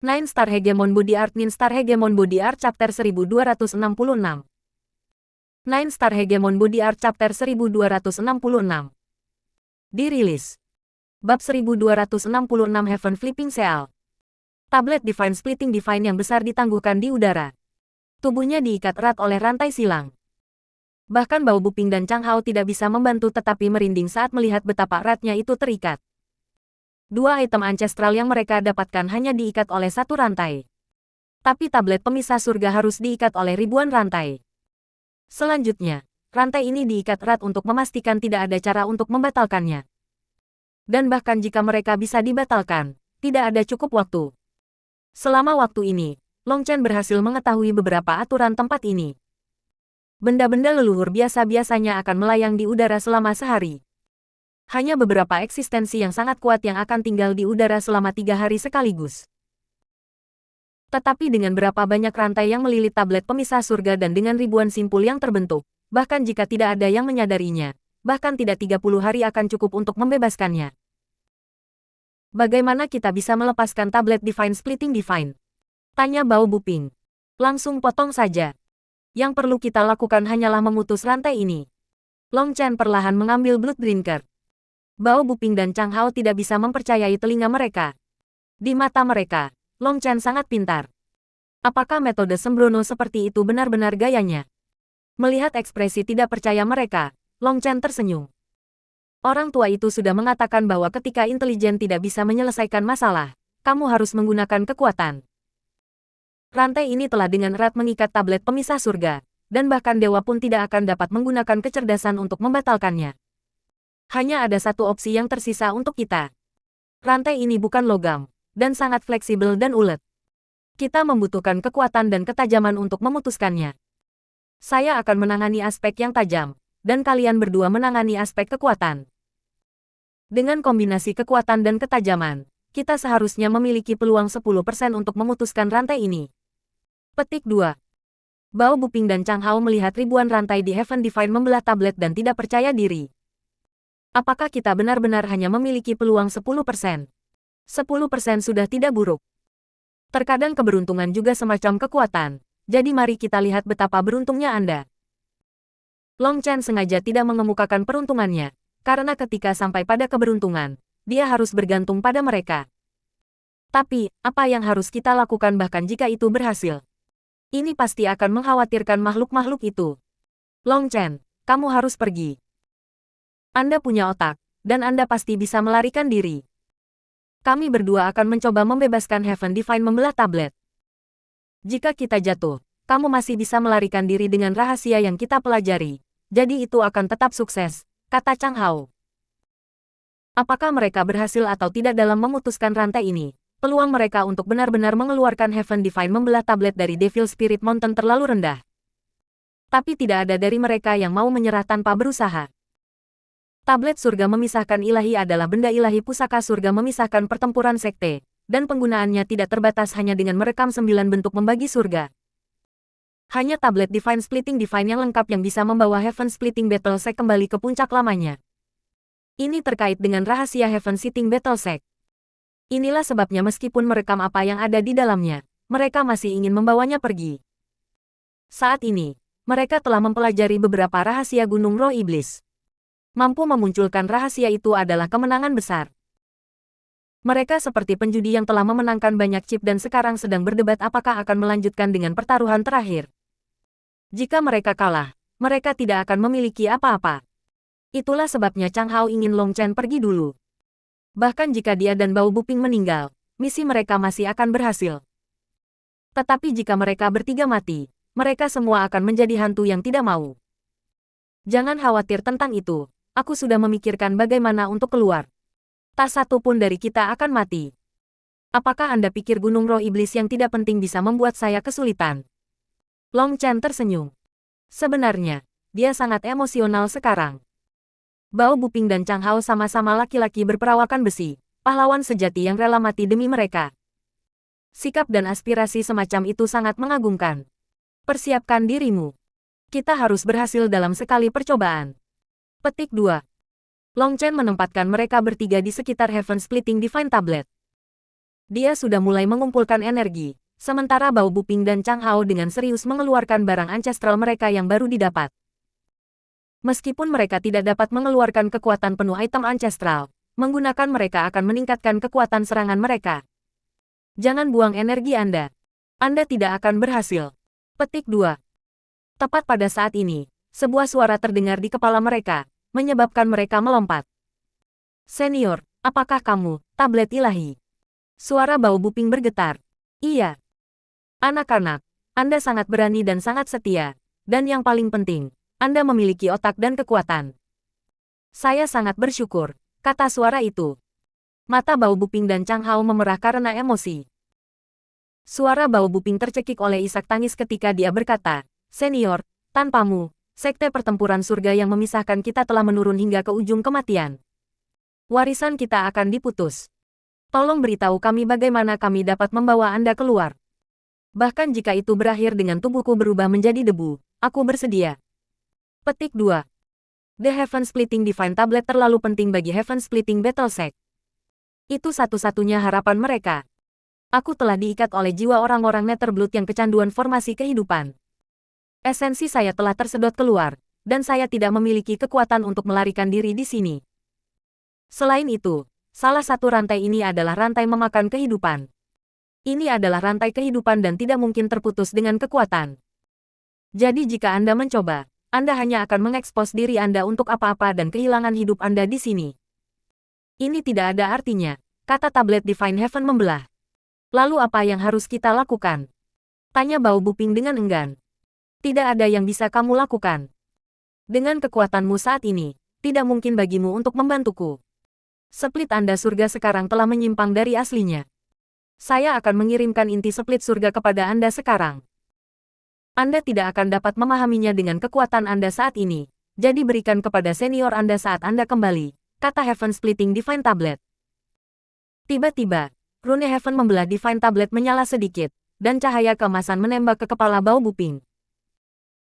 Nine Star Hegemon Body Art Nine Star Hegemon Body Art Chapter 1266 Nine Star Hegemon Body Art Chapter 1266 Dirilis Bab 1266 Heaven Flipping Seal. Tablet Divine Splitting Divine yang besar ditangguhkan di udara. Tubuhnya diikat erat oleh rantai silang. Bahkan Bao Buping dan Chang Hao tidak bisa membantu tetapi merinding saat melihat betapa eratnya itu terikat. Dua item ancestral yang mereka dapatkan hanya diikat oleh satu rantai. Tapi tablet pemisah surga harus diikat oleh ribuan rantai. Selanjutnya, rantai ini diikat erat untuk memastikan tidak ada cara untuk membatalkannya. Dan bahkan jika mereka bisa dibatalkan, tidak ada cukup waktu. Selama waktu ini, Long Chen berhasil mengetahui beberapa aturan tempat ini. Benda-benda leluhur biasa-biasanya akan melayang di udara selama sehari. Hanya beberapa eksistensi yang sangat kuat yang akan tinggal di udara selama 3 hari sekaligus. Tetapi dengan berapa banyak rantai yang melilit tablet pemisah surga dan dengan ribuan simpul yang terbentuk, bahkan jika tidak ada yang menyadarinya, bahkan tidak 30 hari akan cukup untuk membebaskannya. Bagaimana kita bisa melepaskan tablet Divine Splitting Divine? Tanya Bao Buping. Langsung potong saja. Yang perlu kita lakukan hanyalah memutus rantai ini. Long Chen perlahan mengambil Blood Drinker. Bao Buping dan Chang Hao tidak bisa mempercayai telinga mereka. Di mata mereka, Long Chen sangat pintar. Apakah metode sembrono seperti itu benar-benar gayanya? Melihat ekspresi tidak percaya mereka, Long Chen tersenyum. Orang tua itu sudah mengatakan bahwa ketika intelijen tidak bisa menyelesaikan masalah, kamu harus menggunakan kekuatan. Rantai ini telah dengan erat mengikat tablet pemisah surga, dan bahkan dewa pun tidak akan dapat menggunakan kecerdasan untuk membatalkannya. Hanya ada satu opsi yang tersisa untuk kita. Rantai ini bukan logam, dan sangat fleksibel dan ulet. Kita membutuhkan kekuatan dan ketajaman untuk memutuskannya. Saya akan menangani aspek yang tajam, dan kalian berdua menangani aspek kekuatan. Dengan kombinasi kekuatan dan ketajaman, kita seharusnya memiliki peluang 10% untuk memutuskan rantai ini. Petik 2. Bao Buping dan Chang Hao melihat ribuan rantai di Heaven Divine membelah tablet dan tidak percaya diri. Apakah kita benar-benar hanya memiliki peluang 10%? 10% sudah tidak buruk. Terkadang keberuntungan juga semacam kekuatan, jadi mari kita lihat betapa beruntungnya Anda. Long Chen sengaja tidak mengemukakan peruntungannya, karena ketika sampai pada keberuntungan, dia harus bergantung pada mereka. Tapi, apa yang harus kita lakukan bahkan jika itu berhasil? Ini pasti akan mengkhawatirkan makhluk-makhluk itu. Long Chen, kamu harus pergi. Anda punya otak, dan Anda pasti bisa melarikan diri. Kami berdua akan mencoba membebaskan Heaven Divine membelah tablet. Jika kita jatuh, kamu masih bisa melarikan diri dengan rahasia yang kita pelajari, jadi itu akan tetap sukses, kata Chang Hao. Apakah mereka berhasil atau tidak dalam memutuskan rantai ini? Peluang mereka untuk benar-benar mengeluarkan Heaven Divine membelah tablet dari Devil Spirit Mountain terlalu rendah. Tapi tidak ada dari mereka yang mau menyerah tanpa berusaha. Tablet surga memisahkan ilahi adalah benda ilahi pusaka surga memisahkan pertempuran sekte, dan penggunaannya tidak terbatas hanya dengan merekam 9 bentuk membagi surga. Hanya tablet Divine Splitting Divine yang lengkap yang bisa membawa Heaven Splitting Battle Sect kembali ke puncak lamanya. Ini terkait dengan rahasia Heaven Sitting Battle Sect. Inilah sebabnya meskipun merekam apa yang ada di dalamnya, mereka masih ingin membawanya pergi. Saat ini, mereka telah mempelajari beberapa rahasia Gunung Roh Iblis. Mampu memunculkan rahasia itu adalah kemenangan besar. Mereka seperti penjudi yang telah memenangkan banyak chip dan sekarang sedang berdebat apakah akan melanjutkan dengan pertaruhan terakhir. Jika mereka kalah, mereka tidak akan memiliki apa-apa. Itulah sebabnya Chang Hao ingin Long Chen pergi dulu. Bahkan jika dia dan Bao Buping meninggal, misi mereka masih akan berhasil. Tetapi jika mereka bertiga mati, mereka semua akan menjadi hantu yang tidak mau. Jangan khawatir tentang itu, aku sudah memikirkan bagaimana untuk keluar. Tak satu pun dari kita akan mati. Apakah Anda pikir Gunung Roh Iblis yang tidak penting bisa membuat saya kesulitan? Long Chen tersenyum. Sebenarnya, dia sangat emosional sekarang. Bao Buping dan Chang Hao sama-sama laki-laki berperawakan besi, pahlawan sejati yang rela mati demi mereka. Sikap dan aspirasi semacam itu sangat mengagumkan. Persiapkan dirimu. Kita harus berhasil dalam sekali percobaan. Petik 2. Long Chen menempatkan mereka bertiga di sekitar Heaven Splitting Divine Tablet. Dia sudah mulai mengumpulkan energi, sementara Bao Buping dan Chang Hao dengan serius mengeluarkan barang ancestral mereka yang baru didapat. Meskipun mereka tidak dapat mengeluarkan kekuatan penuh item ancestral, menggunakan mereka akan meningkatkan kekuatan serangan mereka. Jangan buang energi Anda. Anda tidak akan berhasil. Petik 2. Tepat pada saat ini, sebuah suara terdengar di kepala mereka, menyebabkan mereka melompat. Senior, apakah kamu, tablet ilahi? Suara Bao Buping bergetar. Iya. Anak-anak, Anda sangat berani dan sangat setia. Dan yang paling penting, Anda memiliki otak dan kekuatan. Saya sangat bersyukur, kata suara itu. Mata Bao Buping dan Chang Hao memerah karena emosi. Suara Bao Buping tercekik oleh isak tangis ketika dia berkata, Senior, tanpamu, sekte pertempuran surga yang memisahkan kita telah menurun hingga ke ujung kematian. Warisan kita akan diputus. Tolong beritahu kami bagaimana kami dapat membawa Anda keluar. Bahkan jika itu berakhir dengan tubuhku berubah menjadi debu, aku bersedia. Petik 2. The Heaven Splitting Divine Tablet terlalu penting bagi Heaven Splitting Battlesect. Itu satu-satunya harapan mereka. Aku telah diikat oleh jiwa orang-orang Netherblood yang kecanduan formasi kehidupan. Esensi saya telah tersedot keluar, dan saya tidak memiliki kekuatan untuk melarikan diri di sini. Selain itu, salah satu rantai ini adalah rantai memakan kehidupan. Ini adalah rantai kehidupan dan tidak mungkin terputus dengan kekuatan. Jadi jika Anda mencoba, Anda hanya akan mengekspos diri Anda untuk apa-apa dan kehilangan hidup Anda di sini. Ini tidak ada artinya, kata tablet Divine Heaven membelah. Lalu apa yang harus kita lakukan? Tanya Bao Buping dengan enggan. Tidak ada yang bisa kamu lakukan. Dengan kekuatanmu saat ini, tidak mungkin bagimu untuk membantuku. Split Anda surga sekarang telah menyimpang dari aslinya. Saya akan mengirimkan inti split surga kepada Anda sekarang. Anda tidak akan dapat memahaminya dengan kekuatan Anda saat ini, jadi berikan kepada senior Anda saat Anda kembali, kata Heaven Splitting Divine Tablet. Tiba-tiba, rune Heaven membelah Divine Tablet menyala sedikit, dan cahaya keemasan menembak ke kepala Bao Buping.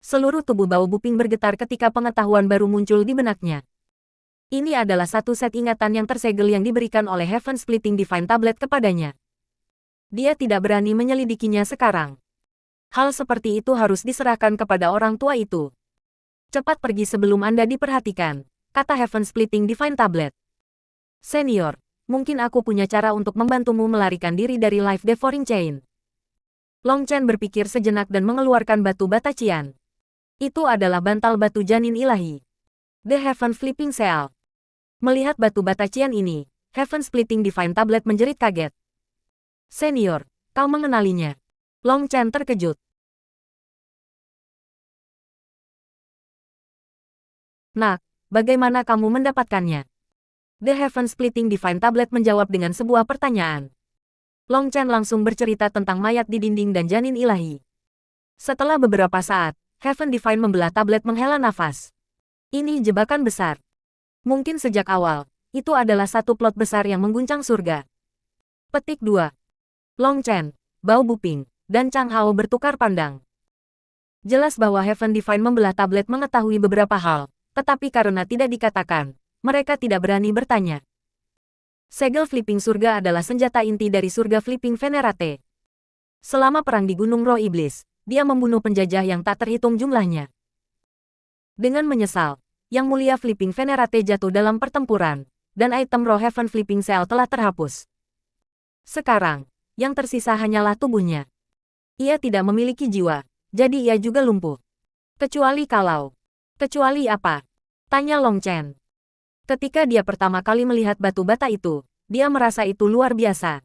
Seluruh tubuh Bao Buping bergetar ketika pengetahuan baru muncul di benaknya. Ini adalah satu set ingatan yang tersegel yang diberikan oleh Heaven Splitting Divine Tablet kepadanya. Dia tidak berani menyelidikinya sekarang. Hal seperti itu harus diserahkan kepada orang tua itu. Cepat pergi sebelum Anda diperhatikan, kata Heaven Splitting Divine Tablet. Senior, mungkin aku punya cara untuk membantumu melarikan diri dari Life Devouring Chain. Long Chen berpikir sejenak dan mengeluarkan batu batacian. Itu adalah bantal batu janin ilahi. The Heaven Flipping Seal. Melihat batu batacian ini, Heaven Splitting Divine Tablet menjerit kaget. Senior, kau mengenalinya. Long Chen terkejut. Nak, bagaimana kamu mendapatkannya? The Heaven Splitting Divine Tablet menjawab dengan sebuah pertanyaan. Long Chen langsung bercerita tentang mayat di dinding dan janin ilahi. Setelah beberapa saat, Heaven Divine membelah tablet menghela nafas. Ini jebakan besar. Mungkin sejak awal, itu adalah satu plot besar yang mengguncang surga. Petik 2. Long Chen, Bao Buping, dan Chang Hao bertukar pandang. Jelas bahwa Heaven Divine membelah tablet mengetahui beberapa hal, tetapi karena tidak dikatakan, mereka tidak berani bertanya. Segel Flipping Surga adalah senjata inti dari surga Flipping Venerate. Selama perang di Gunung Roh Iblis, dia membunuh penjajah yang tak terhitung jumlahnya. Dengan menyesal, Yang Mulia Flipping Venerate jatuh dalam pertempuran, dan item Roh Heaven Flipping Cell telah terhapus. Sekarang, yang tersisa hanyalah tubuhnya. Ia tidak memiliki jiwa, jadi ia juga lumpuh. Kecuali kalau... Kecuali apa? Tanya Long Chen. Ketika dia pertama kali melihat batu bata itu, dia merasa itu luar biasa.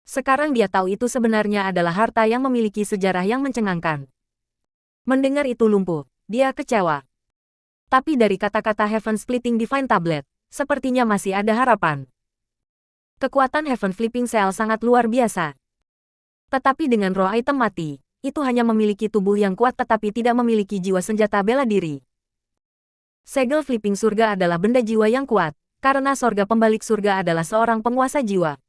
Sekarang dia tahu itu sebenarnya adalah harta yang memiliki sejarah yang mencengangkan. Mendengar itu lumpuh, dia kecewa. Tapi dari kata-kata Heaven Splitting Divine Tablet, sepertinya masih ada harapan. Kekuatan Heaven Flipping Cell sangat luar biasa. Tetapi dengan roh item mati, itu hanya memiliki tubuh yang kuat tetapi tidak memiliki jiwa senjata bela diri. Segel Flipping Surga adalah benda jiwa yang kuat, karena sorga pembalik surga adalah seorang penguasa jiwa.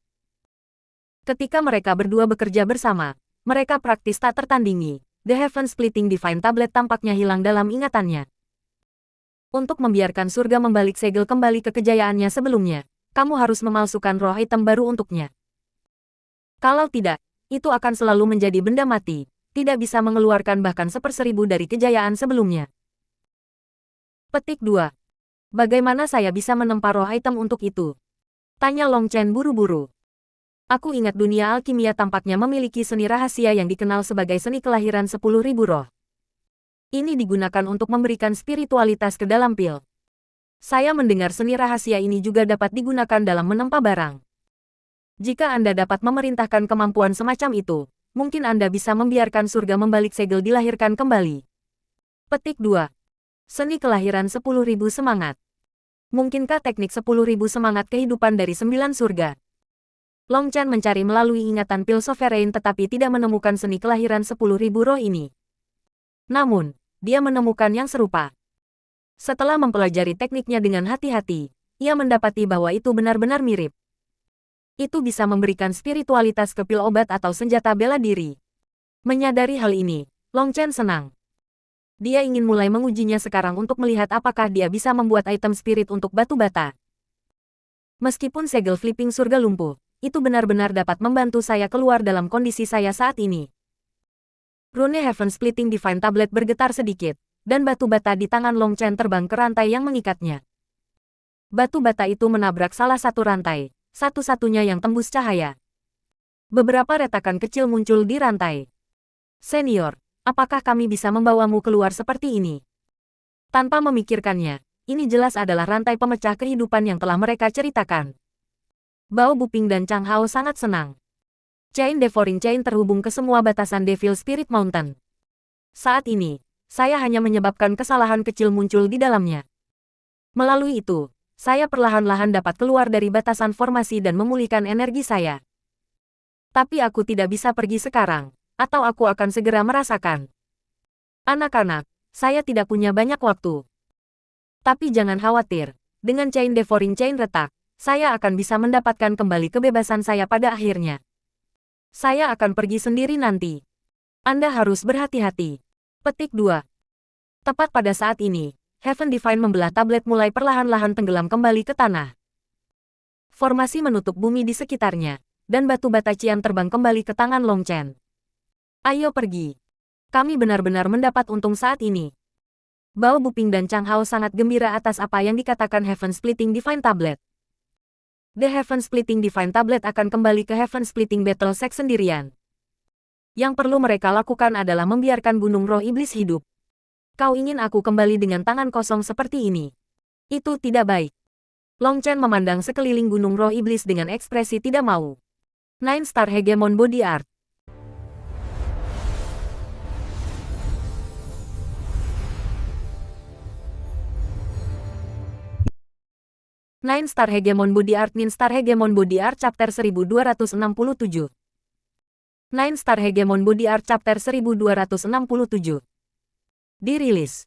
Ketika mereka berdua bekerja bersama, mereka praktis tak tertandingi. The Heaven Splitting Divine Tablet tampaknya hilang dalam ingatannya. Untuk membiarkan surga membalik segel kembali ke kejayaannya sebelumnya, kamu harus memalsukan roh item baru untuknya. Kalau tidak, itu akan selalu menjadi benda mati, tidak bisa mengeluarkan bahkan 1/1000 dari kejayaan sebelumnya. Petik 2. Bagaimana saya bisa menempa roh item untuk itu? Tanya Long Chen buru-buru. Aku ingat dunia alkimia tampaknya memiliki seni rahasia yang dikenal sebagai seni kelahiran 10.000 roh. Ini digunakan untuk memberikan spiritualitas ke dalam pil. Saya mendengar seni rahasia ini juga dapat digunakan dalam menempa barang. Jika Anda dapat memerintahkan kemampuan semacam itu, mungkin Anda bisa membiarkan surga membalik segel dilahirkan kembali. Petik 2. Seni kelahiran 10.000 semangat. Mungkinkah teknik 10.000 semangat kehidupan dari 9 surga? Long Chen mencari melalui ingatan pil sovereign tetapi tidak menemukan seni kelahiran 10.000 roh ini. Namun, dia menemukan yang serupa. Setelah mempelajari tekniknya dengan hati-hati, ia mendapati bahwa itu benar-benar mirip. Itu bisa memberikan spiritualitas ke pil obat atau senjata bela diri. Menyadari hal ini, Long Chen senang. Dia ingin mulai mengujinya sekarang untuk melihat apakah dia bisa membuat item spirit untuk batu bata. Meskipun segel flipping surga lumpuh, itu benar-benar dapat membantu saya keluar dalam kondisi saya saat ini. Rune Heaven Splitting Divine Tablet bergetar sedikit, dan batu bata di tangan Long Chen terbang ke rantai yang mengikatnya. Batu bata itu menabrak salah satu rantai, satu-satunya yang tembus cahaya. Beberapa retakan kecil muncul di rantai. Senior, apakah kami bisa membawamu keluar seperti ini? Tanpa memikirkannya, ini jelas adalah rantai pemecah kehidupan yang telah mereka ceritakan. Bao Buping dan Chang Hao sangat senang. Chain Devouring Chain terhubung ke semua batasan Devil Spirit Mountain. Saat ini, saya hanya menyebabkan kesalahan kecil muncul di dalamnya. Melalui itu, saya perlahan-lahan dapat keluar dari batasan formasi dan memulihkan energi saya. Tapi aku tidak bisa pergi sekarang, atau aku akan segera merasakan. Anak-anak, saya tidak punya banyak waktu. Tapi jangan khawatir, dengan Chain Devouring Chain retak, saya akan bisa mendapatkan kembali kebebasan saya pada akhirnya. Saya akan pergi sendiri nanti. Anda harus berhati-hati. Petik 2. Tepat pada saat ini, Heaven Divine membelah tablet mulai perlahan-lahan tenggelam kembali ke tanah. Formasi menutup bumi di sekitarnya, dan batu bata cian terbang kembali ke tangan Long Chen. Ayo pergi. Kami benar-benar mendapat untung saat ini. Bao Buping dan Chang Hao sangat gembira atas apa yang dikatakan Heaven Splitting Divine Tablet. The Heaven Splitting Divine Tablet akan kembali ke Heaven Splitting Battle Sect sendirian. Yang perlu mereka lakukan adalah membiarkan Gunung Roh Iblis hidup. Kau ingin aku kembali dengan tangan kosong seperti ini? Itu tidak baik. Long Chen memandang sekeliling Gunung Roh Iblis dengan ekspresi tidak mau. 9 Star Hegemon Body Art. Nine Star Hegemon Body Art. Nine Star Hegemon Body Art Chapter 1267. Nine Star Hegemon Body Art Chapter 1267. Dirilis.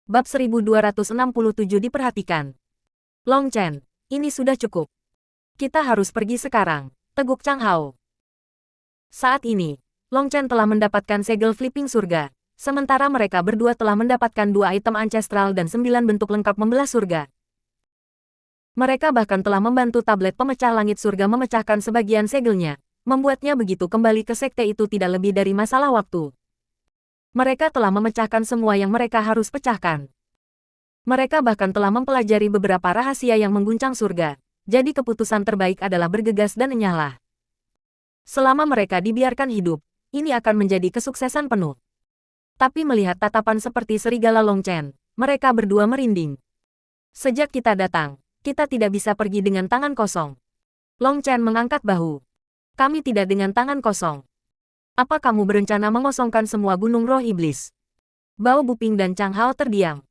Bab 1267 diperhatikan. Long Chen, ini sudah cukup. Kita harus pergi sekarang, teguk Chang Hao. Saat ini, Long Chen telah mendapatkan segel flipping surga, sementara mereka berdua telah mendapatkan 2 item ancestral dan 9 bentuk lengkap membelah surga. Mereka bahkan telah membantu tablet pemecah langit surga memecahkan sebagian segelnya, membuatnya begitu kembali ke sekte itu tidak lebih dari masalah waktu. Mereka telah memecahkan semua yang mereka harus pecahkan. Mereka bahkan telah mempelajari beberapa rahasia yang mengguncang surga, jadi keputusan terbaik adalah bergegas dan enyahlah. Selama mereka dibiarkan hidup, ini akan menjadi kesuksesan penuh. Tapi melihat tatapan seperti serigala Long Chen, mereka berdua merinding. Sejak kita datang, kita tidak bisa pergi dengan tangan kosong. Long Chen mengangkat bahu. Kami tidak dengan tangan kosong. Apa kamu berencana mengosongkan semua gunung roh iblis? Bao Buping dan Chang Hao terdiam.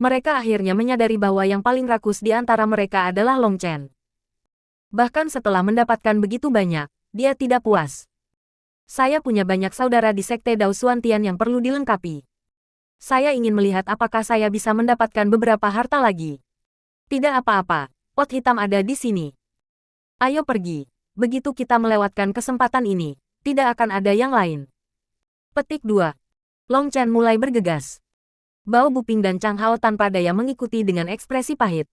Mereka akhirnya menyadari bahwa yang paling rakus di antara mereka adalah Long Chen. Bahkan setelah mendapatkan begitu banyak, dia tidak puas. Saya punya banyak saudara di sekte Dao Xuantian yang perlu dilengkapi. Saya ingin melihat apakah saya bisa mendapatkan beberapa harta lagi. Tidak apa-apa, pot hitam ada di sini. Ayo pergi, begitu kita melewatkan kesempatan ini, tidak akan ada yang lain. Petik 2. Long Chen mulai bergegas. Bao Buping dan Chang Hao tanpa daya mengikuti dengan ekspresi pahit.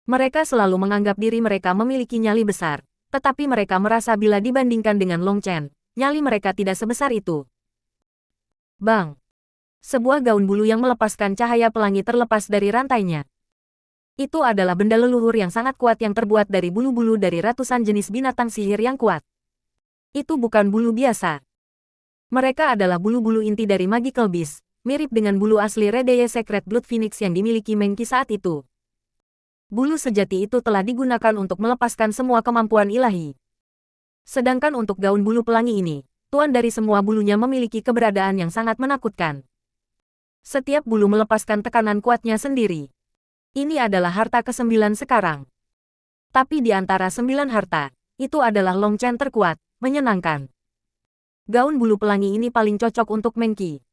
Mereka selalu menganggap diri mereka memiliki nyali besar, tetapi mereka merasa bila dibandingkan dengan Long Chen, nyali mereka tidak sebesar itu. Bang! Sebuah gaun bulu yang melepaskan cahaya pelangi terlepas dari rantainya. Itu adalah benda leluhur yang sangat kuat yang terbuat dari bulu-bulu dari ratusan jenis binatang sihir yang kuat. Itu bukan bulu biasa. Mereka adalah bulu-bulu inti dari Magical Beast, mirip dengan bulu asli Redeye Secret Blood Phoenix yang dimiliki Meng Qi saat itu. Bulu sejati itu telah digunakan untuk melepaskan semua kemampuan ilahi. Sedangkan untuk gaun bulu pelangi ini, tuan dari semua bulunya memiliki keberadaan yang sangat menakutkan. Setiap bulu melepaskan tekanan kuatnya sendiri. Ini adalah harta ke-9 sekarang. Tapi di antara 9 harta, itu adalah Long Chen terkuat, menyenangkan. Gaun bulu pelangi ini paling cocok untuk Meng Qi.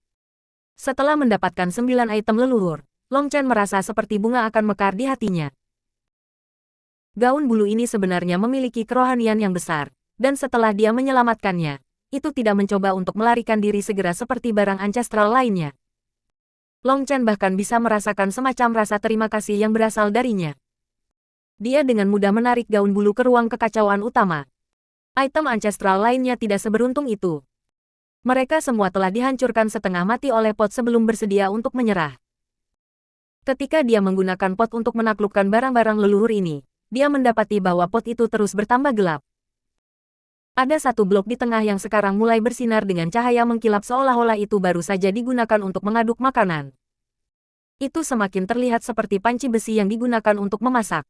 Setelah mendapatkan 9 item leluhur, Long Chen merasa seperti bunga akan mekar di hatinya. Gaun bulu ini sebenarnya memiliki kerohanian yang besar, dan setelah dia menyelamatkannya, itu tidak mencoba untuk melarikan diri segera seperti barang ancestral lainnya. Long Chen bahkan bisa merasakan semacam rasa terima kasih yang berasal darinya. Dia dengan mudah menarik gaun bulu ke ruang kekacauan utama. Item ancestral lainnya tidak seberuntung itu. Mereka semua telah dihancurkan setengah mati oleh pot sebelum bersedia untuk menyerah. Ketika dia menggunakan pot untuk menaklukkan barang-barang leluhur ini, dia mendapati bahwa pot itu terus bertambah gelap. Ada satu blok di tengah yang sekarang mulai bersinar dengan cahaya mengkilap seolah-olah itu baru saja digunakan untuk mengaduk makanan. Itu semakin terlihat seperti panci besi yang digunakan untuk memasak.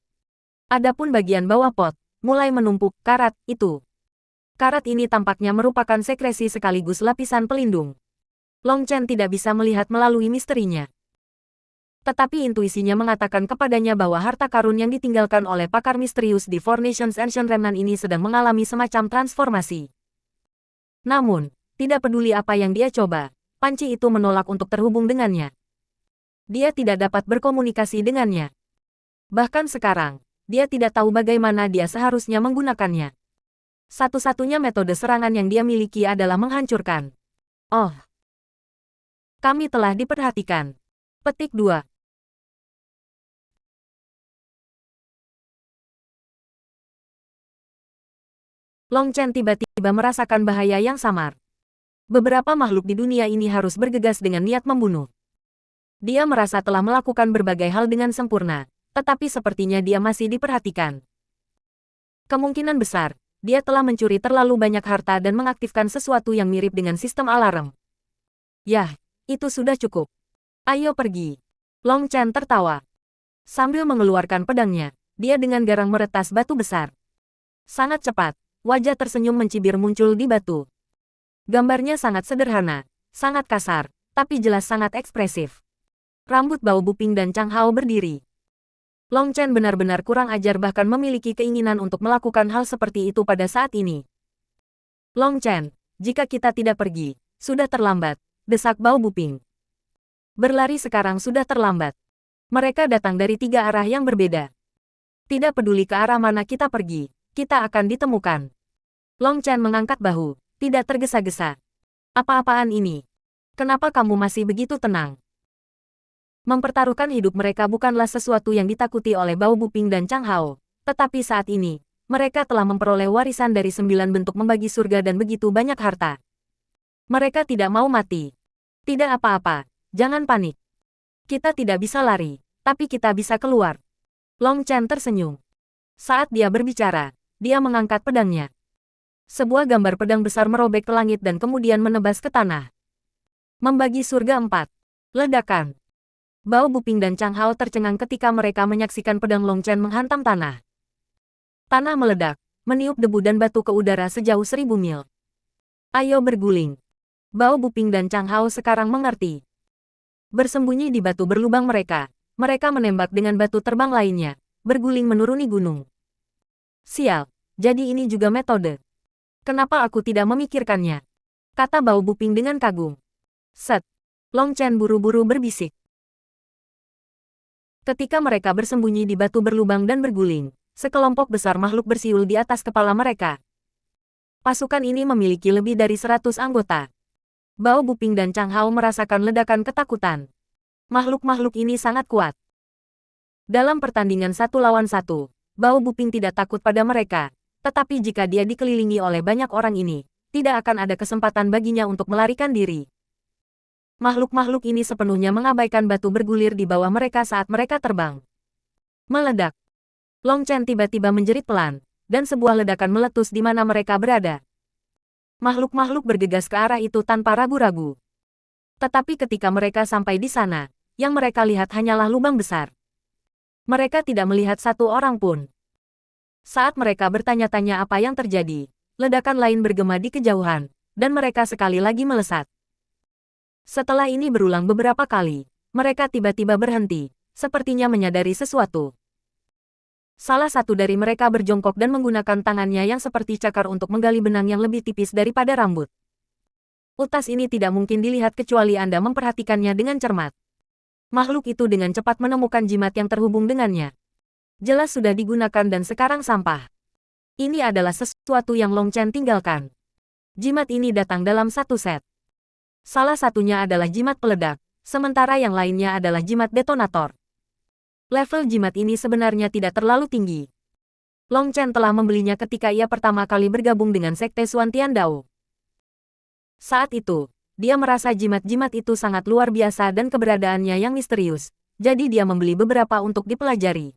Adapun bagian bawah pot, mulai menumpuk karat itu. Karat ini tampaknya merupakan sekresi sekaligus lapisan pelindung. Long Chen tidak bisa melihat melalui misterinya. Tetapi intuisinya mengatakan kepadanya bahwa harta karun yang ditinggalkan oleh pakar misterius di Four Nations Ancient Remnant ini sedang mengalami semacam transformasi. Namun, tidak peduli apa yang dia coba, panci itu menolak untuk terhubung dengannya. Dia tidak dapat berkomunikasi dengannya. Bahkan sekarang, dia tidak tahu bagaimana dia seharusnya menggunakannya. Satu-satunya metode serangan yang dia miliki adalah menghancurkan. Oh, kami telah diperhatikan. Petik 2. Long Chen tiba-tiba merasakan bahaya yang samar. Beberapa makhluk di dunia ini harus bergegas dengan niat membunuh. Dia merasa telah melakukan berbagai hal dengan sempurna, tetapi sepertinya dia masih diperhatikan. Kemungkinan besar, dia telah mencuri terlalu banyak harta dan mengaktifkan sesuatu yang mirip dengan sistem alarm. Yah, itu sudah cukup. Ayo pergi. Long Chen tertawa. Sambil mengeluarkan pedangnya, dia dengan garang meretas batu besar. Sangat cepat. Wajah tersenyum mencibir muncul di batu. Gambarnya sangat sederhana, sangat kasar, tapi jelas sangat ekspresif. Rambut Bao Buping dan Chang Hao berdiri. Long Chen benar-benar kurang ajar bahkan memiliki keinginan untuk melakukan hal seperti itu pada saat ini. Long Chen, jika kita tidak pergi, sudah terlambat, desak Bao Buping. Berlari sekarang sudah terlambat. Mereka datang dari 3 arah yang berbeda. Tidak peduli ke arah mana kita pergi, kita akan ditemukan. Long Chen mengangkat bahu, tidak tergesa-gesa. Apa-apaan ini? Kenapa kamu masih begitu tenang? Mempertaruhkan hidup mereka bukanlah sesuatu yang ditakuti oleh Bao Buping dan Chang Hao, tetapi saat ini, mereka telah memperoleh warisan dari 9 bentuk membagi surga dan begitu banyak harta. Mereka tidak mau mati. Tidak apa-apa, jangan panik. Kita tidak bisa lari, tapi kita bisa keluar. Long Chen tersenyum. Saat dia berbicara, dia mengangkat pedangnya. Sebuah gambar pedang besar merobek ke langit dan kemudian menebas ke tanah. Membagi surga 4. Ledakan. Bao Buping dan Chang Hao tercengang ketika mereka menyaksikan pedang Long Chen menghantam tanah. Tanah meledak, meniup debu dan batu ke udara sejauh 1000 mil. Ayo berguling. Bao Buping dan Chang Hao sekarang mengerti. Bersembunyi di batu berlubang mereka menembak dengan batu terbang lainnya, berguling menuruni gunung. Sial, jadi ini juga metode. Kenapa aku tidak memikirkannya? Kata Bao Buping dengan kagum. Set. Long Chen buru-buru berbisik. Ketika mereka bersembunyi di batu berlubang dan berguling, sekelompok besar makhluk bersiul di atas kepala mereka. Pasukan ini memiliki lebih dari 100 anggota. Bao Buping dan Chang Hao merasakan ledakan ketakutan. Makhluk-makhluk ini sangat kuat. Dalam pertandingan 1 lawan 1, Bao Buping tidak takut pada mereka, tetapi jika dia dikelilingi oleh banyak orang ini, tidak akan ada kesempatan baginya untuk melarikan diri. Makhluk-makhluk ini sepenuhnya mengabaikan batu bergulir di bawah mereka saat mereka terbang. Meledak. Long Chen tiba-tiba menjerit pelan, dan sebuah ledakan meletus di mana mereka berada. Makhluk-makhluk bergegas ke arah itu tanpa ragu-ragu. Tetapi ketika mereka sampai di sana, yang mereka lihat hanyalah lubang besar. Mereka tidak melihat satu orang pun. Saat mereka bertanya-tanya apa yang terjadi, ledakan lain bergema di kejauhan, dan mereka sekali lagi melesat. Setelah ini berulang beberapa kali, mereka tiba-tiba berhenti, sepertinya menyadari sesuatu. Salah satu dari mereka berjongkok dan menggunakan tangannya yang seperti cakar untuk menggali benang yang lebih tipis daripada rambut. Utas ini tidak mungkin dilihat kecuali Anda memperhatikannya dengan cermat. Makhluk itu dengan cepat menemukan jimat yang terhubung dengannya. Jelas sudah digunakan dan sekarang sampah. Ini adalah sesuatu yang Long Chen tinggalkan. Jimat ini datang dalam satu set. Salah satunya adalah jimat peledak, sementara yang lainnya adalah jimat detonator. Level jimat ini sebenarnya tidak terlalu tinggi. Long Chen telah membelinya ketika ia pertama kali bergabung dengan Sekte Xuan Tiandao. Saat itu, dia merasa jimat-jimat itu sangat luar biasa dan keberadaannya yang misterius, jadi dia membeli beberapa untuk dipelajari.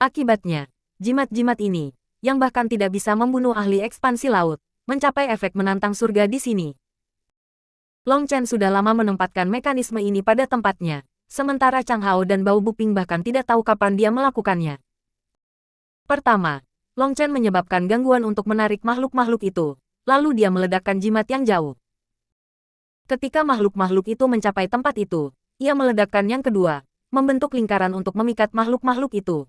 Akibatnya, jimat-jimat ini, yang bahkan tidak bisa membunuh ahli ekspansi laut, mencapai efek menantang surga di sini. Long Chen sudah lama menempatkan mekanisme ini pada tempatnya, sementara Chang Hao dan Bao Buping bahkan tidak tahu kapan dia melakukannya. Pertama, Long Chen menyebabkan gangguan untuk menarik makhluk-makhluk itu, lalu dia meledakkan jimat yang jauh. Ketika makhluk-makhluk itu mencapai tempat itu, ia meledakkan yang kedua, membentuk lingkaran untuk memikat makhluk-makhluk itu.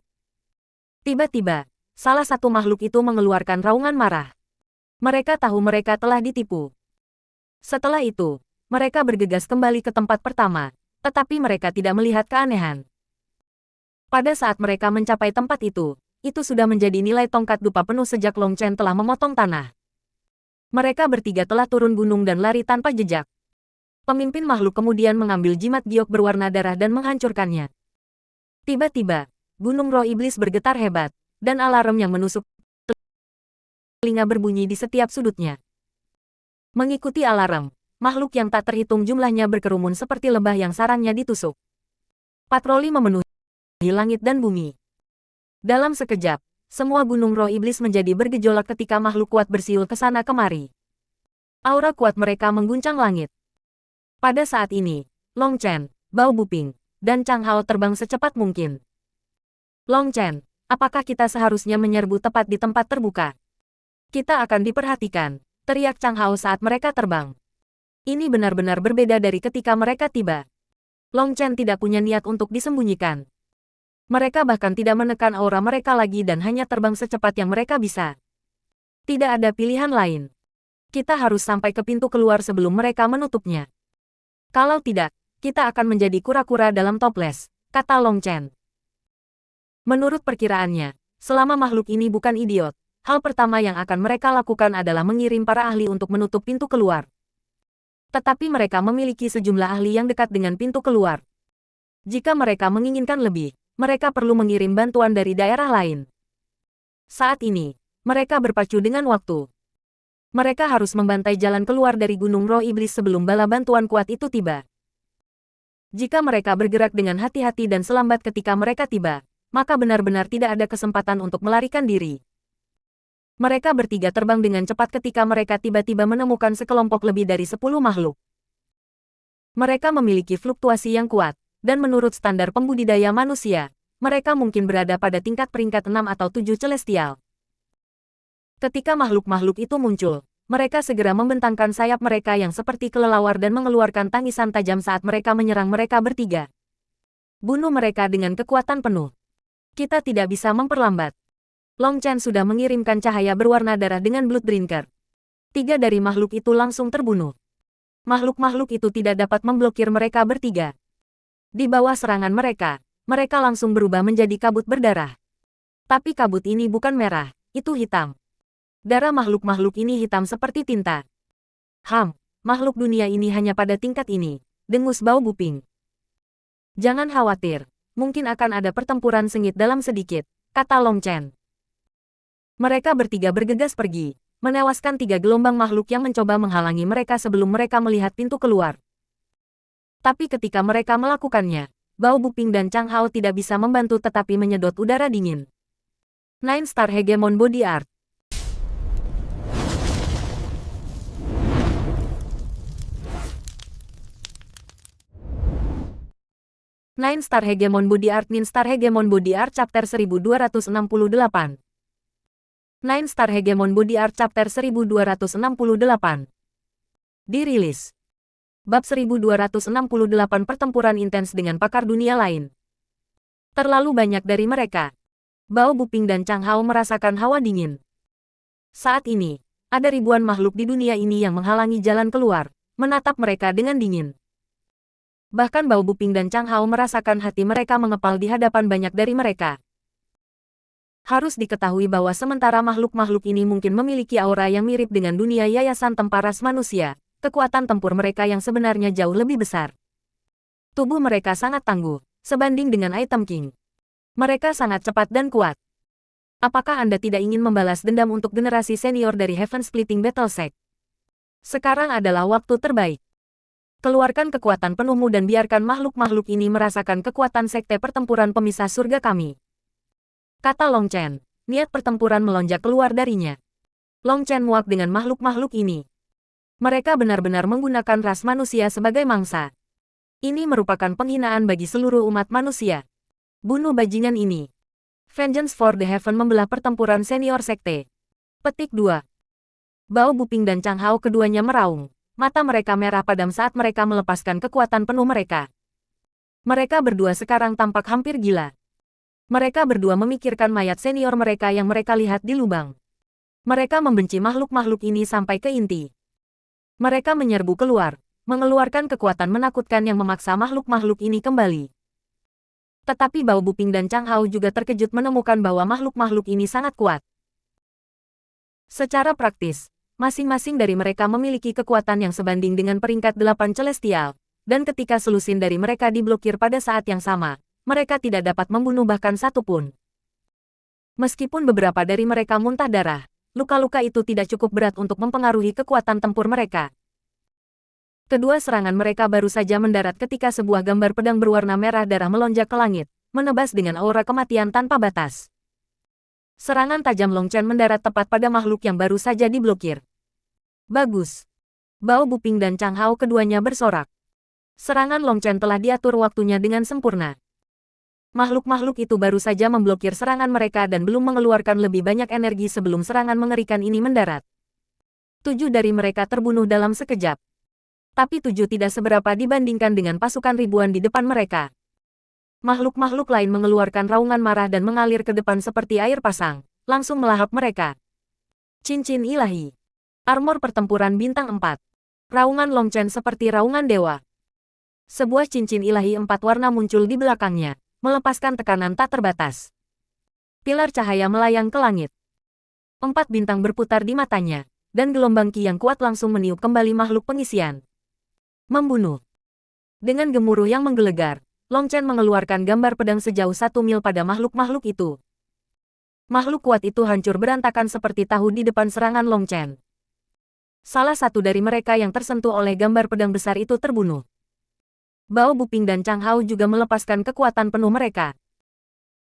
Tiba-tiba, salah satu makhluk itu mengeluarkan raungan marah. Mereka tahu mereka telah ditipu. Setelah itu, mereka bergegas kembali ke tempat pertama, tetapi mereka tidak melihat keanehan. Pada saat mereka mencapai tempat itu sudah menjadi nilai tongkat dupa penuh sejak Long Chen telah memotong tanah. Mereka bertiga telah turun gunung dan lari tanpa jejak. Pemimpin makhluk kemudian mengambil jimat giok berwarna darah dan menghancurkannya. Tiba-tiba, gunung roh iblis bergetar hebat, dan alarm yang menusuk telinga berbunyi di setiap sudutnya. Mengikuti alarm, makhluk yang tak terhitung jumlahnya berkerumun seperti lebah yang sarangnya ditusuk. Patroli memenuhi langit dan bumi. Dalam sekejap, semua gunung roh iblis menjadi bergejolak ketika makhluk kuat bersiul ke sana kemari. Aura kuat mereka mengguncang langit. Pada saat ini, Long Chen, Bao Buping, dan Chang Hao terbang secepat mungkin. Long Chen, apakah kita seharusnya menyerbu tepat di tempat terbuka? Kita akan diperhatikan, teriak Chang Hao saat mereka terbang. Ini benar-benar berbeda dari ketika mereka tiba. Long Chen tidak punya niat untuk disembunyikan. Mereka bahkan tidak menekan aura mereka lagi dan hanya terbang secepat yang mereka bisa. Tidak ada pilihan lain. Kita harus sampai ke pintu keluar sebelum mereka menutupnya. Kalau tidak, kita akan menjadi kura-kura dalam toples, kata Long Chen. Menurut perkiraannya, selama makhluk ini bukan idiot, hal pertama yang akan mereka lakukan adalah mengirim para ahli untuk menutup pintu keluar. Tetapi mereka memiliki sejumlah ahli yang dekat dengan pintu keluar. Jika mereka menginginkan lebih, mereka perlu mengirim bantuan dari daerah lain. Saat ini, mereka berpacu dengan waktu. Mereka harus membantai jalan keluar dari Gunung Roh Iblis sebelum bala bantuan kuat itu tiba. Jika mereka bergerak dengan hati-hati dan selambat ketika mereka tiba, maka benar-benar tidak ada kesempatan untuk melarikan diri. Mereka bertiga terbang dengan cepat ketika mereka tiba-tiba menemukan sekelompok lebih dari 10 makhluk. Mereka memiliki fluktuasi yang kuat, dan menurut standar pembudidaya manusia, mereka mungkin berada pada tingkat peringkat 6 atau 7 celestial. Ketika makhluk-makhluk itu muncul, mereka segera membentangkan sayap mereka yang seperti kelelawar dan mengeluarkan tangisan tajam saat mereka menyerang mereka bertiga. Bunuh mereka dengan kekuatan penuh. Kita tidak bisa memperlambat. Long Chen sudah mengirimkan cahaya berwarna darah dengan Blood Drinker. 3 dari makhluk itu langsung terbunuh. Makhluk-makhluk itu tidak dapat memblokir mereka bertiga. Di bawah serangan mereka, mereka langsung berubah menjadi kabut berdarah. Tapi kabut ini bukan merah, itu hitam. Darah makhluk-makhluk ini hitam seperti tinta. Makhluk dunia ini hanya pada tingkat ini, dengus Bao Buping. Jangan khawatir, mungkin akan ada pertempuran sengit dalam sedikit, kata Long Chen. Mereka bertiga bergegas pergi, menewaskan 3 gelombang makhluk yang mencoba menghalangi mereka sebelum mereka melihat pintu keluar. Tapi ketika mereka melakukannya, Bao Buping dan Chang Hao tidak bisa membantu tetapi menyedot udara dingin. 9 Star Hegemon Body Art. Nine Star Hegemon Body Art. 9 Star Hegemon Body Art Chapter 1268. 9 Star Hegemon Body Art Chapter 1268. Dirilis. Bab 1268 Pertempuran intens dengan pakar dunia lain. Terlalu banyak dari mereka. Bao Buping dan Chang Hao merasakan hawa dingin. Saat ini, ada ribuan makhluk di dunia ini yang menghalangi jalan keluar, menatap mereka dengan dingin. Bahkan Bao Buping dan Chang Hao merasakan hati mereka mengepal di hadapan banyak dari mereka. Harus diketahui bahwa sementara makhluk-makhluk ini mungkin memiliki aura yang mirip dengan dunia yayasan tempur ras manusia, kekuatan tempur mereka yang sebenarnya jauh lebih besar. Tubuh mereka sangat tangguh, sebanding dengan item king. Mereka sangat cepat dan kuat. Apakah Anda tidak ingin membalas dendam untuk generasi senior dari Heaven Splitting Battle Sect? Sekarang adalah waktu terbaik. Keluarkan kekuatan penuhmu dan biarkan makhluk-makhluk ini merasakan kekuatan sekte pertempuran pemisah surga kami. Kata Long Chen, niat pertempuran melonjak keluar darinya. Long Chen muak dengan makhluk-makhluk ini. Mereka benar-benar menggunakan ras manusia sebagai mangsa. Ini merupakan penghinaan bagi seluruh umat manusia. Bunuh bajingan ini. Vengeance for the Heaven membelah pertempuran senior sekte. Petik 2. Bao Buping dan Chang Hao keduanya meraung. Mata mereka merah padam saat mereka melepaskan kekuatan penuh mereka. Mereka berdua sekarang tampak hampir gila. Mereka berdua memikirkan mayat senior mereka yang mereka lihat di lubang. Mereka membenci makhluk-makhluk ini sampai ke inti. Mereka menyerbu keluar, mengeluarkan kekuatan menakutkan yang memaksa makhluk-makhluk ini kembali. Tetapi Bao Buping dan Chang Hao juga terkejut menemukan bahwa makhluk-makhluk ini sangat kuat. Secara praktis, masing-masing dari mereka memiliki kekuatan yang sebanding dengan peringkat 8 celestial, dan ketika selusin dari mereka diblokir pada saat yang sama, mereka tidak dapat membunuh bahkan satu pun. Meskipun beberapa dari mereka muntah darah, luka-luka itu tidak cukup berat untuk mempengaruhi kekuatan tempur mereka. Kedua serangan mereka baru saja mendarat ketika sebuah gambar pedang berwarna merah darah melonjak ke langit, menebas dengan aura kematian tanpa batas. Serangan tajam Long Chen mendarat tepat pada makhluk yang baru saja diblokir. Bagus. Bao Buping dan Chang Hao keduanya bersorak. Serangan Long Chen telah diatur waktunya dengan sempurna. Makhluk-makhluk itu baru saja memblokir serangan mereka dan belum mengeluarkan lebih banyak energi sebelum serangan mengerikan ini mendarat. 7 dari mereka terbunuh dalam sekejap. Tapi 7 tidak seberapa dibandingkan dengan pasukan ribuan di depan mereka. Makhluk-makhluk lain mengeluarkan raungan marah dan mengalir ke depan seperti air pasang, langsung melahap mereka. Cincin ilahi. Armor pertempuran bintang 4. Raungan Long Chen seperti raungan dewa. Sebuah cincin ilahi 4 warna muncul di belakangnya, melepaskan tekanan tak terbatas. Pilar cahaya melayang ke langit. 4 bintang berputar di matanya, dan gelombang ki yang kuat langsung meniup kembali makhluk pengisian. Membunuh. Dengan gemuruh yang menggelegar, Long Chen mengeluarkan gambar pedang sejauh 1 mil pada makhluk-makhluk itu. Makhluk kuat itu hancur berantakan seperti tahu di depan serangan Long Chen. Salah satu dari mereka yang tersentuh oleh gambar pedang besar itu terbunuh. Bao Buping dan Chang Hao juga melepaskan kekuatan penuh mereka.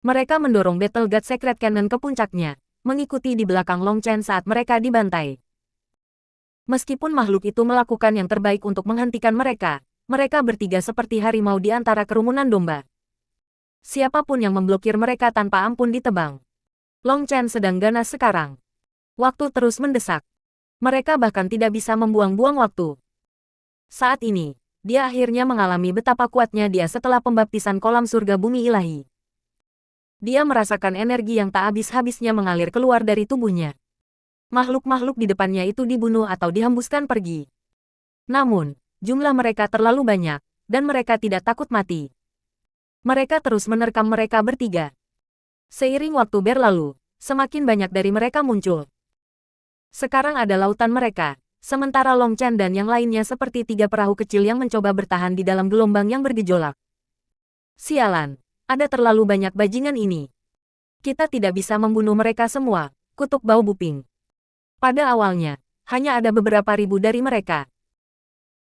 Mereka mendorong Battle God Secret Cannon ke puncaknya, mengikuti di belakang Long Chen saat mereka dibantai. Meskipun makhluk itu melakukan yang terbaik untuk menghentikan mereka, mereka bertiga seperti harimau di antara kerumunan domba. Siapapun yang memblokir mereka tanpa ampun ditebang. Long Chen sedang ganas sekarang. Waktu terus mendesak. Mereka bahkan tidak bisa membuang-buang waktu. Saat ini, dia akhirnya mengalami betapa kuatnya dia setelah pembaptisan kolam surga bumi ilahi. Dia merasakan energi yang tak habis-habisnya mengalir keluar dari tubuhnya. Makhluk-makhluk di depannya itu dibunuh atau dihembuskan pergi. Namun, jumlah mereka terlalu banyak, dan mereka tidak takut mati. Mereka terus menerkam mereka bertiga. Seiring waktu berlalu, semakin banyak dari mereka muncul. Sekarang ada lautan mereka. Sementara Long Chen dan yang lainnya seperti 3 perahu kecil yang mencoba bertahan di dalam gelombang yang bergejolak. Sialan, Ada terlalu banyak bajingan ini. Kita tidak bisa membunuh mereka semua, kutuk Bao Buping. Pada awalnya, hanya ada beberapa ribu dari mereka.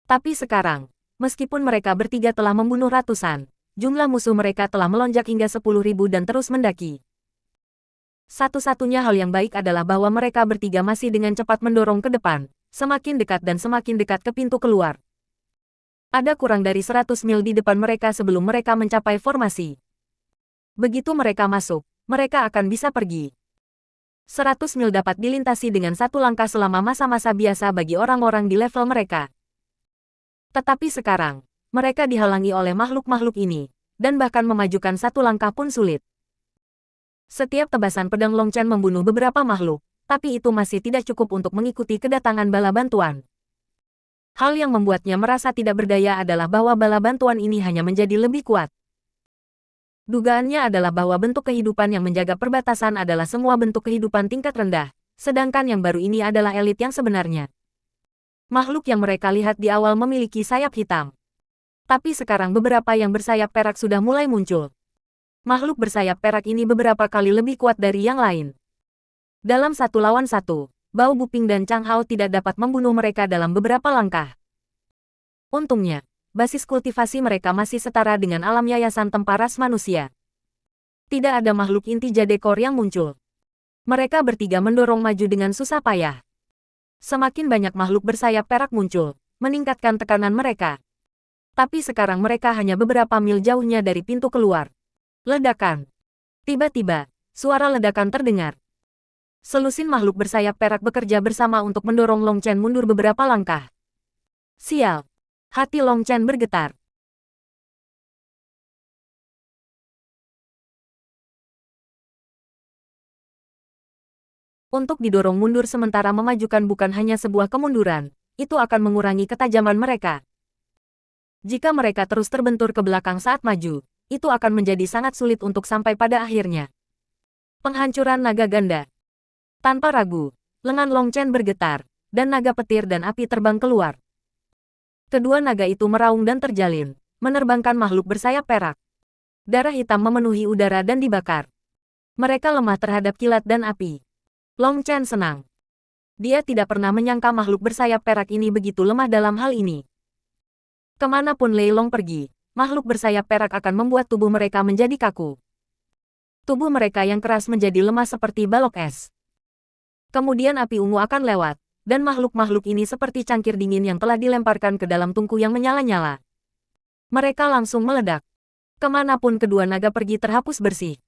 Tapi sekarang, meskipun mereka bertiga telah membunuh ratusan, jumlah musuh mereka telah melonjak hingga 10.000 dan terus mendaki. Satu-satunya hal yang baik adalah bahwa mereka bertiga masih dengan cepat mendorong ke depan, semakin dekat dan semakin dekat ke pintu keluar. Ada kurang dari 100 mil di depan mereka sebelum mereka mencapai formasi. Begitu mereka masuk, mereka akan bisa pergi. 100 mil dapat dilintasi dengan satu langkah selama masa-masa biasa bagi orang-orang di level mereka. Tetapi sekarang, mereka dihalangi oleh makhluk-makhluk ini, dan bahkan memajukan satu langkah pun sulit. Setiap tebasan pedang Long Chen membunuh beberapa makhluk, tapi itu masih tidak cukup untuk mengikuti kedatangan bala bantuan. Hal yang membuatnya merasa tidak berdaya adalah bahwa bala bantuan ini hanya menjadi lebih kuat. Dugaannya adalah bahwa bentuk kehidupan yang menjaga perbatasan adalah semua bentuk kehidupan tingkat rendah, sedangkan yang baru ini adalah elit yang sebenarnya. Makhluk yang mereka lihat di awal memiliki sayap hitam. Tapi sekarang beberapa yang bersayap perak sudah mulai muncul. Makhluk bersayap perak ini beberapa kali lebih kuat dari yang lain. Dalam 1 lawan 1, Bao Buping dan Chang Hao tidak dapat membunuh mereka dalam beberapa langkah. Untungnya, basis kultivasi mereka masih setara dengan alam yayasan tempar ras manusia. Tidak ada makhluk inti jadekor yang muncul. Mereka bertiga mendorong maju dengan susah payah. Semakin banyak makhluk bersayap perak muncul, meningkatkan tekanan mereka. Tapi sekarang mereka hanya beberapa mil jauhnya dari pintu keluar. Ledakan. Tiba-tiba, suara ledakan terdengar. Selusin makhluk bersayap perak bekerja bersama untuk mendorong Long Chen mundur beberapa langkah. Sial. Hati Long Chen bergetar. Untuk didorong mundur sementara memajukan bukan hanya sebuah kemunduran, itu akan mengurangi ketajaman mereka. Jika mereka terus terbentur ke belakang saat maju, itu akan menjadi sangat sulit untuk sampai pada akhirnya. Penghancuran naga ganda. Tanpa ragu, lengan Long Chen bergetar, dan naga petir dan api terbang keluar. Kedua naga itu meraung dan terjalin, menerbangkan makhluk bersayap perak. Darah hitam memenuhi udara dan dibakar. Mereka lemah terhadap kilat dan api. Long Chen senang. Dia tidak pernah menyangka makhluk bersayap perak ini begitu lemah dalam hal ini. Kemanapun Lei Long pergi, makhluk bersayap perak akan membuat tubuh mereka menjadi kaku. Tubuh mereka yang keras menjadi lemah seperti balok es. Kemudian api ungu akan lewat, dan makhluk-makhluk ini seperti cangkir dingin yang telah dilemparkan ke dalam tungku yang menyala-nyala. Mereka langsung meledak. Kemanapun kedua naga pergi terhapus bersih.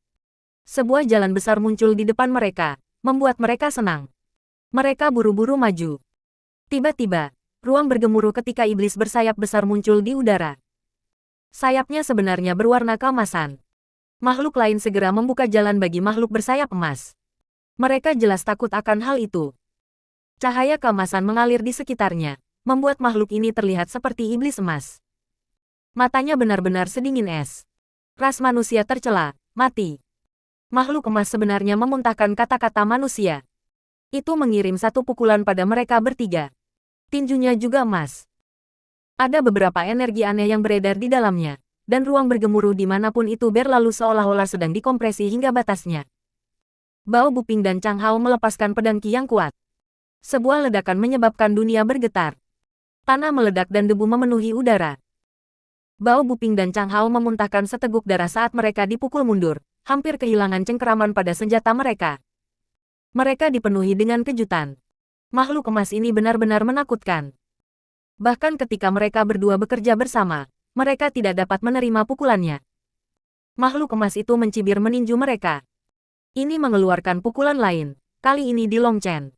Sebuah jalan besar muncul di depan mereka, membuat mereka senang. Mereka buru-buru maju. Tiba-tiba, ruang bergemuruh ketika iblis bersayap besar muncul di udara. Sayapnya sebenarnya berwarna keemasan. Makhluk lain segera membuka jalan bagi makhluk bersayap emas. Mereka jelas takut akan hal itu. Cahaya keemasan mengalir di sekitarnya, membuat makhluk ini terlihat seperti iblis emas. Matanya benar-benar sedingin es. Ras manusia tercela, mati. Makhluk emas sebenarnya memuntahkan kata-kata manusia. Itu mengirim satu pukulan pada mereka bertiga. Tinjunya juga emas. Ada beberapa energi aneh yang beredar di dalamnya, dan ruang bergemuruh dimanapun itu berlalu seolah-olah sedang dikompresi hingga batasnya. Bao Buping dan Chang Hao melepaskan pedang Qi yang kuat. Sebuah ledakan menyebabkan dunia bergetar. Tanah meledak dan debu memenuhi udara. Bao Buping dan Chang Hao memuntahkan seteguk darah saat mereka dipukul mundur, hampir kehilangan cengkeraman pada senjata mereka. Mereka dipenuhi dengan kejutan. Makhluk emas ini benar-benar menakutkan. Bahkan ketika mereka berdua bekerja bersama, mereka tidak dapat menerima pukulannya. Makhluk emas itu mencibir meninju mereka. Ini mengeluarkan pukulan lain, kali ini di Long Chen.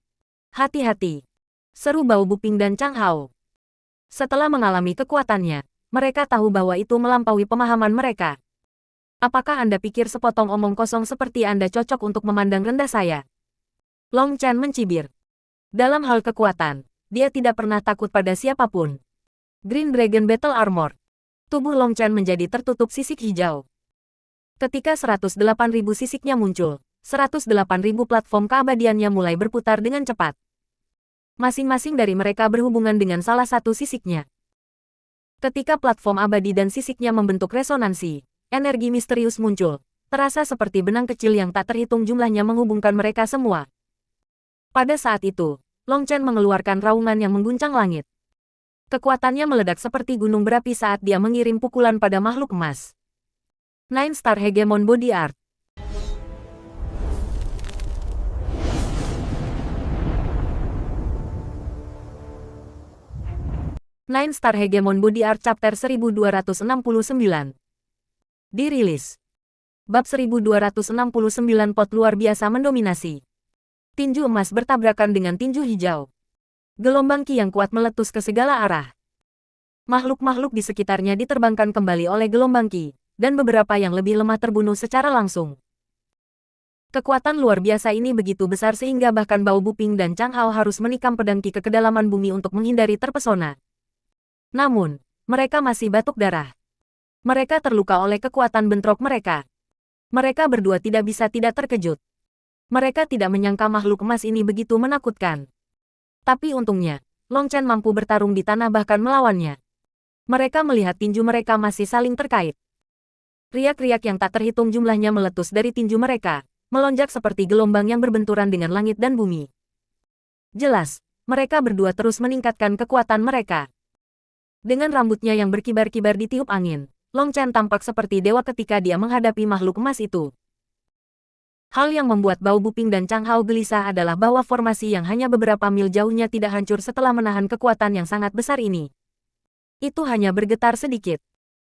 Hati-hati, seru Bao Buping dan Chang Hao. Setelah mengalami kekuatannya, mereka tahu bahwa itu melampaui pemahaman mereka. Apakah Anda pikir sepotong omong kosong seperti Anda cocok untuk memandang rendah saya? Long Chen mencibir. Dalam hal kekuatan, dia tidak pernah takut pada siapapun. Green Dragon Battle Armor. Tubuh Long Chen menjadi tertutup sisik hijau. Ketika 108.000 sisiknya muncul, 108.000 platform keabadiannya mulai berputar dengan cepat. Masing-masing dari mereka berhubungan dengan salah satu sisiknya. Ketika platform abadi dan sisiknya membentuk resonansi, Energi misterius muncul, terasa seperti benang kecil yang tak terhitung jumlahnya menghubungkan mereka semua. Pada saat itu, Long Chen mengeluarkan raungan yang mengguncang langit. Kekuatannya meledak seperti gunung berapi saat dia mengirim pukulan pada makhluk emas. Nine Star Hegemon Body Art. Nine Star Hegemon Body Art Chapter 1269. Dirilis. Bab 1269 pot luar biasa mendominasi. Tinju emas bertabrakan dengan tinju hijau. Gelombang ki yang kuat meletus ke segala arah. Makhluk-makhluk di sekitarnya diterbangkan kembali oleh gelombang ki, dan beberapa yang lebih lemah terbunuh secara langsung. Kekuatan luar biasa ini begitu besar sehingga bahkan Bao Buping dan Chang Hao harus menikam pedang ki ke kedalaman bumi untuk menghindari terpesona. Namun, mereka masih batuk darah. Mereka terluka oleh kekuatan bentrok mereka. Mereka berdua tidak bisa tidak terkejut. Mereka tidak menyangka makhluk emas ini begitu menakutkan. Tapi untungnya, Long Chen mampu bertarung di tanah bahkan melawannya. Mereka melihat tinju mereka masih saling terkait. Riak-riak yang tak terhitung jumlahnya meletus dari tinju mereka, melonjak seperti gelombang yang berbenturan dengan langit dan bumi. Jelas, mereka berdua terus meningkatkan kekuatan mereka. Dengan rambutnya yang berkibar-kibar ditiup angin, Long Chen tampak seperti dewa ketika dia menghadapi makhluk emas itu. Hal yang membuat Bao Buping dan Chang Hao gelisah adalah bahwa formasi yang hanya beberapa mil jauhnya tidak hancur setelah menahan kekuatan yang sangat besar ini. Itu hanya bergetar sedikit.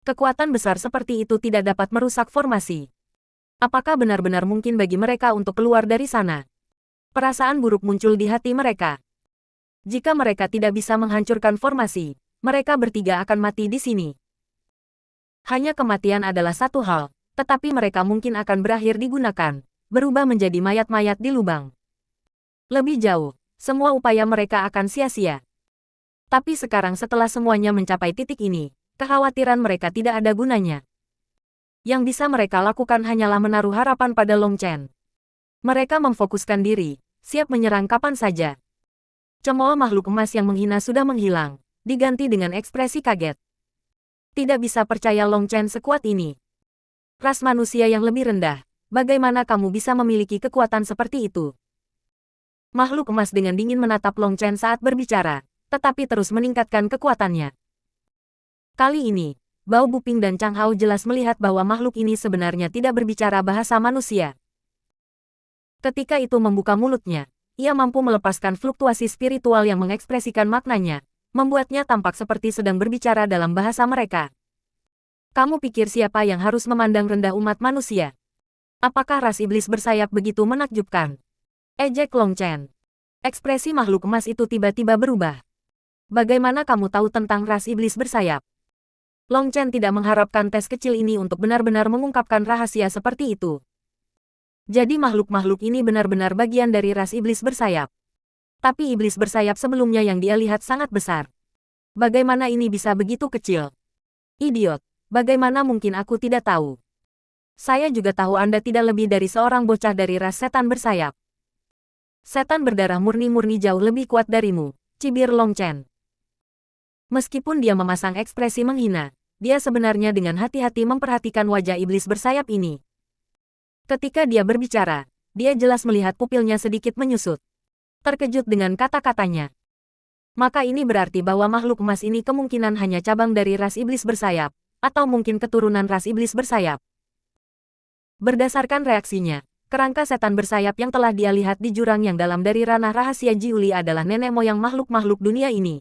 Kekuatan besar seperti itu tidak dapat merusak formasi. Apakah benar-benar mungkin bagi mereka untuk keluar dari sana? Perasaan buruk muncul di hati mereka. Jika mereka tidak bisa menghancurkan formasi, mereka bertiga akan mati di sini. Hanya kematian adalah satu hal, tetapi mereka mungkin akan berakhir digunakan, berubah menjadi mayat-mayat di lubang. Lebih jauh, semua upaya mereka akan sia-sia. Tapi sekarang setelah semuanya mencapai titik ini, kekhawatiran mereka tidak ada gunanya. Yang bisa mereka lakukan hanyalah menaruh harapan pada Long Chen. Mereka memfokuskan diri, siap menyerang kapan saja. Cemooh makhluk emas yang menghina sudah menghilang, diganti dengan ekspresi kaget. Tidak bisa percaya Long Chen sekuat ini. Ras manusia yang lebih rendah, bagaimana kamu bisa memiliki kekuatan seperti itu? Makhluk emas dengan dingin menatap Long Chen saat berbicara, tetapi terus meningkatkan kekuatannya. Kali ini, Bao Buping dan Chang Hao jelas melihat bahwa makhluk ini sebenarnya tidak berbicara bahasa manusia. Ketika itu membuka mulutnya, ia mampu melepaskan fluktuasi spiritual yang mengekspresikan maknanya, membuatnya tampak seperti sedang berbicara dalam bahasa mereka. Kamu pikir siapa yang harus memandang rendah umat manusia? Apakah ras iblis bersayap begitu menakjubkan? Ejek Long Chen. Ekspresi makhluk emas itu tiba-tiba berubah. Bagaimana kamu tahu tentang ras iblis bersayap? Long Chen tidak mengharapkan tes kecil ini untuk benar-benar mengungkapkan rahasia seperti itu. Jadi makhluk-makhluk ini benar-benar bagian dari ras iblis bersayap. Tapi iblis bersayap sebelumnya yang dia lihat sangat besar. Bagaimana ini bisa begitu kecil? Idiot, bagaimana mungkin aku tidak tahu? Saya juga tahu Anda tidak lebih dari seorang bocah dari ras setan bersayap. Setan berdarah murni-murni jauh lebih kuat darimu, cibir Long Chen. Meskipun dia memasang ekspresi menghina, dia sebenarnya dengan hati-hati memperhatikan wajah iblis bersayap ini. Ketika dia berbicara, dia jelas melihat pupilnya sedikit menyusut. Terkejut dengan kata-katanya. Maka ini berarti bahwa makhluk emas ini kemungkinan hanya cabang dari ras iblis bersayap, atau mungkin keturunan ras iblis bersayap. Berdasarkan reaksinya, kerangka setan bersayap yang telah dia lihat di jurang yang dalam dari ranah rahasia Jiuli adalah nenek moyang makhluk-makhluk dunia ini.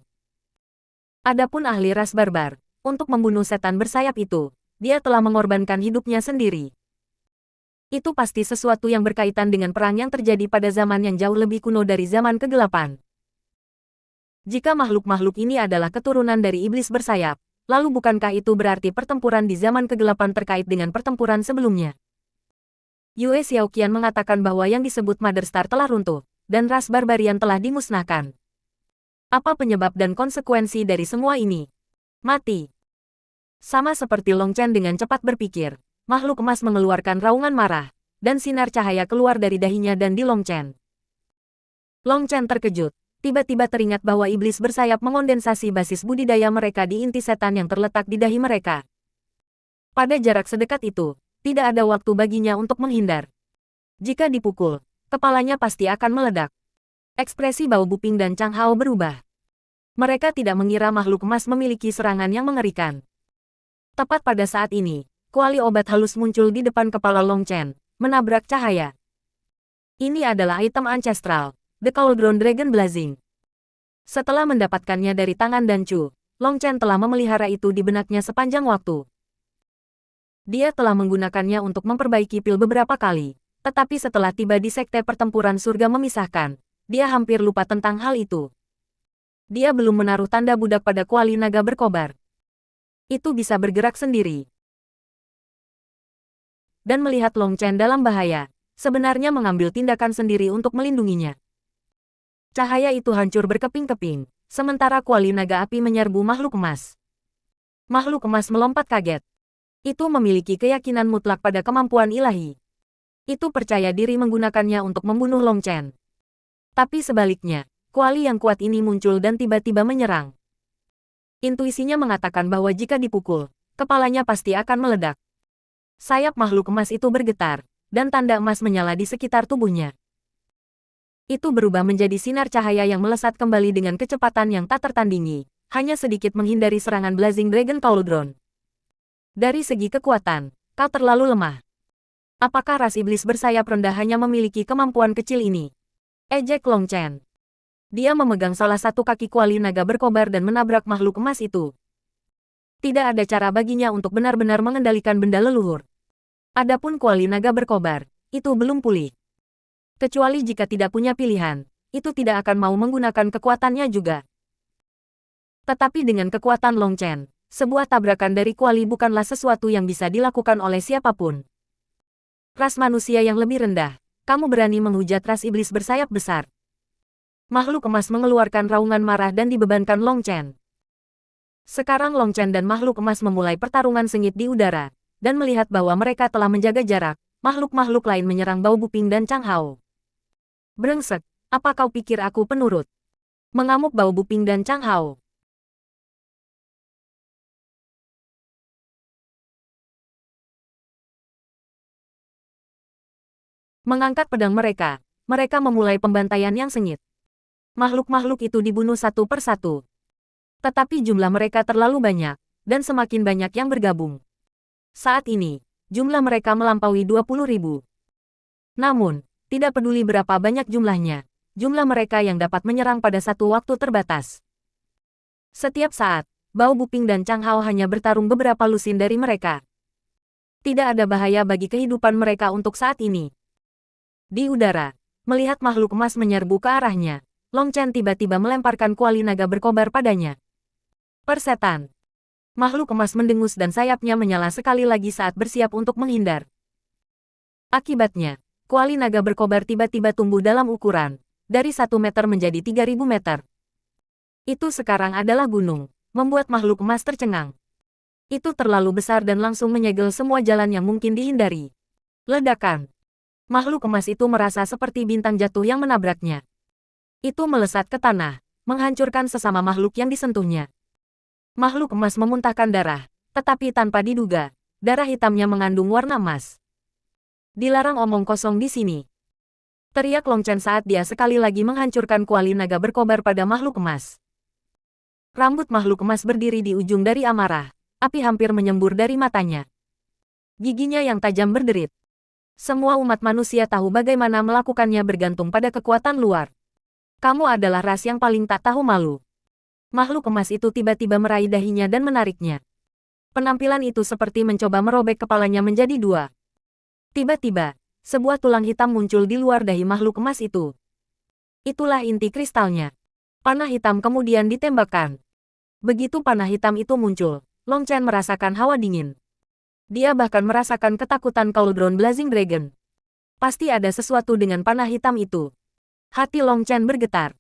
Adapun ahli ras barbar, untuk membunuh setan bersayap itu, dia telah mengorbankan hidupnya sendiri. Itu pasti sesuatu yang berkaitan dengan perang yang terjadi pada zaman yang jauh lebih kuno dari zaman kegelapan. Jika makhluk-makhluk ini adalah keturunan dari iblis bersayap, lalu bukankah itu berarti pertempuran di zaman kegelapan terkait dengan pertempuran sebelumnya? Yue Xiaoqian mengatakan bahwa yang disebut Mother Star telah runtuh, dan ras barbarian telah dimusnahkan. Apa penyebab dan konsekuensi dari semua ini? Mati. Sama seperti Long Chen dengan cepat berpikir, makhluk emas mengeluarkan raungan marah, dan sinar cahaya keluar dari dahinya dan di Long Chen. Long Chen terkejut, tiba-tiba teringat bahwa iblis bersayap mengondensasi basis budidaya mereka di inti setan yang terletak di dahi mereka. Pada jarak sedekat itu, tidak ada waktu baginya untuk menghindar. Jika dipukul, kepalanya pasti akan meledak. Ekspresi Bao Buping dan Chang Hao berubah. Mereka tidak mengira makhluk emas memiliki serangan yang mengerikan. Tepat pada saat ini, kuali obat halus muncul di depan kepala Long Chen, menabrak cahaya. Ini adalah item ancestral, The Cauldron Dragon Blazing. Setelah mendapatkannya dari tangan Dan Chu, Long Chen telah memelihara itu di benaknya sepanjang waktu. Dia telah menggunakannya untuk memperbaiki pil beberapa kali, tetapi setelah tiba di sekte pertempuran surga memisahkan, dia hampir lupa tentang hal itu. Dia belum menaruh tanda budak pada kuali naga berkobar. Itu bisa bergerak sendiri. Dan melihat Long Chen dalam bahaya, sebenarnya mengambil tindakan sendiri untuk melindunginya. Cahaya itu hancur berkeping-keping, sementara kuali naga api menyerbu makhluk emas. Makhluk emas melompat kaget. Itu memiliki keyakinan mutlak pada kemampuan ilahi. Itu percaya diri menggunakannya untuk membunuh Long Chen. Tapi sebaliknya, kuali yang kuat ini muncul dan tiba-tiba menyerang. Intuisinya mengatakan bahwa jika dipukul, kepalanya pasti akan meledak. Sayap makhluk emas itu bergetar, dan tanda emas menyala di sekitar tubuhnya. Itu berubah menjadi sinar cahaya yang melesat kembali dengan kecepatan yang tak tertandingi, hanya sedikit menghindari serangan Blazing Dragon Cauldron. Dari segi kekuatan, kau terlalu lemah. Apakah ras iblis bersayap rendah hanya memiliki kemampuan kecil ini? Ejek Long Chen. Dia memegang salah satu kaki kuali naga berkobar dan menabrak makhluk emas itu. Tidak ada cara baginya untuk benar-benar mengendalikan benda leluhur. Adapun kuali naga berkobar, itu belum pulih. Kecuali jika tidak punya pilihan, itu tidak akan mau menggunakan kekuatannya juga. Tetapi dengan kekuatan Long Chen, sebuah tabrakan dari kuali bukanlah sesuatu yang bisa dilakukan oleh siapapun. Ras manusia yang lebih rendah, kamu berani menghujat ras iblis bersayap besar. Makhluk emas mengeluarkan raungan marah dan dibebankan Long Chen. Sekarang Long Chen dan makhluk emas memulai pertarungan sengit di udara, dan melihat bahwa mereka telah menjaga jarak, makhluk-makhluk lain menyerang Bao Buping dan Chang Hao. Brengsek, apa kau pikir aku penurut? Mengamuk Bao Buping dan Chang Hao. Mengangkat pedang mereka memulai pembantaian yang sengit. Makhluk-makhluk itu dibunuh satu persatu. Tetapi jumlah mereka terlalu banyak, dan semakin banyak yang bergabung. Saat ini, jumlah mereka melampaui 20.000. Namun, tidak peduli berapa banyak jumlahnya, jumlah mereka yang dapat menyerang pada satu waktu terbatas. Setiap saat, Bao Buping dan Chang Hao hanya bertarung beberapa lusin dari mereka. Tidak ada bahaya bagi kehidupan mereka untuk saat ini. Di udara, melihat makhluk emas menyerbu ke arahnya, Long Chen tiba-tiba melemparkan kuali naga berkobar padanya. Persetan. Makhluk emas mendengus dan sayapnya menyala sekali lagi saat bersiap untuk menghindar. Akibatnya, kuali naga berkobar tiba-tiba tumbuh dalam ukuran, dari 1 meter menjadi 3.000 meter. Itu sekarang adalah gunung, membuat makhluk emas tercengang. Itu terlalu besar dan langsung menyegel semua jalan yang mungkin dihindari. Ledakan. Makhluk emas itu merasa seperti bintang jatuh yang menabraknya. Itu melesat ke tanah, menghancurkan sesama makhluk yang disentuhnya. Makhluk emas memuntahkan darah, tetapi tanpa diduga, darah hitamnya mengandung warna emas. Dilarang omong kosong di sini. Teriak Long Chen saat dia sekali lagi menghancurkan kuali naga berkobar pada makhluk emas. Rambut makhluk emas berdiri di ujung dari amarah, api hampir menyembur dari matanya. Giginya yang tajam berderit. Semua umat manusia tahu bagaimana melakukannya bergantung pada kekuatan luar. Kamu adalah ras yang paling tak tahu malu. Makhluk emas itu tiba-tiba meraih dahinya dan menariknya. Penampilan itu seperti mencoba merobek kepalanya menjadi dua. Tiba-tiba, sebuah tulang hitam muncul di luar dahi makhluk emas itu. Itulah inti kristalnya. Panah hitam kemudian ditembakkan. Begitu panah hitam itu muncul, Long Chen merasakan hawa dingin. Dia bahkan merasakan ketakutan Cauldron Blazing Dragon. Pasti ada sesuatu dengan panah hitam itu. Hati Long Chen bergetar.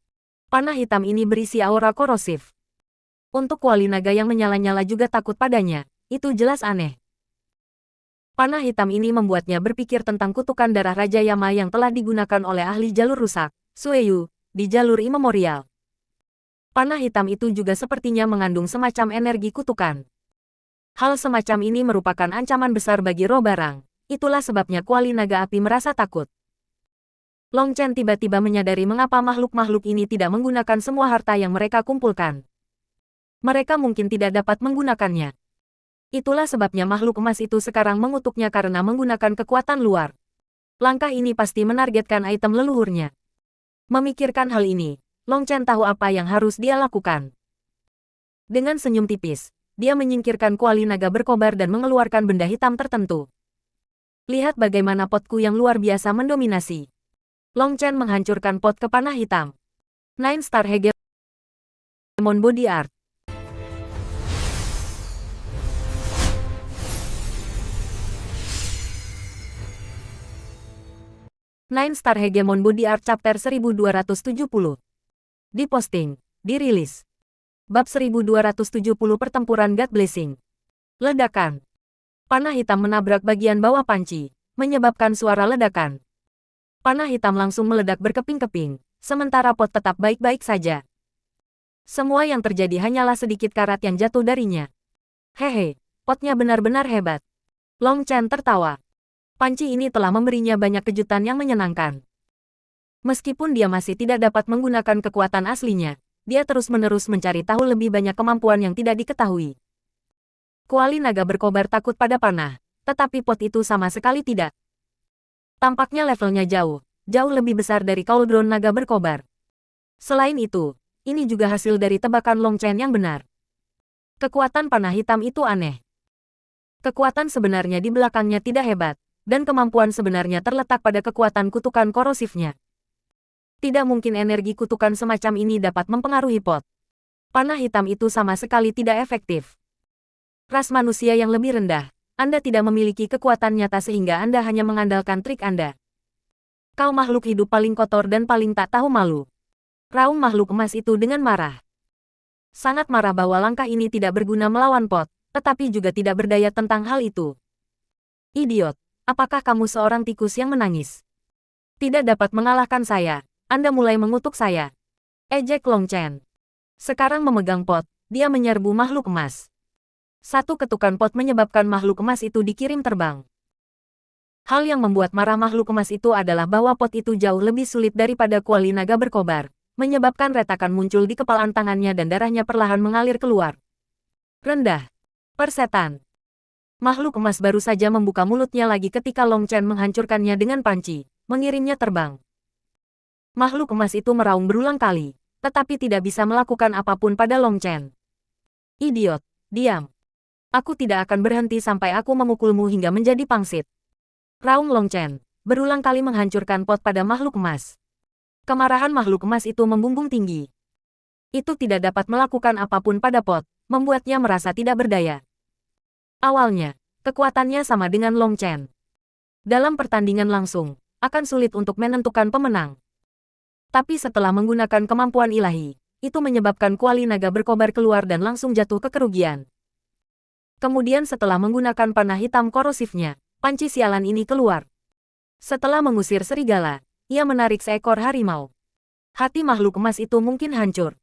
Panah hitam ini berisi aura korosif. Untuk kuali naga yang menyala-nyala juga takut padanya, itu jelas aneh. Panah hitam ini membuatnya berpikir tentang kutukan darah Raja Yama yang telah digunakan oleh ahli jalur rusak, Sueyu, di jalur imemorial. Panah hitam itu juga sepertinya mengandung semacam energi kutukan. Hal semacam ini merupakan ancaman besar bagi roh barang. Itulah sebabnya kuali naga api merasa takut. Long Chen tiba-tiba menyadari mengapa makhluk-makhluk ini tidak menggunakan semua harta yang mereka kumpulkan. Mereka mungkin tidak dapat menggunakannya. Itulah sebabnya makhluk emas itu sekarang mengutuknya karena menggunakan kekuatan luar. Langkah ini pasti menargetkan item leluhurnya. Memikirkan hal ini, Long Chen tahu apa yang harus dia lakukan. Dengan senyum tipis, dia menyingkirkan kuali naga berkobar dan mengeluarkan benda hitam tertentu. Lihat bagaimana potku yang luar biasa mendominasi. Long Chen menghancurkan pot ke panah hitam. 9 Star Hegemon Body Art. Nine Star Hegemon Body Art Chapter 1270. Diposting, dirilis. Bab 1270 Pertempuran God Blessing. Ledakan. Panah hitam menabrak bagian bawah panci, menyebabkan suara ledakan. Panah hitam langsung meledak berkeping-keping, sementara pot tetap baik-baik saja. Semua yang terjadi hanyalah sedikit karat yang jatuh darinya. Hehe, potnya benar-benar hebat. Long Chen tertawa. Panci ini telah memberinya banyak kejutan yang menyenangkan. Meskipun dia masih tidak dapat menggunakan kekuatan aslinya, dia terus-menerus mencari tahu lebih banyak kemampuan yang tidak diketahui. Kuali naga berkobar takut pada panah, tetapi pot itu sama sekali tidak. Tampaknya levelnya jauh lebih besar dari Cauldron naga berkobar. Selain itu, ini juga hasil dari tebakan Long Chen yang benar. Kekuatan panah hitam itu aneh. Kekuatan sebenarnya di belakangnya tidak hebat, dan kemampuan sebenarnya terletak pada kekuatan kutukan korosifnya. Tidak mungkin energi kutukan semacam ini dapat mempengaruhi pot. Panah hitam itu sama sekali tidak efektif. Ras manusia yang lebih rendah, Anda tidak memiliki kekuatan nyata sehingga Anda hanya mengandalkan trik Anda. Kau makhluk hidup paling kotor dan paling tak tahu malu. Raung makhluk emas itu dengan marah. Sangat marah bahwa langkah ini tidak berguna melawan pot, tetapi juga tidak berdaya tentang hal itu. Idiot. Apakah kamu seorang tikus yang menangis? Tidak dapat mengalahkan saya, Anda mulai mengutuk saya. Ejek Long Chen. Sekarang memegang pot, dia menyerbu makhluk emas. Satu ketukan pot menyebabkan makhluk emas itu dikirim terbang. Hal yang membuat marah makhluk emas itu adalah bahwa pot itu jauh lebih sulit daripada kuali naga berkobar, menyebabkan retakan muncul di kepalan tangannya dan darahnya perlahan mengalir keluar. Rendah. Persetan. Makhluk emas baru saja membuka mulutnya lagi ketika Long Chen menghancurkannya dengan panci, mengirimnya terbang. Makhluk emas itu meraung berulang kali, tetapi tidak bisa melakukan apapun pada Long Chen. Idiot, diam. Aku tidak akan berhenti sampai aku memukulmu hingga menjadi pangsit. Raung Long Chen, berulang kali menghancurkan pot pada makhluk emas. Kemarahan makhluk emas itu membumbung tinggi. Itu tidak dapat melakukan apapun pada pot, membuatnya merasa tidak berdaya. Awalnya, kekuatannya sama dengan Long Chen. Dalam pertandingan langsung, akan sulit untuk menentukan pemenang. Tapi setelah menggunakan kemampuan ilahi, itu menyebabkan kuali naga berkobar keluar dan langsung jatuh ke kerugian. Kemudian setelah menggunakan panah hitam korosifnya, panci sialan ini keluar. Setelah mengusir serigala, ia menarik seekor harimau. Hati makhluk emas itu mungkin hancur.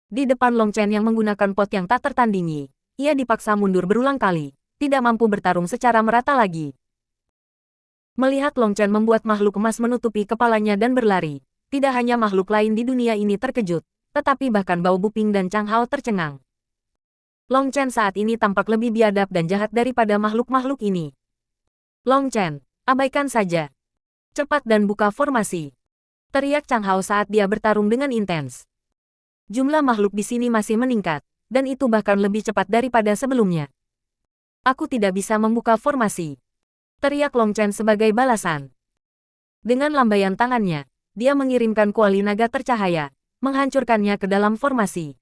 Di depan Long Chen yang menggunakan pot yang tak tertandingi, ia dipaksa mundur berulang kali, tidak mampu bertarung secara merata lagi. Melihat Long Chen membuat makhluk emas menutupi kepalanya dan berlari, tidak hanya makhluk lain di dunia ini terkejut, tetapi bahkan Bao Buping dan Chang Hao tercengang. Long Chen saat ini tampak lebih biadab dan jahat daripada makhluk-makhluk ini. Long Chen, abaikan saja. Cepat dan buka formasi. Teriak Chang Hao saat dia bertarung dengan intens. Jumlah makhluk di sini masih meningkat, dan itu bahkan lebih cepat daripada sebelumnya. Aku tidak bisa membuka formasi. Teriak Long Chen sebagai balasan. Dengan lambaian tangannya, dia mengirimkan kuali naga tercahaya, menghancurkannya ke dalam formasi.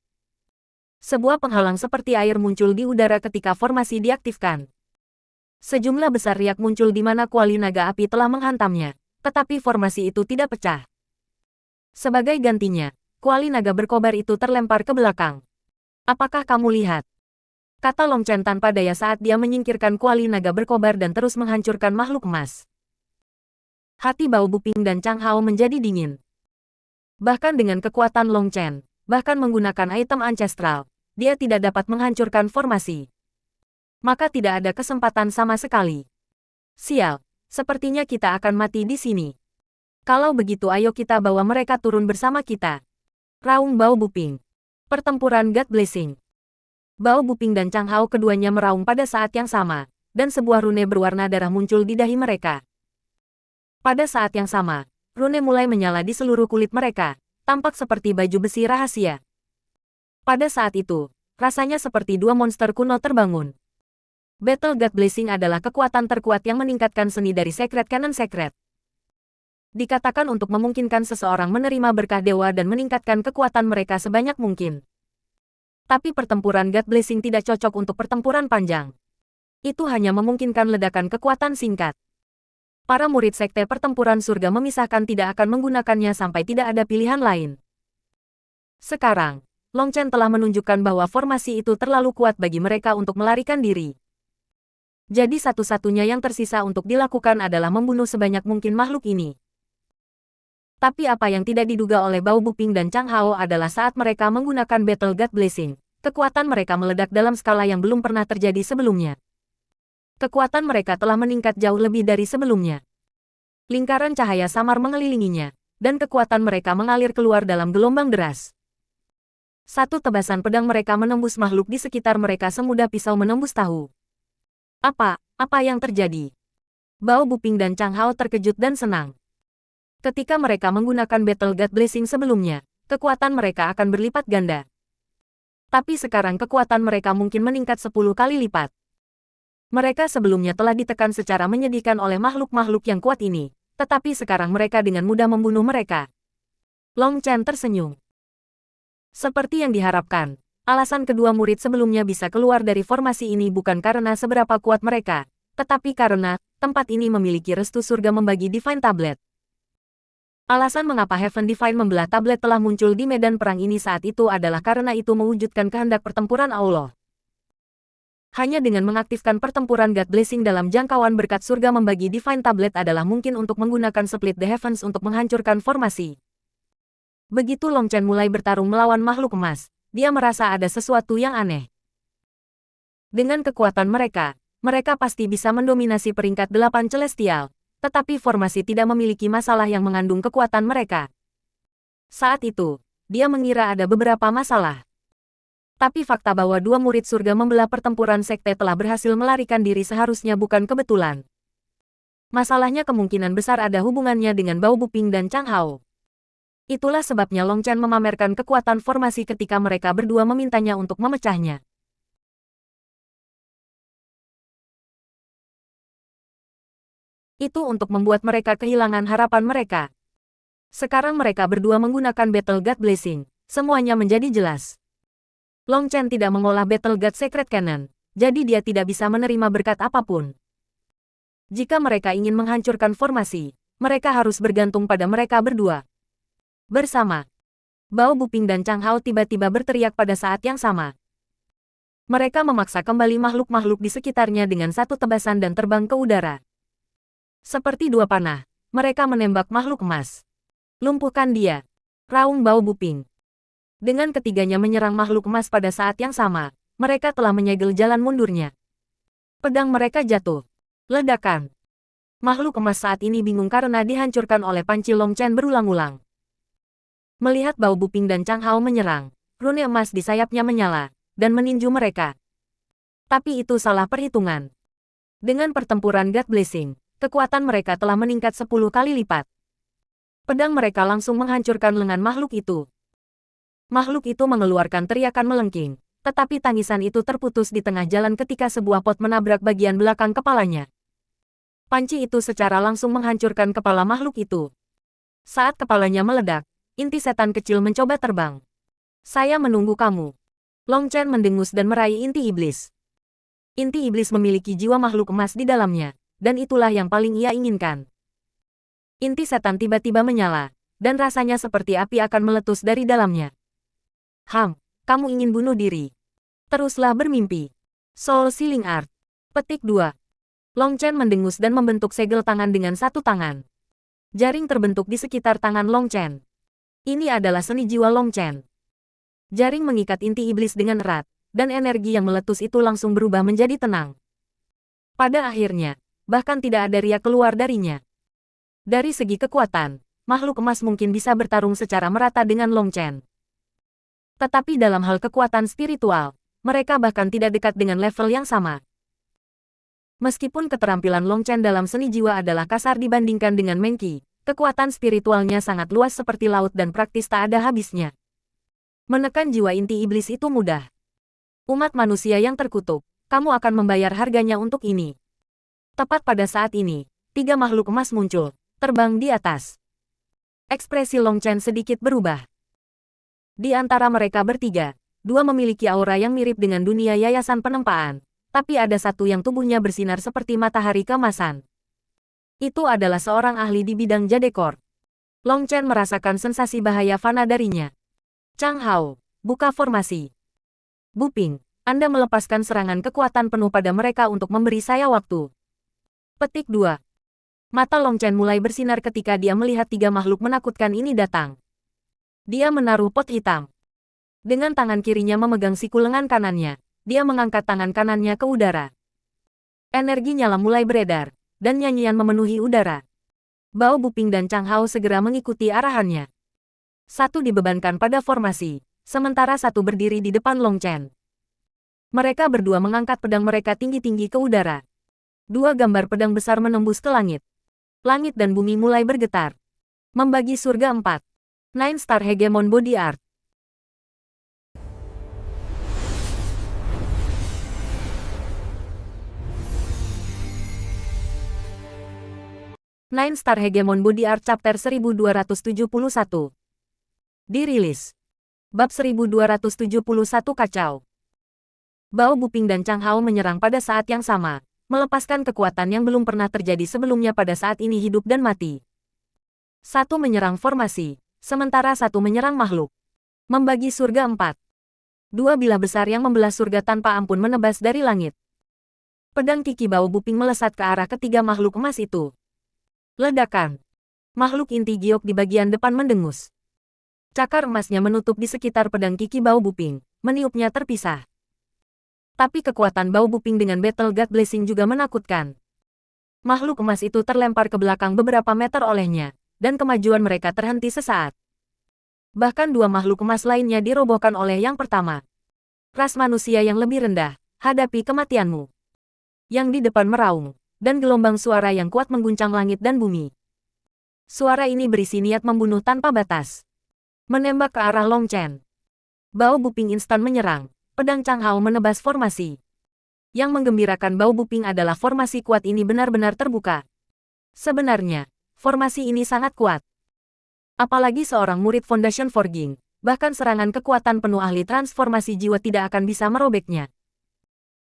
Sebuah penghalang seperti air muncul di udara ketika formasi diaktifkan. Sejumlah besar riak muncul di mana kuali naga api telah menghantamnya, tetapi formasi itu tidak pecah. Sebagai gantinya, kuali naga berkobar itu terlempar ke belakang. Apakah kamu lihat? Kata Long Chen tanpa daya saat dia menyingkirkan kuali naga berkobar dan terus menghancurkan makhluk emas. Hati Bao Buping dan Chang Hao menjadi dingin. Bahkan dengan kekuatan Long Chen, bahkan menggunakan item ancestral, dia tidak dapat menghancurkan formasi. maka tidak ada kesempatan sama sekali. Sial, sepertinya kita akan mati di sini. Kalau begitu ayo kita bawa mereka turun bersama kita. Raung Bao Buping. Pertempuran God Blessing. Bao Buping dan Chang Hao keduanya meraung pada saat yang sama, dan sebuah rune berwarna darah muncul di dahi mereka. Pada saat yang sama, rune mulai menyala di seluruh kulit mereka, tampak seperti baju besi rahasia. Pada saat itu, rasanya seperti dua monster kuno terbangun. Battle God Blessing adalah kekuatan terkuat yang meningkatkan seni dari Secret Canon Secret. Dikatakan untuk memungkinkan seseorang menerima berkah dewa dan meningkatkan kekuatan mereka sebanyak mungkin. Tapi pertempuran God Blessing tidak cocok untuk pertempuran panjang. Itu hanya memungkinkan ledakan kekuatan singkat. Para murid sekte pertempuran surga memisahkan tidak akan menggunakannya sampai tidak ada pilihan lain. Sekarang, Long Chen telah menunjukkan bahwa formasi itu terlalu kuat bagi mereka untuk melarikan diri. Jadi satu-satunya yang tersisa untuk dilakukan adalah membunuh sebanyak mungkin makhluk ini. Tapi apa yang tidak diduga oleh Bao Buping dan Chang Hao adalah saat mereka menggunakan Battle God Blessing, kekuatan mereka meledak dalam skala yang belum pernah terjadi sebelumnya. Kekuatan mereka telah meningkat jauh lebih dari sebelumnya. Lingkaran cahaya samar mengelilinginya, dan kekuatan mereka mengalir keluar dalam gelombang deras. Satu tebasan pedang mereka menembus makhluk di sekitar mereka semudah pisau menembus tahu. Apa yang terjadi? Bao Buping dan Chang Hao terkejut dan senang. Ketika mereka menggunakan Battle God Blessing sebelumnya, kekuatan mereka akan berlipat ganda. Tapi sekarang kekuatan mereka mungkin meningkat 10 kali lipat. Mereka sebelumnya telah ditekan secara menyedihkan oleh makhluk-makhluk yang kuat ini, tetapi sekarang mereka dengan mudah membunuh mereka. Long Chen tersenyum. Seperti yang diharapkan, alasan kedua murid sebelumnya bisa keluar dari formasi ini bukan karena seberapa kuat mereka, tetapi karena tempat ini memiliki restu surga membagi Divine Tablet. Alasan mengapa Heaven Divine membelah tablet telah muncul di medan perang ini saat itu adalah karena itu mewujudkan kehendak pertempuran Allah. Hanya dengan mengaktifkan pertempuran God Blessing dalam jangkauan berkat surga membagi Divine Tablet adalah mungkin untuk menggunakan Split the Heavens untuk menghancurkan formasi. Begitu Long Chen mulai bertarung melawan makhluk emas, dia merasa ada sesuatu yang aneh. Dengan kekuatan mereka, mereka pasti bisa mendominasi peringkat 8 celestial. Tetapi formasi tidak memiliki masalah yang mengandung kekuatan mereka. Saat itu, dia mengira ada beberapa masalah. Tapi fakta bahwa dua murid surga membelah pertempuran sekte telah berhasil melarikan diri seharusnya bukan kebetulan. Masalahnya kemungkinan besar ada hubungannya dengan Bao Buping dan Chang Hao. Itulah sebabnya Long Chen memamerkan kekuatan formasi ketika mereka berdua memintanya untuk memecahnya. Itu untuk membuat mereka kehilangan harapan mereka. Sekarang mereka berdua menggunakan Battle God Blessing, semuanya menjadi jelas. Long Chen tidak mengolah Battle God Secret Cannon, jadi dia tidak bisa menerima berkat apapun. Jika mereka ingin menghancurkan formasi, mereka harus bergantung pada mereka berdua. Bersama, Bao Buping dan Chang Hao tiba-tiba berteriak pada saat yang sama. Mereka memaksa kembali makhluk-makhluk di sekitarnya dengan satu tebasan dan terbang ke udara. Seperti dua panah, mereka menembak makhluk emas. Lumpuhkan dia. Raung Bao Buping. Dengan ketiganya menyerang makhluk emas pada saat yang sama, mereka telah menyegel jalan mundurnya. Pedang mereka jatuh. Ledakan. Makhluk emas saat ini bingung karena dihancurkan oleh panci Long Chen berulang-ulang. Melihat Bao Buping dan Chang Hao menyerang, rune emas di sayapnya menyala, dan meninju mereka. Tapi itu salah perhitungan. Dengan pertempuran God Blessing, kekuatan mereka telah meningkat 10 kali lipat. Pedang mereka langsung menghancurkan lengan makhluk itu. Makhluk itu mengeluarkan teriakan melengking, tetapi tangisan itu terputus di tengah jalan ketika sebuah pot menabrak bagian belakang kepalanya. Panci itu secara langsung menghancurkan kepala makhluk itu. Saat kepalanya meledak, inti setan kecil mencoba terbang. Saya menunggu kamu. Long Chen mendengus dan meraih inti iblis. Inti iblis memiliki jiwa makhluk emas di dalamnya. Dan itulah yang paling ia inginkan. Inti setan tiba-tiba menyala, dan rasanya seperti api akan meletus dari dalamnya. Kamu ingin bunuh diri. Teruslah bermimpi. Soul Sealing Art. Petik 2. Long Chen mendengus dan membentuk segel tangan dengan satu tangan. Jaring terbentuk di sekitar tangan Long Chen. Ini adalah seni jiwa Long Chen. Jaring mengikat inti iblis dengan erat, dan energi yang meletus itu langsung berubah menjadi tenang. Pada akhirnya, bahkan tidak ada riak keluar darinya. Dari segi kekuatan, makhluk emas mungkin bisa bertarung secara merata dengan Long Chen. Tetapi dalam hal kekuatan spiritual, mereka bahkan tidak dekat dengan level yang sama. Meskipun keterampilan Long Chen dalam seni jiwa adalah kasar dibandingkan dengan Meng Qi, kekuatan spiritualnya sangat luas seperti laut dan praktis tak ada habisnya. Menekan jiwa inti iblis itu mudah. Umat manusia yang terkutuk, kamu akan membayar harganya untuk ini. Tepat pada saat ini, 3 makhluk emas muncul, terbang di atas. Ekspresi Long Chen sedikit berubah. Di antara mereka bertiga, 2 memiliki aura yang mirip dengan dunia yayasan penempaan, tapi ada satu yang tubuhnya bersinar seperti matahari keemasan. Itu adalah seorang ahli di bidang jadekor. Long Chen merasakan sensasi bahaya fana darinya. Chang Hao, buka formasi. Buping, Anda melepaskan serangan kekuatan penuh pada mereka untuk memberi saya waktu. Petik 2. Mata Long Chen mulai bersinar ketika dia melihat 3 makhluk menakutkan ini datang. Dia menaruh pot hitam. Dengan tangan kirinya memegang siku lengan kanannya, dia mengangkat tangan kanannya ke udara. Energi nyala mulai beredar, dan nyanyian memenuhi udara. Bao Buping dan Chang Hao segera mengikuti arahannya. Satu dibebankan pada formasi, sementara satu berdiri di depan Long Chen. Mereka berdua mengangkat pedang mereka tinggi-tinggi ke udara. 2 gambar pedang besar menembus ke langit. Langit dan bumi mulai bergetar. Membagi surga 4. 9 Star Hegemon Body Art. Nine Star Hegemon Body Art Chapter 1271. Dirilis. Bab 1271 Kacau. Bao Buping dan Chang Hao menyerang pada saat yang sama, melepaskan kekuatan yang belum pernah terjadi sebelumnya pada saat ini hidup dan mati. Satu menyerang formasi, sementara satu menyerang makhluk. Membagi surga 4. 2 bilah besar yang membelah surga tanpa ampun menebas dari langit. Pedang Kiki Bao Buping melesat ke arah ketiga makhluk emas itu. Ledakan. Makhluk inti giok di bagian depan mendengus. Cakar emasnya menutup di sekitar pedang Kiki Bao Buping, meniupnya terpisah. Tapi kekuatan Bao Buping dengan Battle God Blessing juga menakutkan. Makhluk emas itu terlempar ke belakang beberapa meter olehnya, dan kemajuan mereka terhenti sesaat. Bahkan 2 makhluk emas lainnya dirobohkan oleh yang pertama. Ras manusia yang lebih rendah, hadapi kematianmu. Yang di depan meraung, dan gelombang suara yang kuat mengguncang langit dan bumi. Suara ini berisi niat membunuh tanpa batas. Menembak ke arah Long Chen. Bao Buping instan menyerang, pedang Chang Hao menebas formasi. Yang menggembirakan Bao Buping adalah formasi kuat ini benar-benar terbuka. Sebenarnya, formasi ini sangat kuat. Apalagi seorang murid Foundation Forging, bahkan serangan kekuatan penuh ahli transformasi jiwa tidak akan bisa merobeknya.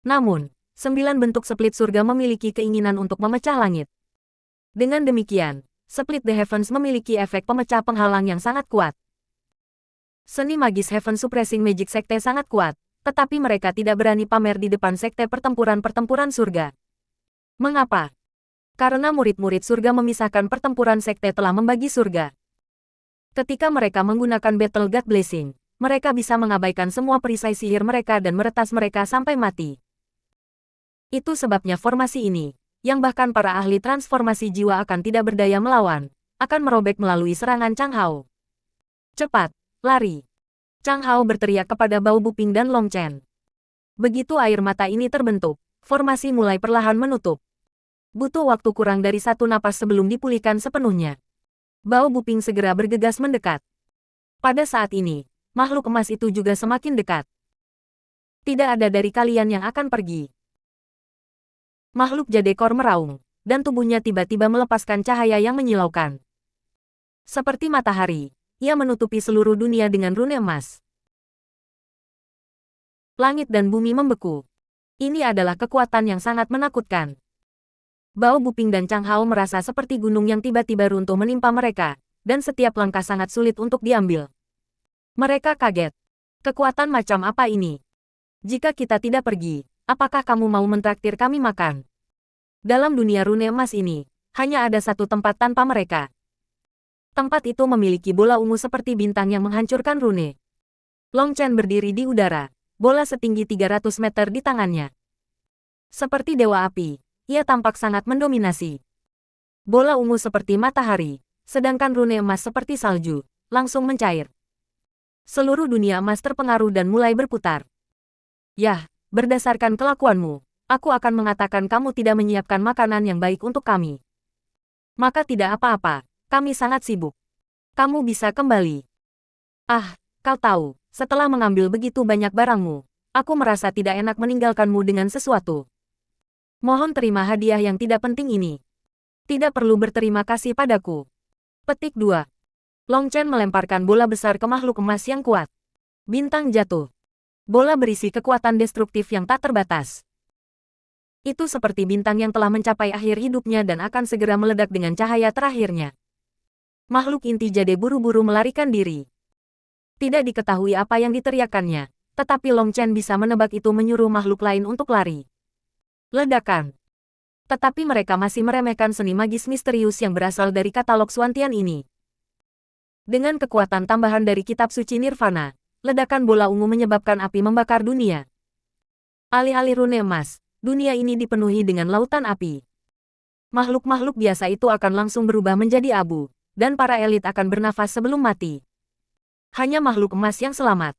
Namun, 9 bentuk split surga memiliki keinginan untuk memecah langit. Dengan demikian, Split the Heavens memiliki efek pemecah penghalang yang sangat kuat. Seni magis Heaven Suppressing Magic Sekte sangat kuat, tetapi mereka tidak berani pamer di depan sekte pertempuran-pertempuran surga. Mengapa? Karena murid-murid surga memisahkan pertempuran sekte telah membagi surga. Ketika mereka menggunakan Battle God Blessing, mereka bisa mengabaikan semua perisai sihir mereka dan meretas mereka sampai mati. Itu sebabnya formasi ini, yang bahkan para ahli transformasi jiwa akan tidak berdaya melawan, akan merobek melalui serangan Chang Hao. Cepat, lari. Chang Hao berteriak kepada Bao Buping dan Long Chen. Begitu air mata ini terbentuk, formasi mulai perlahan menutup. Butuh waktu kurang dari 1 napas sebelum dipulihkan sepenuhnya. Bao Buping segera bergegas mendekat. Pada saat ini, makhluk emas itu juga semakin dekat. Tidak ada dari kalian yang akan pergi. Makhluk jadekor meraung, dan tubuhnya tiba-tiba melepaskan cahaya yang menyilaukan. Seperti matahari, ia menutupi seluruh dunia dengan rune emas. Langit dan bumi membeku. Ini adalah kekuatan yang sangat menakutkan. Bao Buping dan Chang Hao merasa seperti gunung yang tiba-tiba runtuh menimpa mereka, dan setiap langkah sangat sulit untuk diambil. Mereka kaget. Kekuatan macam apa ini? Jika kita tidak pergi, apakah kamu mau mentraktir kami makan? Dalam dunia rune emas ini, hanya ada satu tempat tanpa mereka. Tempat itu memiliki bola ungu seperti bintang yang menghancurkan rune. Long Chen berdiri di udara, bola setinggi 300 meter di tangannya. Seperti dewa api, ia tampak sangat mendominasi. Bola ungu seperti matahari, sedangkan rune emas seperti salju, langsung mencair. Seluruh dunia emas terpengaruh dan mulai berputar. Yah, berdasarkan kelakuanmu, aku akan mengatakan kamu tidak menyiapkan makanan yang baik untuk kami. Maka tidak apa-apa, kami sangat sibuk. Kamu bisa kembali. Ah, kau tahu, setelah mengambil begitu banyak barangmu, aku merasa tidak enak meninggalkanmu dengan sesuatu. Mohon terima hadiah yang tidak penting ini. Tidak perlu berterima kasih padaku. Petik 2. Long Chen melemparkan bola besar ke makhluk emas yang kuat. Bintang jatuh. Bola berisi kekuatan destruktif yang tak terbatas. Itu seperti bintang yang telah mencapai akhir hidupnya dan akan segera meledak dengan cahaya terakhirnya. Makhluk inti Jade buru-buru melarikan diri. Tidak diketahui apa yang diteriakannya, tetapi Long Chen bisa menebak itu menyuruh makhluk lain untuk lari. Ledakan. Tetapi mereka masih meremehkan seni magis misterius yang berasal dari katalog Suantian ini. Dengan kekuatan tambahan dari kitab suci Nirvana, ledakan bola ungu menyebabkan api membakar dunia. Alih-alih rune emas, dunia ini dipenuhi dengan lautan api. Makhluk-makhluk biasa itu akan langsung berubah menjadi abu, dan para elit akan bernafas sebelum mati. Hanya makhluk emas yang selamat.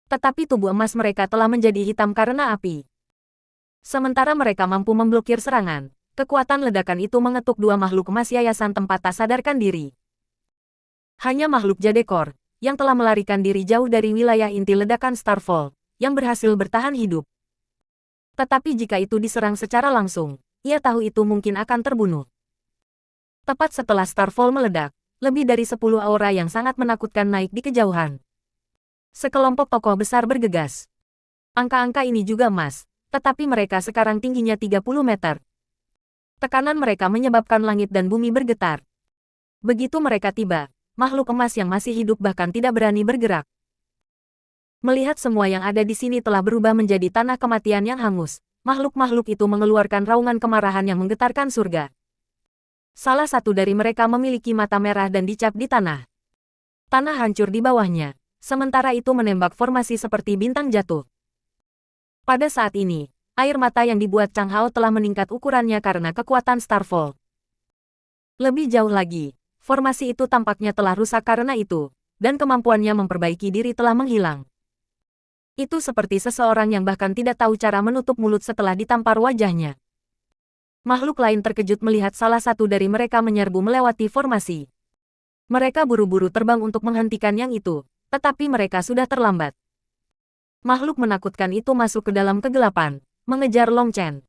Tetapi tubuh emas mereka telah menjadi hitam karena api. Sementara mereka mampu memblokir serangan, kekuatan ledakan itu mengetuk dua makhluk emas yayasan tempat tak sadarkan diri. Hanya makhluk Jadekor, yang telah melarikan diri jauh dari wilayah inti ledakan Starfall, yang berhasil bertahan hidup. Tetapi jika itu diserang secara langsung, ia tahu itu mungkin akan terbunuh. Tepat setelah Starfall meledak, lebih dari 10 aura yang sangat menakutkan naik di kejauhan. Sekelompok tokoh besar bergegas. Angka-angka ini juga emas, tetapi mereka sekarang tingginya 30 meter. Tekanan mereka menyebabkan langit dan bumi bergetar. Begitu mereka tiba, makhluk emas yang masih hidup bahkan tidak berani bergerak. Melihat semua yang ada di sini telah berubah menjadi tanah kematian yang hangus, makhluk-makhluk itu mengeluarkan raungan kemarahan yang menggetarkan surga. Salah satu dari mereka memiliki mata merah dan dicap di tanah. Tanah hancur di bawahnya, sementara itu menembak formasi seperti bintang jatuh. Pada saat ini, air mata yang dibuat Chang Hao telah meningkat ukurannya karena kekuatan Starfall. Lebih jauh lagi, formasi itu tampaknya telah rusak karena itu, dan kemampuannya memperbaiki diri telah menghilang. Itu seperti seseorang yang bahkan tidak tahu cara menutup mulut setelah ditampar wajahnya. Makhluk lain terkejut melihat salah satu dari mereka menyerbu melewati formasi. Mereka buru-buru terbang untuk menghentikan yang itu, tetapi mereka sudah terlambat. Makhluk menakutkan itu masuk ke dalam kegelapan, mengejar Long Chen.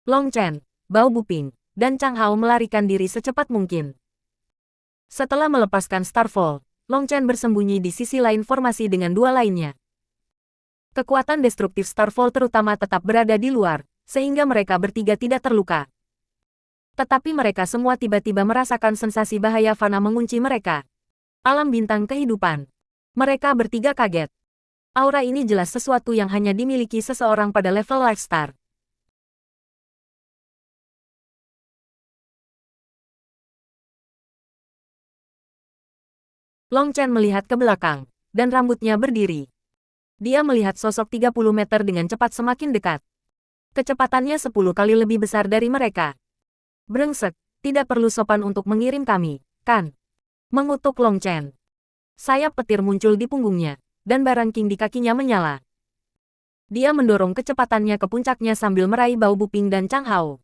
Long Chen, Bao Buping, dan Chang Hao melarikan diri secepat mungkin. Setelah melepaskan Starfall, Long Chen bersembunyi di sisi lain formasi dengan dua lainnya. Kekuatan destruktif Starfall terutama tetap berada di luar, sehingga mereka bertiga tidak terluka. Tetapi mereka semua tiba-tiba merasakan sensasi bahaya fana mengunci mereka. Alam bintang kehidupan. Mereka bertiga kaget. Aura ini jelas sesuatu yang hanya dimiliki seseorang pada level Life Star. Long Chen melihat ke belakang, dan rambutnya berdiri. Dia melihat sosok 30 meter dengan cepat semakin dekat. Kecepatannya 10 kali lebih besar dari mereka. Brengsek, tidak perlu sopan untuk mengirim kami, kan? Mengutuk Long Chen. Sayap petir muncul di punggungnya, dan barang king di kakinya menyala. Dia mendorong kecepatannya ke puncaknya sambil meraih Bao Buping dan Chang Hao.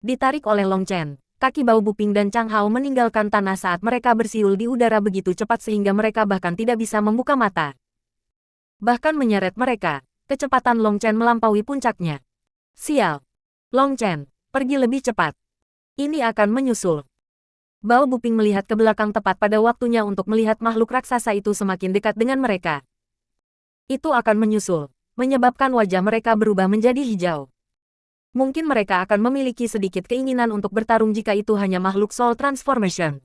Ditarik oleh Long Chen, kaki Bao Buping dan Chang Hao meninggalkan tanah saat mereka bersiul di udara begitu cepat sehingga mereka bahkan tidak bisa membuka mata. Bahkan menyeret mereka, kecepatan Long Chen melampaui puncaknya. Sial. Long Chen, pergi lebih cepat. Ini akan menyusul. Bao Buping melihat ke belakang tepat pada waktunya untuk melihat makhluk raksasa itu semakin dekat dengan mereka. Itu akan menyusul, menyebabkan wajah mereka berubah menjadi hijau. Mungkin mereka akan memiliki sedikit keinginan untuk bertarung jika itu hanya makhluk Soul Transformation.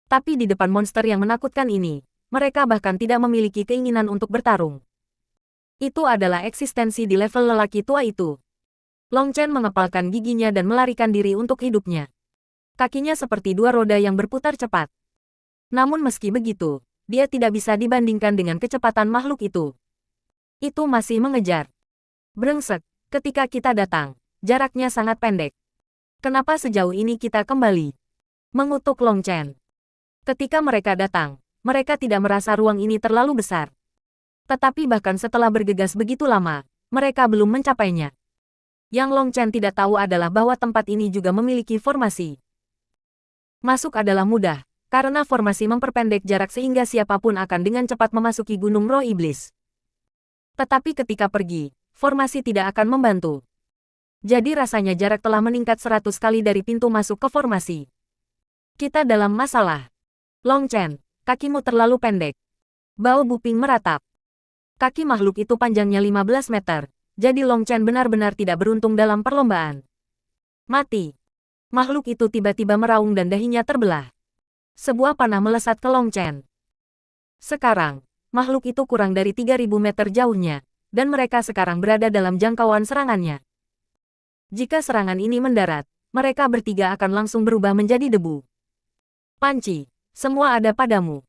Tapi di depan monster yang menakutkan ini, mereka bahkan tidak memiliki keinginan untuk bertarung. Itu adalah eksistensi di level lelaki tua itu. Long Chen mengepalkan giginya dan melarikan diri untuk hidupnya. Kakinya seperti dua roda yang berputar cepat. Namun meski begitu, dia tidak bisa dibandingkan dengan kecepatan makhluk itu. Itu masih mengejar. Brengsek, ketika kita datang, jaraknya sangat pendek. Kenapa sejauh ini kita kembali? Mengutuk Long Chen. Ketika mereka datang, mereka tidak merasa ruang ini terlalu besar. Tetapi bahkan setelah bergegas begitu lama, mereka belum mencapainya. Yang Long Chen tidak tahu adalah bahwa tempat ini juga memiliki formasi. Masuk adalah mudah, karena formasi memperpendek jarak sehingga siapapun akan dengan cepat memasuki Gunung Roh Iblis. Tetapi ketika pergi, formasi tidak akan membantu. Jadi rasanya jarak telah meningkat 100 kali dari pintu masuk ke formasi. Kita dalam masalah. Long Chen, kakimu terlalu pendek. Bao Buping meratap. Kaki makhluk itu panjangnya 15 meter, jadi Long Chen benar-benar tidak beruntung dalam perlombaan. Mati. Makhluk itu tiba-tiba meraung dan dahinya terbelah. Sebuah panah melesat ke Long Chen. Sekarang, makhluk itu kurang dari 3.000 meter jauhnya, dan mereka sekarang berada dalam jangkauan serangannya. Jika serangan ini mendarat, mereka bertiga akan langsung berubah menjadi debu. Panci, semua ada padamu.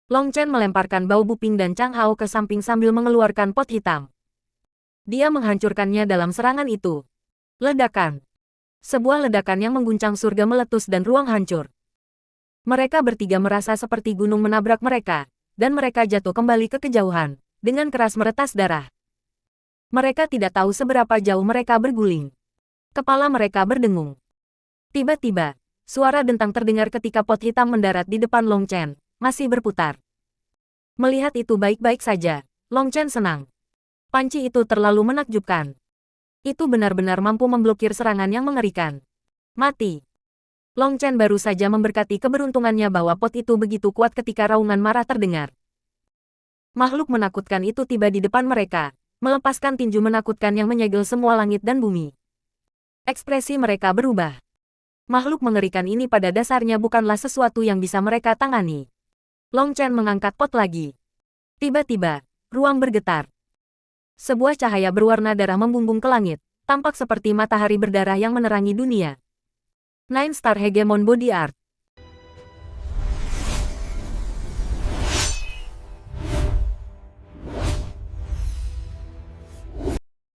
Long Chen melemparkan Bao Buping dan Chang Hao ke samping sambil mengeluarkan pot hitam. Dia menghancurkannya dalam serangan itu. Ledakan. Sebuah ledakan yang mengguncang surga meletus dan ruang hancur. Mereka bertiga merasa seperti gunung menabrak mereka, dan mereka jatuh kembali ke kejauhan, dengan keras meretas darah. Mereka tidak tahu seberapa jauh mereka berguling. Kepala mereka berdengung. Tiba-tiba, suara dentang terdengar ketika pot hitam mendarat di depan Long Chen, masih berputar. Melihat itu baik-baik saja, Long Chen senang. Panci itu terlalu menakjubkan. Itu benar-benar mampu memblokir serangan yang mengerikan. Mati. Long Chen baru saja memberkati keberuntungannya bahwa pot itu begitu kuat ketika raungan marah terdengar. Makhluk menakutkan itu tiba di depan mereka, melepaskan tinju menakutkan yang menyegel semua langit dan bumi. Ekspresi mereka berubah. Makhluk mengerikan ini pada dasarnya bukanlah sesuatu yang bisa mereka tangani. Long Chen mengangkat pot lagi. Tiba-tiba, ruang bergetar. Sebuah cahaya berwarna darah membumbung ke langit, tampak seperti matahari berdarah yang menerangi dunia. Nine Star Hegemon Body Art.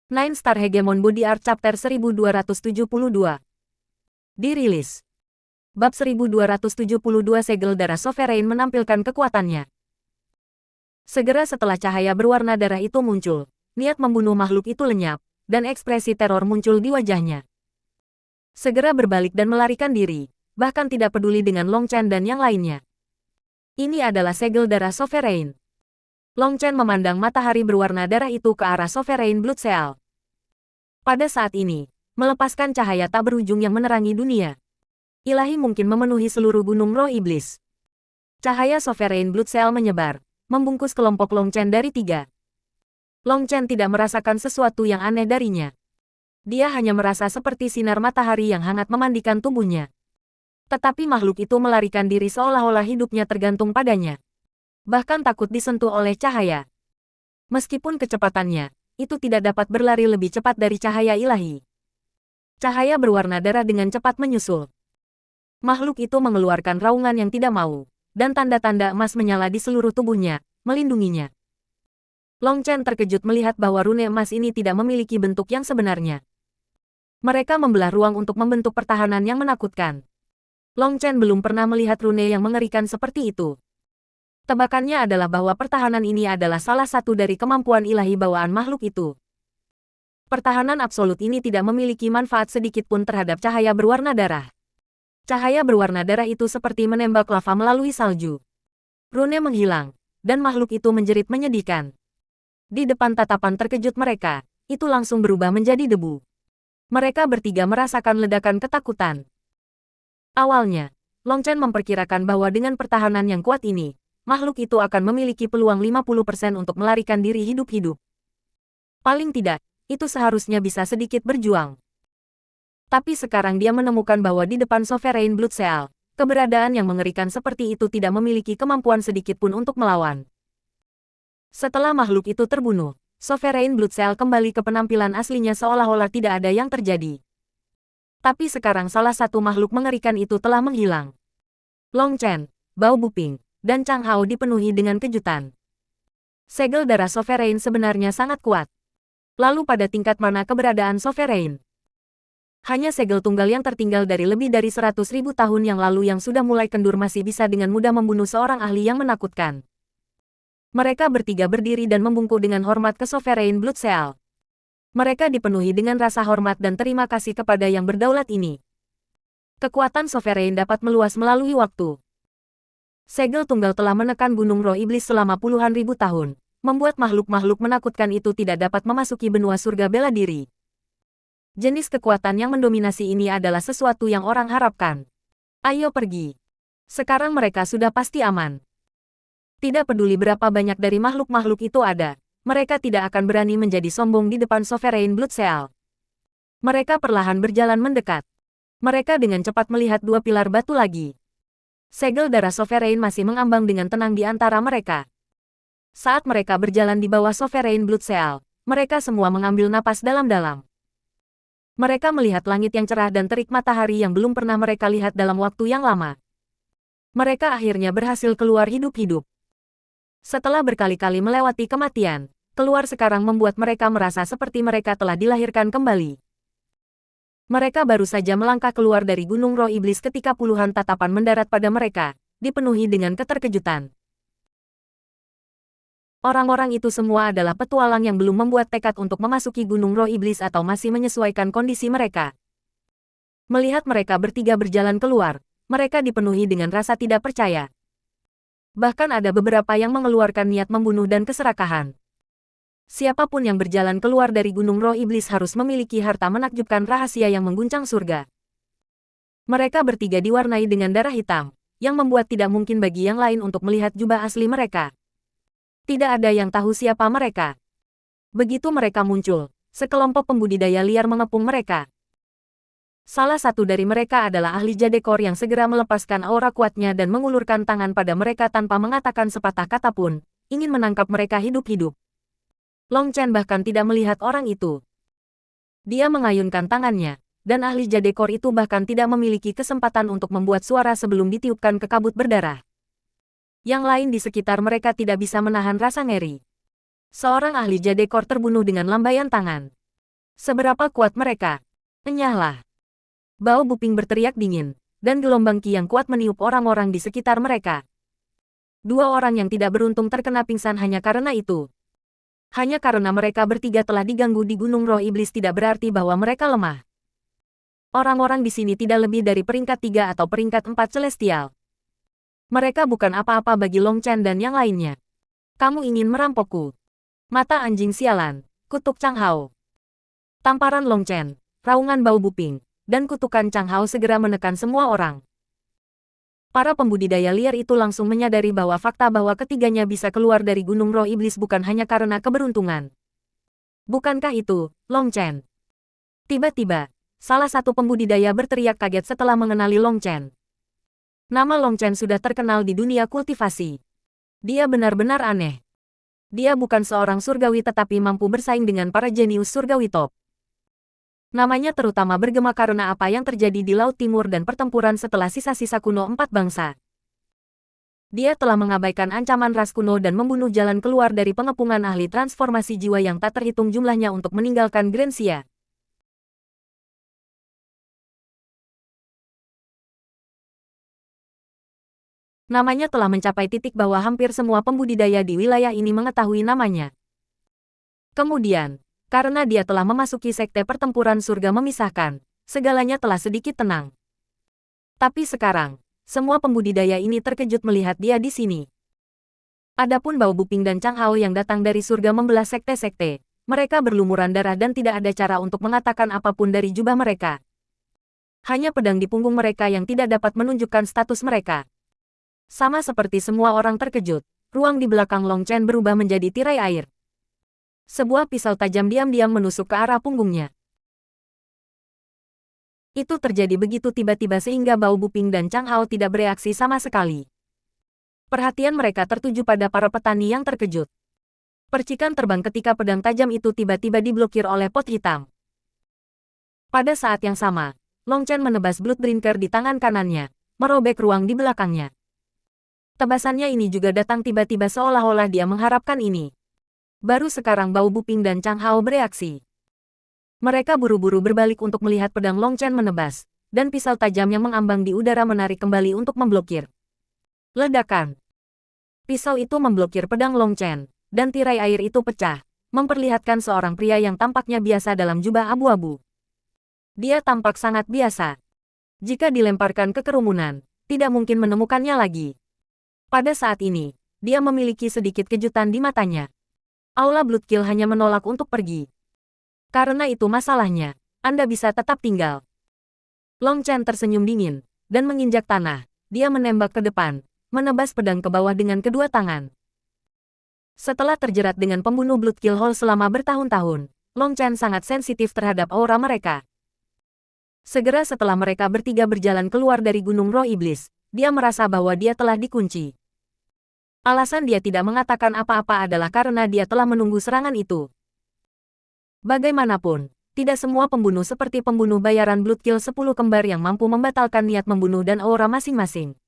Nine Star Hegemon Body Art Chapter 1272. Dirilis. Bab 1272 Segel Darah Sovereign menampilkan kekuatannya. Segera setelah cahaya berwarna darah itu muncul, niat membunuh makhluk itu lenyap, dan ekspresi teror muncul di wajahnya. Segera berbalik dan melarikan diri, bahkan tidak peduli dengan Long Chen dan yang lainnya. Ini adalah segel darah Sovereign. Long Chen memandang matahari berwarna darah itu ke arah Sovereign Blood Seal. Pada saat ini, melepaskan cahaya tak berujung yang menerangi dunia. Ilahi mungkin memenuhi seluruh gunung roh iblis. Cahaya Sovereign Blood Seal menyebar, membungkus kelompok Long Chen dari 3. Long Chen tidak merasakan sesuatu yang aneh darinya. Dia hanya merasa seperti sinar matahari yang hangat memandikan tubuhnya. Tetapi makhluk itu melarikan diri seolah-olah hidupnya tergantung padanya. Bahkan takut disentuh oleh cahaya. Meskipun kecepatannya, itu tidak dapat berlari lebih cepat dari cahaya ilahi. Cahaya berwarna darah dengan cepat menyusul. Makhluk itu mengeluarkan raungan yang tidak mau, dan tanda-tanda emas menyala di seluruh tubuhnya, melindunginya. Long Chen terkejut melihat bahwa rune emas ini tidak memiliki bentuk yang sebenarnya. Mereka membelah ruang untuk membentuk pertahanan yang menakutkan. Long Chen belum pernah melihat rune yang mengerikan seperti itu. Tebakannya adalah bahwa pertahanan ini adalah salah satu dari kemampuan ilahi bawaan makhluk itu. Pertahanan absolut ini tidak memiliki manfaat sedikit pun terhadap cahaya berwarna darah. Cahaya berwarna darah itu seperti menembak lava melalui salju. Rune menghilang, dan makhluk itu menjerit menyedihkan. Di depan tatapan terkejut mereka, itu langsung berubah menjadi debu. Mereka bertiga merasakan ledakan ketakutan. Awalnya, Long Chen memperkirakan bahwa dengan pertahanan yang kuat ini, makhluk itu akan memiliki peluang 50% untuk melarikan diri hidup-hidup. Paling tidak, itu seharusnya bisa sedikit berjuang. Tapi sekarang dia menemukan bahwa di depan Sovereign Blood Seal, keberadaan yang mengerikan seperti itu tidak memiliki kemampuan sedikit pun untuk melawan. Setelah makhluk itu terbunuh, Sovereign Blood Seal kembali ke penampilan aslinya seolah-olah tidak ada yang terjadi. Tapi sekarang salah satu makhluk mengerikan itu telah menghilang. Long Chen, Bao Buping, dan Chang Hao dipenuhi dengan kejutan. Segel darah Sovereign sebenarnya sangat kuat. Lalu pada tingkat mana keberadaan Sovereign? Hanya segel tunggal yang tertinggal dari lebih dari 100.000 tahun yang lalu yang sudah mulai kendur masih bisa dengan mudah membunuh seorang ahli yang menakutkan. Mereka bertiga berdiri dan membungkuk dengan hormat ke Sovereign Blood Seal. Mereka dipenuhi dengan rasa hormat dan terima kasih kepada yang berdaulat ini. Kekuatan Sovereign dapat meluas melalui waktu. Segel tunggal telah menekan Gunung Roh Iblis selama puluhan ribu tahun, membuat makhluk-makhluk menakutkan itu tidak dapat memasuki benua surga bela diri. Jenis kekuatan yang mendominasi ini adalah sesuatu yang orang harapkan. Ayo pergi. Sekarang mereka sudah pasti aman. Tidak peduli berapa banyak dari makhluk-makhluk itu ada, mereka tidak akan berani menjadi sombong di depan Sovereign Blood Seal. Mereka perlahan berjalan mendekat. Mereka dengan cepat melihat dua pilar batu lagi. Segel darah Sovereign masih mengambang dengan tenang di antara mereka. Saat mereka berjalan di bawah Sovereign Blood Seal, mereka semua mengambil napas dalam-dalam. Mereka melihat langit yang cerah dan terik matahari yang belum pernah mereka lihat dalam waktu yang lama. Mereka akhirnya berhasil keluar hidup-hidup. Setelah berkali-kali melewati kematian, keluar sekarang membuat mereka merasa seperti mereka telah dilahirkan kembali. Mereka baru saja melangkah keluar dari Gunung Roh Iblis ketika puluhan tatapan mendarat pada mereka, dipenuhi dengan keterkejutan. Orang-orang itu semua adalah petualang yang belum membuat tekad untuk memasuki Gunung Roh Iblis atau masih menyesuaikan kondisi mereka. Melihat mereka bertiga berjalan keluar, mereka dipenuhi dengan rasa tidak percaya. Bahkan ada beberapa yang mengeluarkan niat membunuh dan keserakahan. Siapapun yang berjalan keluar dari Gunung Roh Iblis harus memiliki harta menakjubkan rahasia yang mengguncang surga. Mereka bertiga diwarnai dengan darah hitam, yang membuat tidak mungkin bagi yang lain untuk melihat jubah asli mereka. Tidak ada yang tahu siapa mereka. Begitu mereka muncul, sekelompok pembudidaya liar mengepung mereka. Salah satu dari mereka adalah ahli Jadekor yang segera melepaskan aura kuatnya dan mengulurkan tangan pada mereka tanpa mengatakan sepatah kata pun, ingin menangkap mereka hidup-hidup. Long Chen bahkan tidak melihat orang itu. Dia mengayunkan tangannya, dan ahli Jadekor itu bahkan tidak memiliki kesempatan untuk membuat suara sebelum ditiupkan ke kabut berdarah. Yang lain di sekitar mereka tidak bisa menahan rasa ngeri. Seorang ahli Jadekor terbunuh dengan lambaian tangan. Seberapa kuat mereka? Enyahlah. Bao Buping berteriak dingin, dan gelombang ki yang kuat meniup orang-orang di sekitar mereka. Dua orang yang tidak beruntung terkena pingsan hanya karena itu. Hanya karena mereka bertiga telah diganggu di Gunung Roh Iblis tidak berarti bahwa mereka lemah. Orang-orang di sini tidak lebih dari peringkat 3 atau peringkat 4 celestial. Mereka bukan apa-apa bagi Long Chen dan yang lainnya. Kamu ingin merampokku? Mata anjing sialan, kutuk Chang Hao. Tamparan Long Chen, raungan Bao Buping, dan kutukan Chang Hao segera menekan semua orang. Para pembudidaya liar itu langsung menyadari bahwa fakta bahwa ketiganya bisa keluar dari Gunung Roh Iblis bukan hanya karena keberuntungan. Bukankah itu, Long Chen? Tiba-tiba, salah satu pembudidaya berteriak kaget setelah mengenali Long Chen. Nama Long Chen sudah terkenal di dunia kultivasi. Dia benar-benar aneh. Dia bukan seorang surgawi tetapi mampu bersaing dengan para jenius surgawi top. Namanya terutama bergema karena apa yang terjadi di Laut Timur dan pertempuran setelah sisa-sisa kuno 4 bangsa. Dia telah mengabaikan ancaman ras kuno dan membunuh jalan keluar dari pengepungan ahli transformasi jiwa yang tak terhitung jumlahnya untuk meninggalkan Grensia. Namanya telah mencapai titik bahwa hampir semua pembudidaya di wilayah ini mengetahui namanya. Kemudian, karena dia telah memasuki sekte pertempuran surga memisahkan, segalanya telah sedikit tenang. Tapi sekarang, semua pembudidaya ini terkejut melihat dia di sini. Adapun Bao Buping dan Chang Hao yang datang dari surga membelah sekte-sekte, mereka berlumuran darah dan tidak ada cara untuk mengatakan apapun dari jubah mereka. Hanya pedang di punggung mereka yang tidak dapat menunjukkan status mereka. Sama seperti semua orang terkejut, ruang di belakang Long Chen berubah menjadi tirai air. Sebuah pisau tajam diam-diam menusuk ke arah punggungnya. Itu terjadi begitu tiba-tiba sehingga Bao Buping dan Chang Hao tidak bereaksi sama sekali. Perhatian mereka tertuju pada para petani yang terkejut. Percikan terbang ketika pedang tajam itu tiba-tiba diblokir oleh pot hitam. Pada saat yang sama, Long Chen menebas Bloodbrinker di tangan kanannya, merobek ruang di belakangnya. Tebasannya ini juga datang tiba-tiba seolah-olah dia mengharapkan ini. Baru sekarang Bao Buping dan Chang Hao bereaksi. Mereka buru-buru berbalik untuk melihat pedang Long Chen menebas, dan pisau tajam yang mengambang di udara menarik kembali untuk memblokir. Ledakan. Pisau itu memblokir pedang Long Chen, dan tirai air itu pecah, memperlihatkan seorang pria yang tampaknya biasa dalam jubah abu-abu. Dia tampak sangat biasa. Jika dilemparkan ke kerumunan, tidak mungkin menemukannya lagi. Pada saat ini, dia memiliki sedikit kejutan di matanya. Aula Bloodkill hanya menolak untuk pergi. Karena itu masalahnya, Anda bisa tetap tinggal. Long Chen tersenyum dingin, dan menginjak tanah. Dia menembak ke depan, menebas pedang ke bawah dengan kedua tangan. Setelah terjerat dengan pembunuh Bloodkill Hall selama bertahun-tahun, Long Chen sangat sensitif terhadap aura mereka. Segera setelah mereka bertiga berjalan keluar dari Gunung Roh Iblis, dia merasa bahwa dia telah dikunci. Alasan dia tidak mengatakan apa-apa adalah karena dia telah menunggu serangan itu. Bagaimanapun, tidak semua pembunuh seperti pembunuh bayaran Bloodkill 10 kembar yang mampu membatalkan niat membunuh dan aura masing-masing.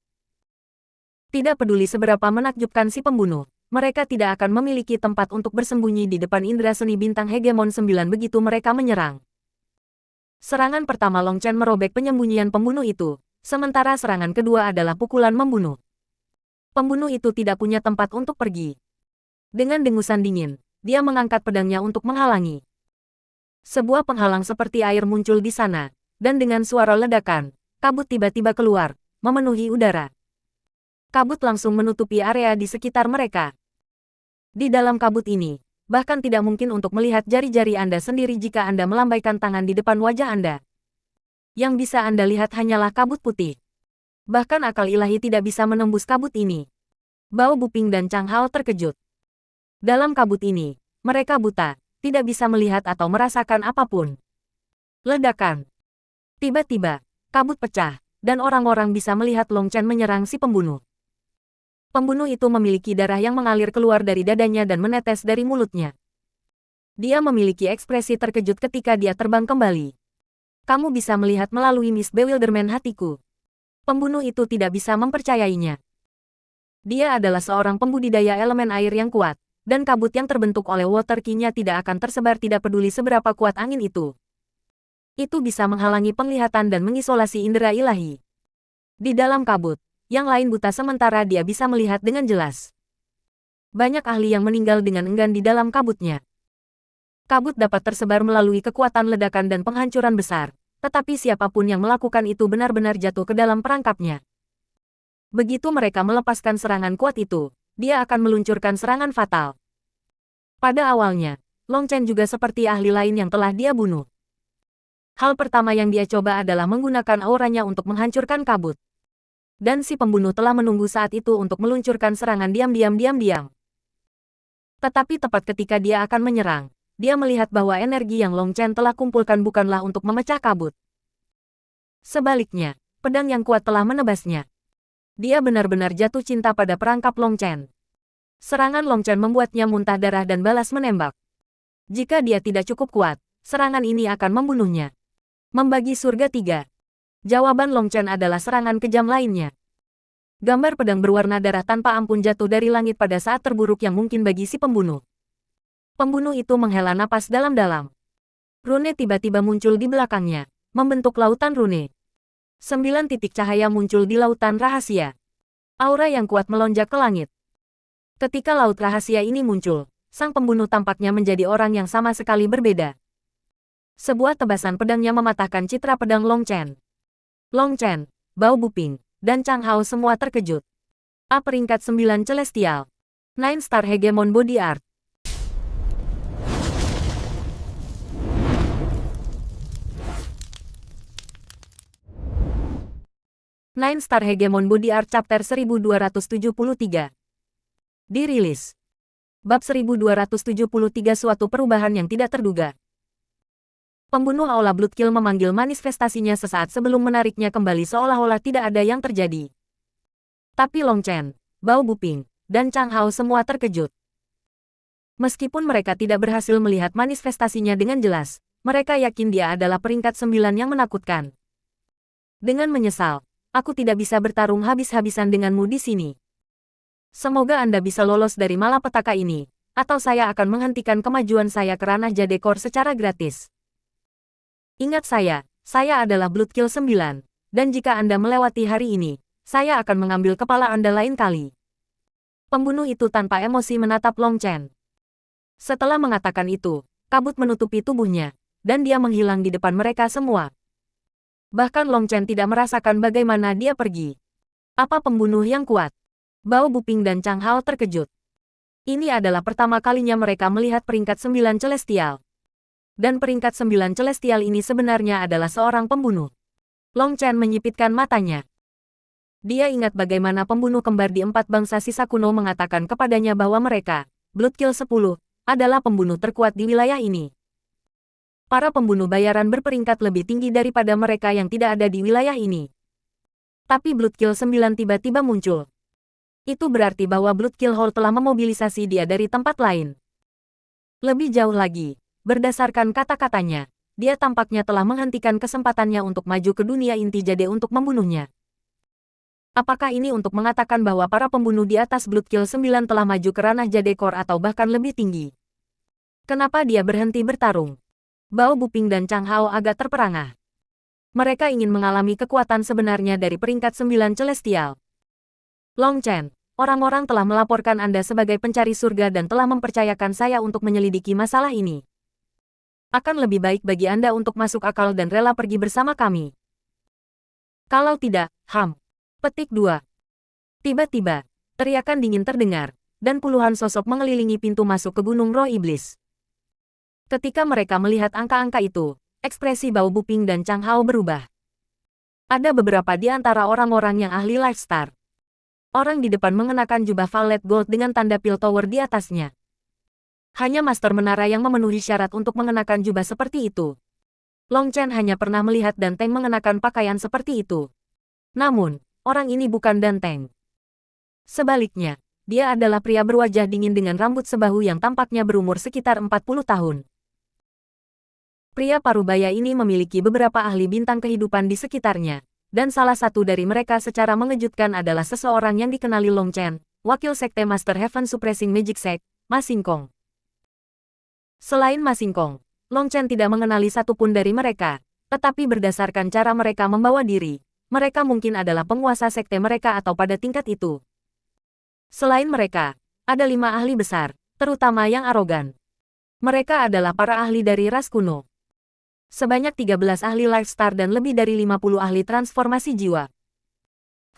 Tidak peduli seberapa menakjubkan si pembunuh, mereka tidak akan memiliki tempat untuk bersembunyi di depan indera seni bintang hegemon 9 begitu mereka menyerang. Serangan pertama Long Chen merobek penyembunyian pembunuh itu, sementara serangan kedua adalah pukulan membunuh. Pembunuh itu tidak punya tempat untuk pergi. Dengan dengusan dingin, dia mengangkat pedangnya untuk menghalangi. Sebuah penghalang seperti air muncul di sana, dan dengan suara ledakan, kabut tiba-tiba keluar, memenuhi udara. Kabut langsung menutupi area di sekitar mereka. Di dalam kabut ini, bahkan tidak mungkin untuk melihat jari-jari Anda sendiri jika Anda melambaikan tangan di depan wajah Anda. Yang bisa Anda lihat hanyalah kabut putih. Bahkan akal ilahi tidak bisa menembus kabut ini. Bao Buping dan Chang Hao terkejut. Dalam kabut ini, mereka buta, tidak bisa melihat atau merasakan apapun. Ledakan. Tiba-tiba, kabut pecah, dan orang-orang bisa melihat Long Chen menyerang si pembunuh. Pembunuh itu memiliki darah yang mengalir keluar dari dadanya dan menetes dari mulutnya. Dia memiliki ekspresi terkejut ketika dia terbang kembali. Kamu bisa melihat melalui Miss Bewilderment hatiku. Pembunuh itu tidak bisa mempercayainya. Dia adalah seorang pembudidaya elemen air yang kuat, dan kabut yang terbentuk oleh water key-nya tidak akan tersebar tidak peduli seberapa kuat angin itu. Itu bisa menghalangi penglihatan dan mengisolasi indera ilahi. Di dalam kabut, yang lain buta sementara dia bisa melihat dengan jelas. Banyak ahli yang meninggal dengan enggan di dalam kabutnya. Kabut dapat tersebar melalui kekuatan ledakan dan penghancuran besar. Tetapi siapapun yang melakukan itu benar-benar jatuh ke dalam perangkapnya. Begitu mereka melepaskan serangan kuat itu, dia akan meluncurkan serangan fatal. Pada awalnya, Long Chen juga seperti ahli lain yang telah dia bunuh. Hal pertama yang dia coba adalah menggunakan auranya untuk menghancurkan kabut. Dan si pembunuh telah menunggu saat itu untuk meluncurkan serangan diam-diam. Tetapi tepat ketika dia akan menyerang, dia melihat bahwa energi yang Long Chen telah kumpulkan bukanlah untuk memecah kabut. Sebaliknya, pedang yang kuat telah menebasnya. Dia benar-benar jatuh cinta pada perangkap Long Chen. Serangan Long Chen membuatnya muntah darah dan balas menembak. Jika dia tidak cukup kuat, serangan ini akan membunuhnya. Membagi surga 3. Jawaban Long Chen adalah serangan kejam lainnya. Gambar pedang berwarna darah tanpa ampun jatuh dari langit pada saat terburuk yang mungkin bagi si pembunuh. Pembunuh itu menghela napas dalam-dalam. Rune tiba-tiba muncul di belakangnya, membentuk lautan rune. 9 titik cahaya muncul di lautan rahasia. Aura yang kuat melonjak ke langit. Ketika laut rahasia ini muncul, sang pembunuh tampaknya menjadi orang yang sama sekali berbeda. Sebuah tebasan pedangnya mematahkan citra pedang Long Chen. Long Chen, Bao Buping, dan Chang Hao semua terkejut. A peringkat 9 Celestial. 9 Star Hegemon Body Art. Nine Star Hegemon Body Art Chapter 1273. Dirilis. Bab 1273 Suatu perubahan yang tidak terduga. Pembunuh Aula Bloodkill memanggil manifestasinya sesaat sebelum menariknya kembali seolah-olah tidak ada yang terjadi. Tapi Long Chen, Bao Buping, dan Chang Hao semua terkejut. Meskipun mereka tidak berhasil melihat manifestasinya dengan jelas, mereka yakin dia adalah peringkat 9 yang menakutkan. Dengan menyesal, aku tidak bisa bertarung habis-habisan denganmu di sini. Semoga Anda bisa lolos dari malapetaka ini, atau saya akan menghentikan kemajuan saya ke ranah Jadekor secara gratis. Ingat saya adalah Bloodkill 9, dan jika Anda melewati hari ini, saya akan mengambil kepala Anda lain kali. Pembunuh itu tanpa emosi menatap Long Chen. Setelah mengatakan itu, kabut menutupi tubuhnya, dan dia menghilang di depan mereka semua. Bahkan Long Chen tidak merasakan bagaimana dia pergi. Apa pembunuh yang kuat? Bao Buping dan Chang Hao terkejut. Ini adalah pertama kalinya mereka melihat peringkat 9 Celestial. Dan peringkat 9 Celestial ini sebenarnya adalah seorang pembunuh. Long Chen menyipitkan matanya. Dia ingat bagaimana pembunuh kembar di 4 bangsa sisa kuno mengatakan kepadanya bahwa mereka, Bloodkill 10, adalah pembunuh terkuat di wilayah ini. Para pembunuh bayaran berperingkat lebih tinggi daripada mereka yang tidak ada di wilayah ini. Tapi Bloodkill 9 tiba-tiba muncul. Itu berarti bahwa Bloodkill Hall telah memobilisasi dia dari tempat lain. Lebih jauh lagi, berdasarkan kata-katanya, dia tampaknya telah menghentikan kesempatannya untuk maju ke dunia inti Jade untuk membunuhnya. Apakah ini untuk mengatakan bahwa para pembunuh di atas Bloodkill 9 telah maju ke ranah Jadekor atau bahkan lebih tinggi? Kenapa dia berhenti bertarung? Bao Buping dan Chang Hao agak terperangah. Mereka ingin mengalami kekuatan sebenarnya dari peringkat 9 Celestial. Long Chen, orang-orang telah melaporkan Anda sebagai pencari surga dan telah mempercayakan saya untuk menyelidiki masalah ini. Akan lebih baik bagi Anda untuk masuk akal dan rela pergi bersama kami. Kalau tidak, Petik 2. Tiba-tiba, teriakan dingin terdengar, dan puluhan sosok mengelilingi pintu masuk ke Gunung Roh Iblis. Ketika mereka melihat angka-angka itu, ekspresi Bao Buping dan Chang Hao berubah. Ada beberapa di antara orang-orang yang ahli Lifestar. Orang di depan mengenakan jubah Violet Gold dengan tanda Pil Tower di atasnya. Hanya Master Menara yang memenuhi syarat untuk mengenakan jubah seperti itu. Long Chen hanya pernah melihat Danteng mengenakan pakaian seperti itu. Namun, orang ini bukan Danteng. Sebaliknya, dia adalah pria berwajah dingin dengan rambut sebahu yang tampaknya berumur sekitar 40 tahun. Pria parubaya ini memiliki beberapa ahli bintang kehidupan di sekitarnya, dan salah satu dari mereka secara mengejutkan adalah seseorang yang dikenali Long Chen, wakil sekte Master Heaven Suppressing Magic Sect, Ma Xingkong. Selain Ma Xingkong, Long Chen tidak mengenali satupun dari mereka, tetapi berdasarkan cara mereka membawa diri, mereka mungkin adalah penguasa sekte mereka atau pada tingkat itu. Selain mereka, ada 5 ahli besar, terutama yang arogan. Mereka adalah para ahli dari ras kuno. Sebanyak 13 ahli Lifestar dan lebih dari 50 ahli transformasi jiwa.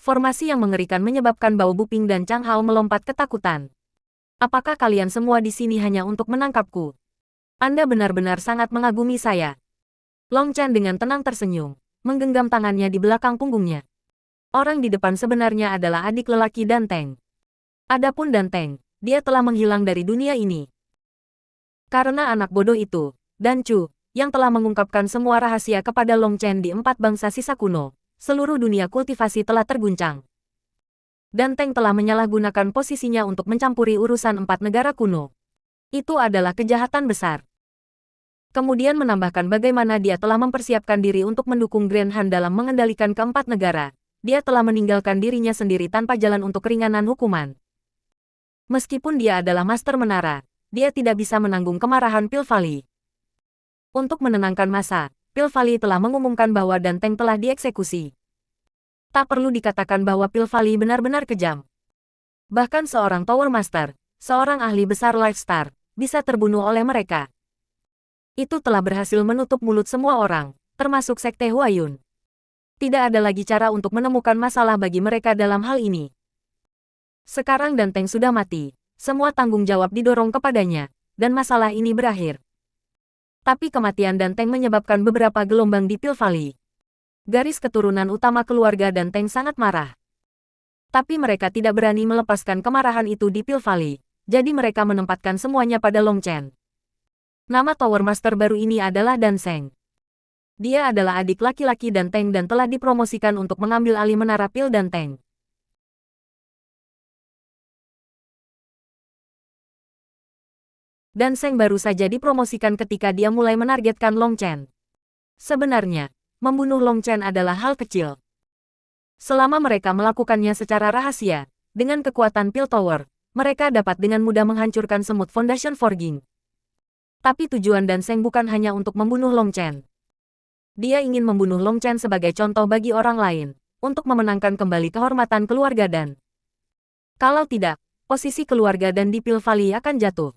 Formasi yang mengerikan menyebabkan Bao Buping dan Chang Hao melompat ketakutan. Apakah kalian semua di sini hanya untuk menangkapku? Anda benar-benar sangat mengagumi saya. Long Chen dengan tenang tersenyum, menggenggam tangannya di belakang punggungnya. Orang di depan sebenarnya adalah adik lelaki Danteng. Adapun Danteng, dia telah menghilang dari dunia ini. Karena anak bodoh itu, Dan Chu, yang telah mengungkapkan semua rahasia kepada Long Chen di 4 bangsa sisa kuno, seluruh dunia kultivasi telah terguncang. Danteng telah menyalahgunakan posisinya untuk mencampuri urusan 4 negara kuno. Itu adalah kejahatan besar. Kemudian menambahkan bagaimana dia telah mempersiapkan diri untuk mendukung Grand Han dalam mengendalikan keempat negara. Dia telah meninggalkan dirinya sendiri tanpa jalan untuk keringanan hukuman. Meskipun dia adalah Master Menara, dia tidak bisa menanggung kemarahan Pil Valley. Untuk menenangkan massa, Pil Valley telah mengumumkan bahwa Danteng telah dieksekusi. Tak perlu dikatakan bahwa Pil Valley benar-benar kejam. Bahkan seorang Tower Master, seorang ahli besar Lifestar, bisa terbunuh oleh mereka. Itu telah berhasil menutup mulut semua orang, termasuk Sekte Huayun. Tidak ada lagi cara untuk menemukan masalah bagi mereka dalam hal ini. Sekarang Danteng sudah mati, semua tanggung jawab didorong kepadanya, dan masalah ini berakhir. Tapi kematian Danteng menyebabkan beberapa gelombang di Pil Valley. Garis keturunan utama keluarga Danteng sangat marah. Tapi mereka tidak berani melepaskan kemarahan itu di Pil Valley, jadi mereka menempatkan semuanya pada Long Chen. Nama Tower Master baru ini adalah Dan Seng. Dia adalah adik laki-laki Danteng dan telah dipromosikan untuk mengambil alih menara Pil Danteng. Dan Seng baru saja dipromosikan ketika dia mulai menargetkan Long Chen. Sebenarnya, membunuh Long Chen adalah hal kecil. Selama mereka melakukannya secara rahasia, dengan kekuatan Pil Tower, mereka dapat dengan mudah menghancurkan semut Foundation Forging. Tapi tujuan Danseng bukan hanya untuk membunuh Long Chen. Dia ingin membunuh Long Chen sebagai contoh bagi orang lain, untuk memenangkan kembali kehormatan keluarga Dan. Kalau tidak, posisi keluarga Dan di Pil Valley akan jatuh.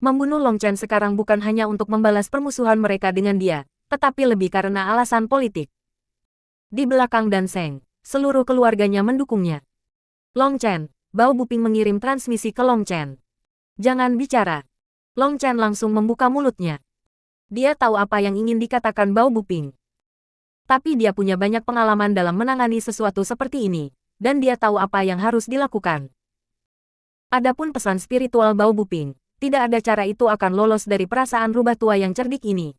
Membunuh Long Chen sekarang bukan hanya untuk membalas permusuhan mereka dengan dia, tetapi lebih karena alasan politik. Di belakang Danseng, seluruh keluarganya mendukungnya. Long Chen, Bao Buping mengirim transmisi ke Long Chen. Jangan bicara. Long Chen langsung membuka mulutnya. Dia tahu apa yang ingin dikatakan Bao Buping. Tapi dia punya banyak pengalaman dalam menangani sesuatu seperti ini, dan dia tahu apa yang harus dilakukan. Adapun pesan spiritual Bao Buping, tidak ada cara itu akan lolos dari perasaan rubah tua yang cerdik ini.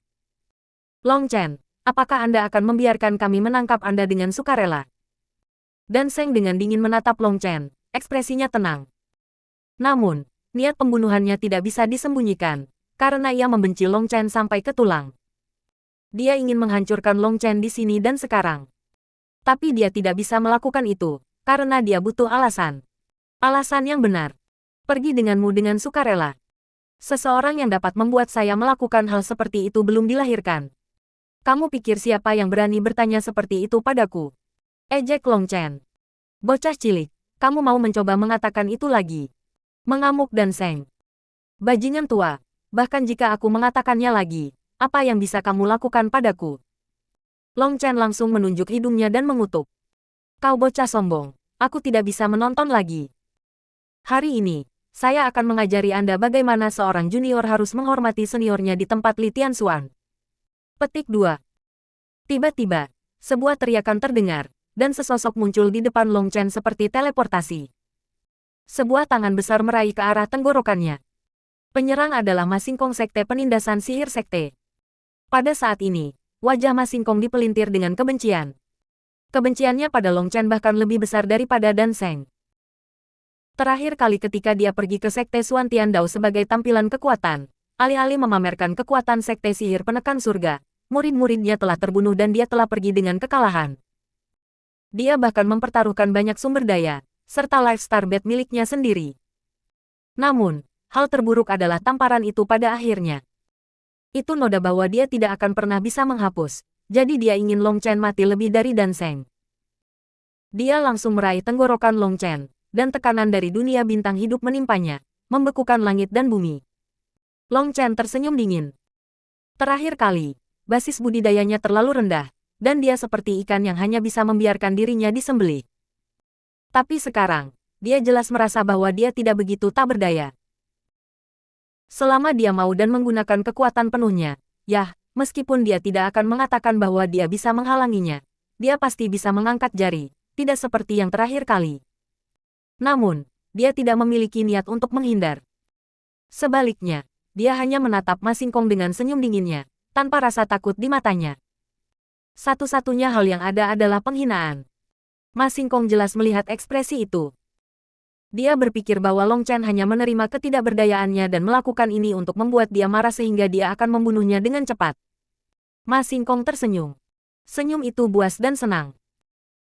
Long Chen, apakah Anda akan membiarkan kami menangkap Anda dengan sukarela? Danseng dengan dingin menatap Long Chen, ekspresinya tenang. Namun, niat pembunuhannya tidak bisa disembunyikan, karena ia membenci Long Chen sampai ke tulang. Dia ingin menghancurkan Long Chen di sini dan sekarang. Tapi dia tidak bisa melakukan itu, karena dia butuh alasan. Alasan yang benar. Pergi denganmu dengan sukarela. Seseorang yang dapat membuat saya melakukan hal seperti itu belum dilahirkan. Kamu pikir siapa yang berani bertanya seperti itu padaku? Ejek Long Chen. Bocah cilik, kamu mau mencoba mengatakan itu lagi? Mengamuk Danseng. Bajingan tua, bahkan jika aku mengatakannya lagi, apa yang bisa kamu lakukan padaku? Long Chen langsung menunjuk hidungnya dan mengutuk. Kau bocah sombong, aku tidak bisa menonton lagi. Hari ini, saya akan mengajari Anda bagaimana seorang junior harus menghormati seniornya di tempat Li Tianxuan. Petik 2. Tiba-tiba, sebuah teriakan terdengar, dan sesosok muncul di depan Long Chen seperti teleportasi. Sebuah tangan besar meraih ke arah tenggorokannya. Penyerang adalah Ma Xingkong Sekte Penindasan Sihir Sekte. Pada saat ini, wajah Ma Xingkong dipelintir dengan kebencian. Kebenciannya pada Long Chen bahkan lebih besar daripada Danseng. Terakhir kali ketika dia pergi ke Sekte Xuan Tiandao sebagai tampilan kekuatan, alih-alih memamerkan kekuatan Sekte Sihir Penekan Surga, murid-muridnya telah terbunuh dan dia telah pergi dengan kekalahan. Dia bahkan mempertaruhkan banyak sumber daya, serta life star bed miliknya sendiri. Namun, hal terburuk adalah tamparan itu pada akhirnya. Itu noda bahwa dia tidak akan pernah bisa menghapus, jadi dia ingin Long Chen mati lebih dari Danseng. Dia langsung meraih tenggorokan Long Chen, dan tekanan dari dunia bintang hidup menimpanya, membekukan langit dan bumi. Long Chen tersenyum dingin. Terakhir kali, basis budidayanya terlalu rendah, dan dia seperti ikan yang hanya bisa membiarkan dirinya disembelih. Tapi sekarang, dia jelas merasa bahwa dia tidak begitu tak berdaya. Selama dia mau dan menggunakan kekuatan penuhnya, meskipun dia tidak akan mengatakan bahwa dia bisa menghalanginya, dia pasti bisa mengangkat jari, tidak seperti yang terakhir kali. Namun, dia tidak memiliki niat untuk menghindar. Sebaliknya, dia hanya menatap Ma Xingkong dengan senyum dinginnya, tanpa rasa takut di matanya. Satu-satunya hal yang ada adalah penghinaan. Ma Xingkong jelas melihat ekspresi itu. Dia berpikir bahwa Long Chen hanya menerima ketidakberdayaannya dan melakukan ini untuk membuat dia marah sehingga dia akan membunuhnya dengan cepat. Ma Xingkong tersenyum. Senyum itu buas dan senang.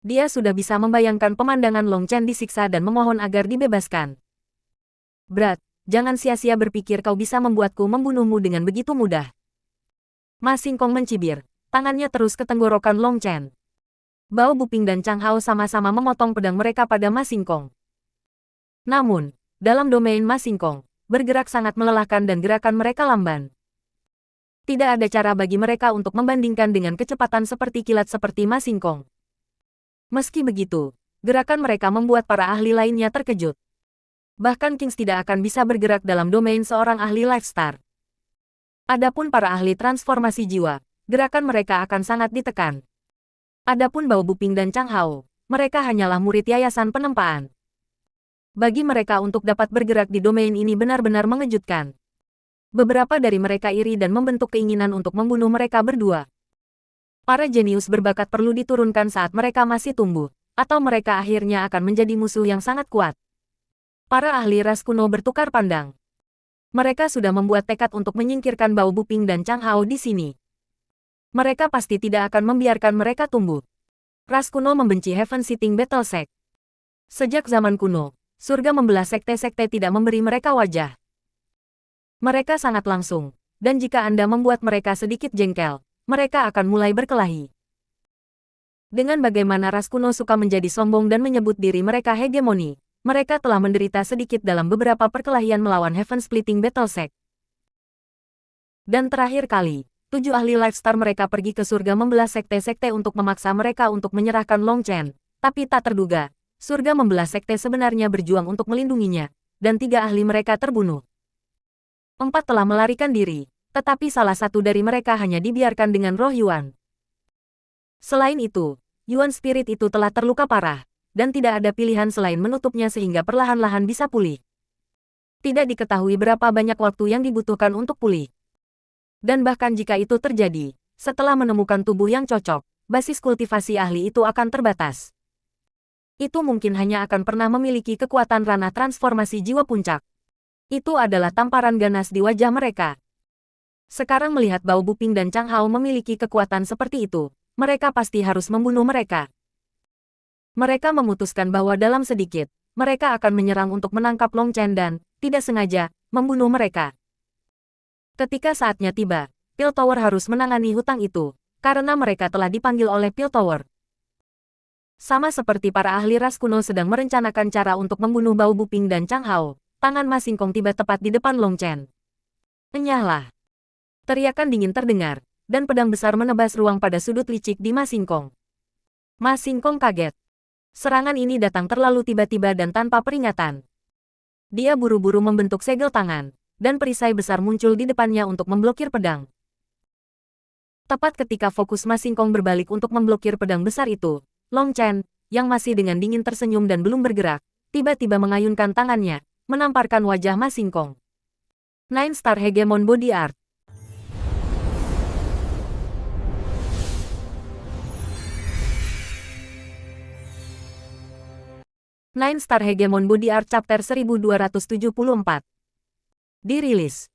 Dia sudah bisa membayangkan pemandangan Long Chen disiksa dan memohon agar dibebaskan. Berat, jangan sia-sia berpikir kau bisa membuatku membunuhmu dengan begitu mudah. Ma Xingkong mencibir. Tangannya terus ke tenggorokan Long Chen. Bao Buping dan Chang Hao sama-sama memotong pedang mereka pada Ma Xingkong. Namun, dalam domain Ma Xingkong, bergerak sangat melelahkan dan gerakan mereka lamban. Tidak ada cara bagi mereka untuk membandingkan dengan kecepatan seperti kilat seperti Ma Xingkong. Meski begitu, gerakan mereka membuat para ahli lainnya terkejut. Bahkan Kings tidak akan bisa bergerak dalam domain seorang ahli lifestar. Adapun para ahli transformasi jiwa, gerakan mereka akan sangat ditekan. Adapun Bao Buping dan Chang Hao, mereka hanyalah murid yayasan penempaan. Bagi mereka untuk dapat bergerak di domain ini benar-benar mengejutkan. Beberapa dari mereka iri dan membentuk keinginan untuk membunuh mereka berdua. Para jenius berbakat perlu diturunkan saat mereka masih tumbuh, atau mereka akhirnya akan menjadi musuh yang sangat kuat. Para ahli ras kuno bertukar pandang. Mereka sudah membuat tekad untuk menyingkirkan Bao Buping dan Chang Hao di sini. Mereka pasti tidak akan membiarkan mereka tumbuh. Ras kuno membenci Heaven Sitting Battle Sect. Sejak zaman kuno, surga membelah sekte-sekte tidak memberi mereka wajah. Mereka sangat langsung, dan jika Anda membuat mereka sedikit jengkel, mereka akan mulai berkelahi. Dengan bagaimana ras kuno suka menjadi sombong dan menyebut diri mereka hegemoni, mereka telah menderita sedikit dalam beberapa perkelahian melawan Heaven Splitting Battle Sect. Dan terakhir kali, 7 ahli Lifestar mereka pergi ke surga membelah sekte-sekte untuk memaksa mereka untuk menyerahkan Long Chen, tapi tak terduga, surga membelah sekte sebenarnya berjuang untuk melindunginya, dan 3 ahli mereka terbunuh. 4 telah melarikan diri, tetapi salah satu dari mereka hanya dibiarkan dengan roh Yuan. Selain itu, Yuan Spirit itu telah terluka parah, dan tidak ada pilihan selain menutupnya sehingga perlahan-lahan bisa pulih. Tidak diketahui berapa banyak waktu yang dibutuhkan untuk pulih. Dan bahkan jika itu terjadi, setelah menemukan tubuh yang cocok, basis kultivasi ahli itu akan terbatas. Itu mungkin hanya akan pernah memiliki kekuatan ranah transformasi jiwa puncak. Itu adalah tamparan ganas di wajah mereka. Sekarang melihat Bao Buping dan Chang Hao memiliki kekuatan seperti itu, mereka pasti harus membunuh mereka. Mereka memutuskan bahwa dalam sedikit, mereka akan menyerang untuk menangkap Long Chen dan, tidak sengaja, membunuh mereka. Ketika saatnya tiba, Piltover harus menangani hutang itu, karena mereka telah dipanggil oleh Piltover. Sama seperti para ahli ras kuno sedang merencanakan cara untuk membunuh Bao Buping dan Chang Hao, tangan Ma Xingkong tiba tepat di depan Long Chen. Enyahlah! Teriakan dingin terdengar, dan pedang besar menebas ruang pada sudut licik di Ma Xingkong. Ma Xingkong kaget. Serangan ini datang terlalu tiba-tiba dan tanpa peringatan. Dia buru-buru membentuk segel tangan, dan perisai besar muncul di depannya untuk memblokir pedang. Tepat ketika fokus Ma Xingkong berbalik untuk memblokir pedang besar itu, Long Chen, yang masih dengan dingin tersenyum dan belum bergerak, tiba-tiba mengayunkan tangannya, menamparkan wajah Ma Xingkong. 9 Star Hegemon Body Art. Nine Star Hegemon Body Art Chapter 1274. Dirilis.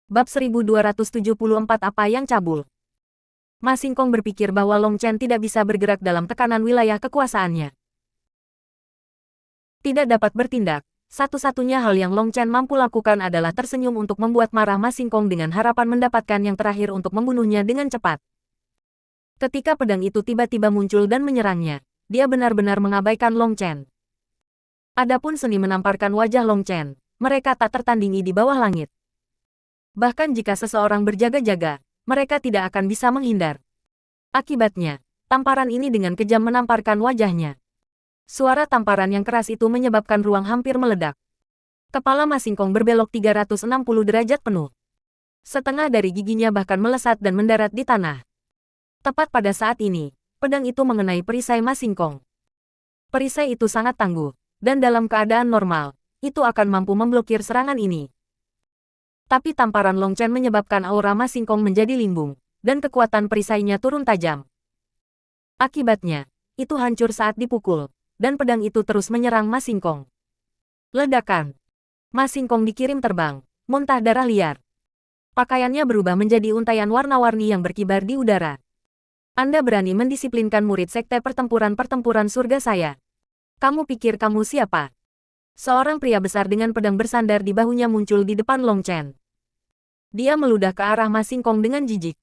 Bab 1274 apa yang cabul. Ma Xingkong berpikir bahwa Long Chen tidak bisa bergerak dalam tekanan wilayah kekuasaannya. Tidak dapat bertindak, satu-satunya hal yang Long Chen mampu lakukan adalah tersenyum untuk membuat marah Ma Xingkong dengan harapan mendapatkan yang terakhir untuk membunuhnya dengan cepat. Ketika pedang itu tiba-tiba muncul dan menyerangnya, dia benar-benar mengabaikan Long Chen. Adapun seni menamparkan wajah Long Chen, mereka tak tertandingi di bawah langit. Bahkan jika seseorang berjaga-jaga, mereka tidak akan bisa menghindar. Akibatnya, tamparan ini dengan kejam menamparkan wajahnya. Suara tamparan yang keras itu menyebabkan ruang hampir meledak. Kepala Ma Xingkong berbelok 360 derajat penuh. Setengah dari giginya bahkan melesat dan mendarat di tanah. Tepat pada saat ini, pedang itu mengenai perisai Ma Xingkong. Perisai itu sangat tangguh, dan dalam keadaan normal, itu akan mampu memblokir serangan ini. Tapi tamparan Long Chen menyebabkan aura Ma Xingkong menjadi limbung, dan kekuatan perisainya turun tajam. Akibatnya, itu hancur saat dipukul, dan pedang itu terus menyerang Ma Xingkong. Ledakan. Ma Xingkong dikirim terbang, muntah darah liar. Pakaiannya berubah menjadi untaian warna-warni yang berkibar di udara. Anda berani mendisiplinkan murid sekte pertempuran surga saya. Kamu pikir kamu siapa? Seorang pria besar dengan pedang bersandar di bahunya muncul di depan Long Chen. Dia meludah ke arah Ma Xingkong dengan jijik.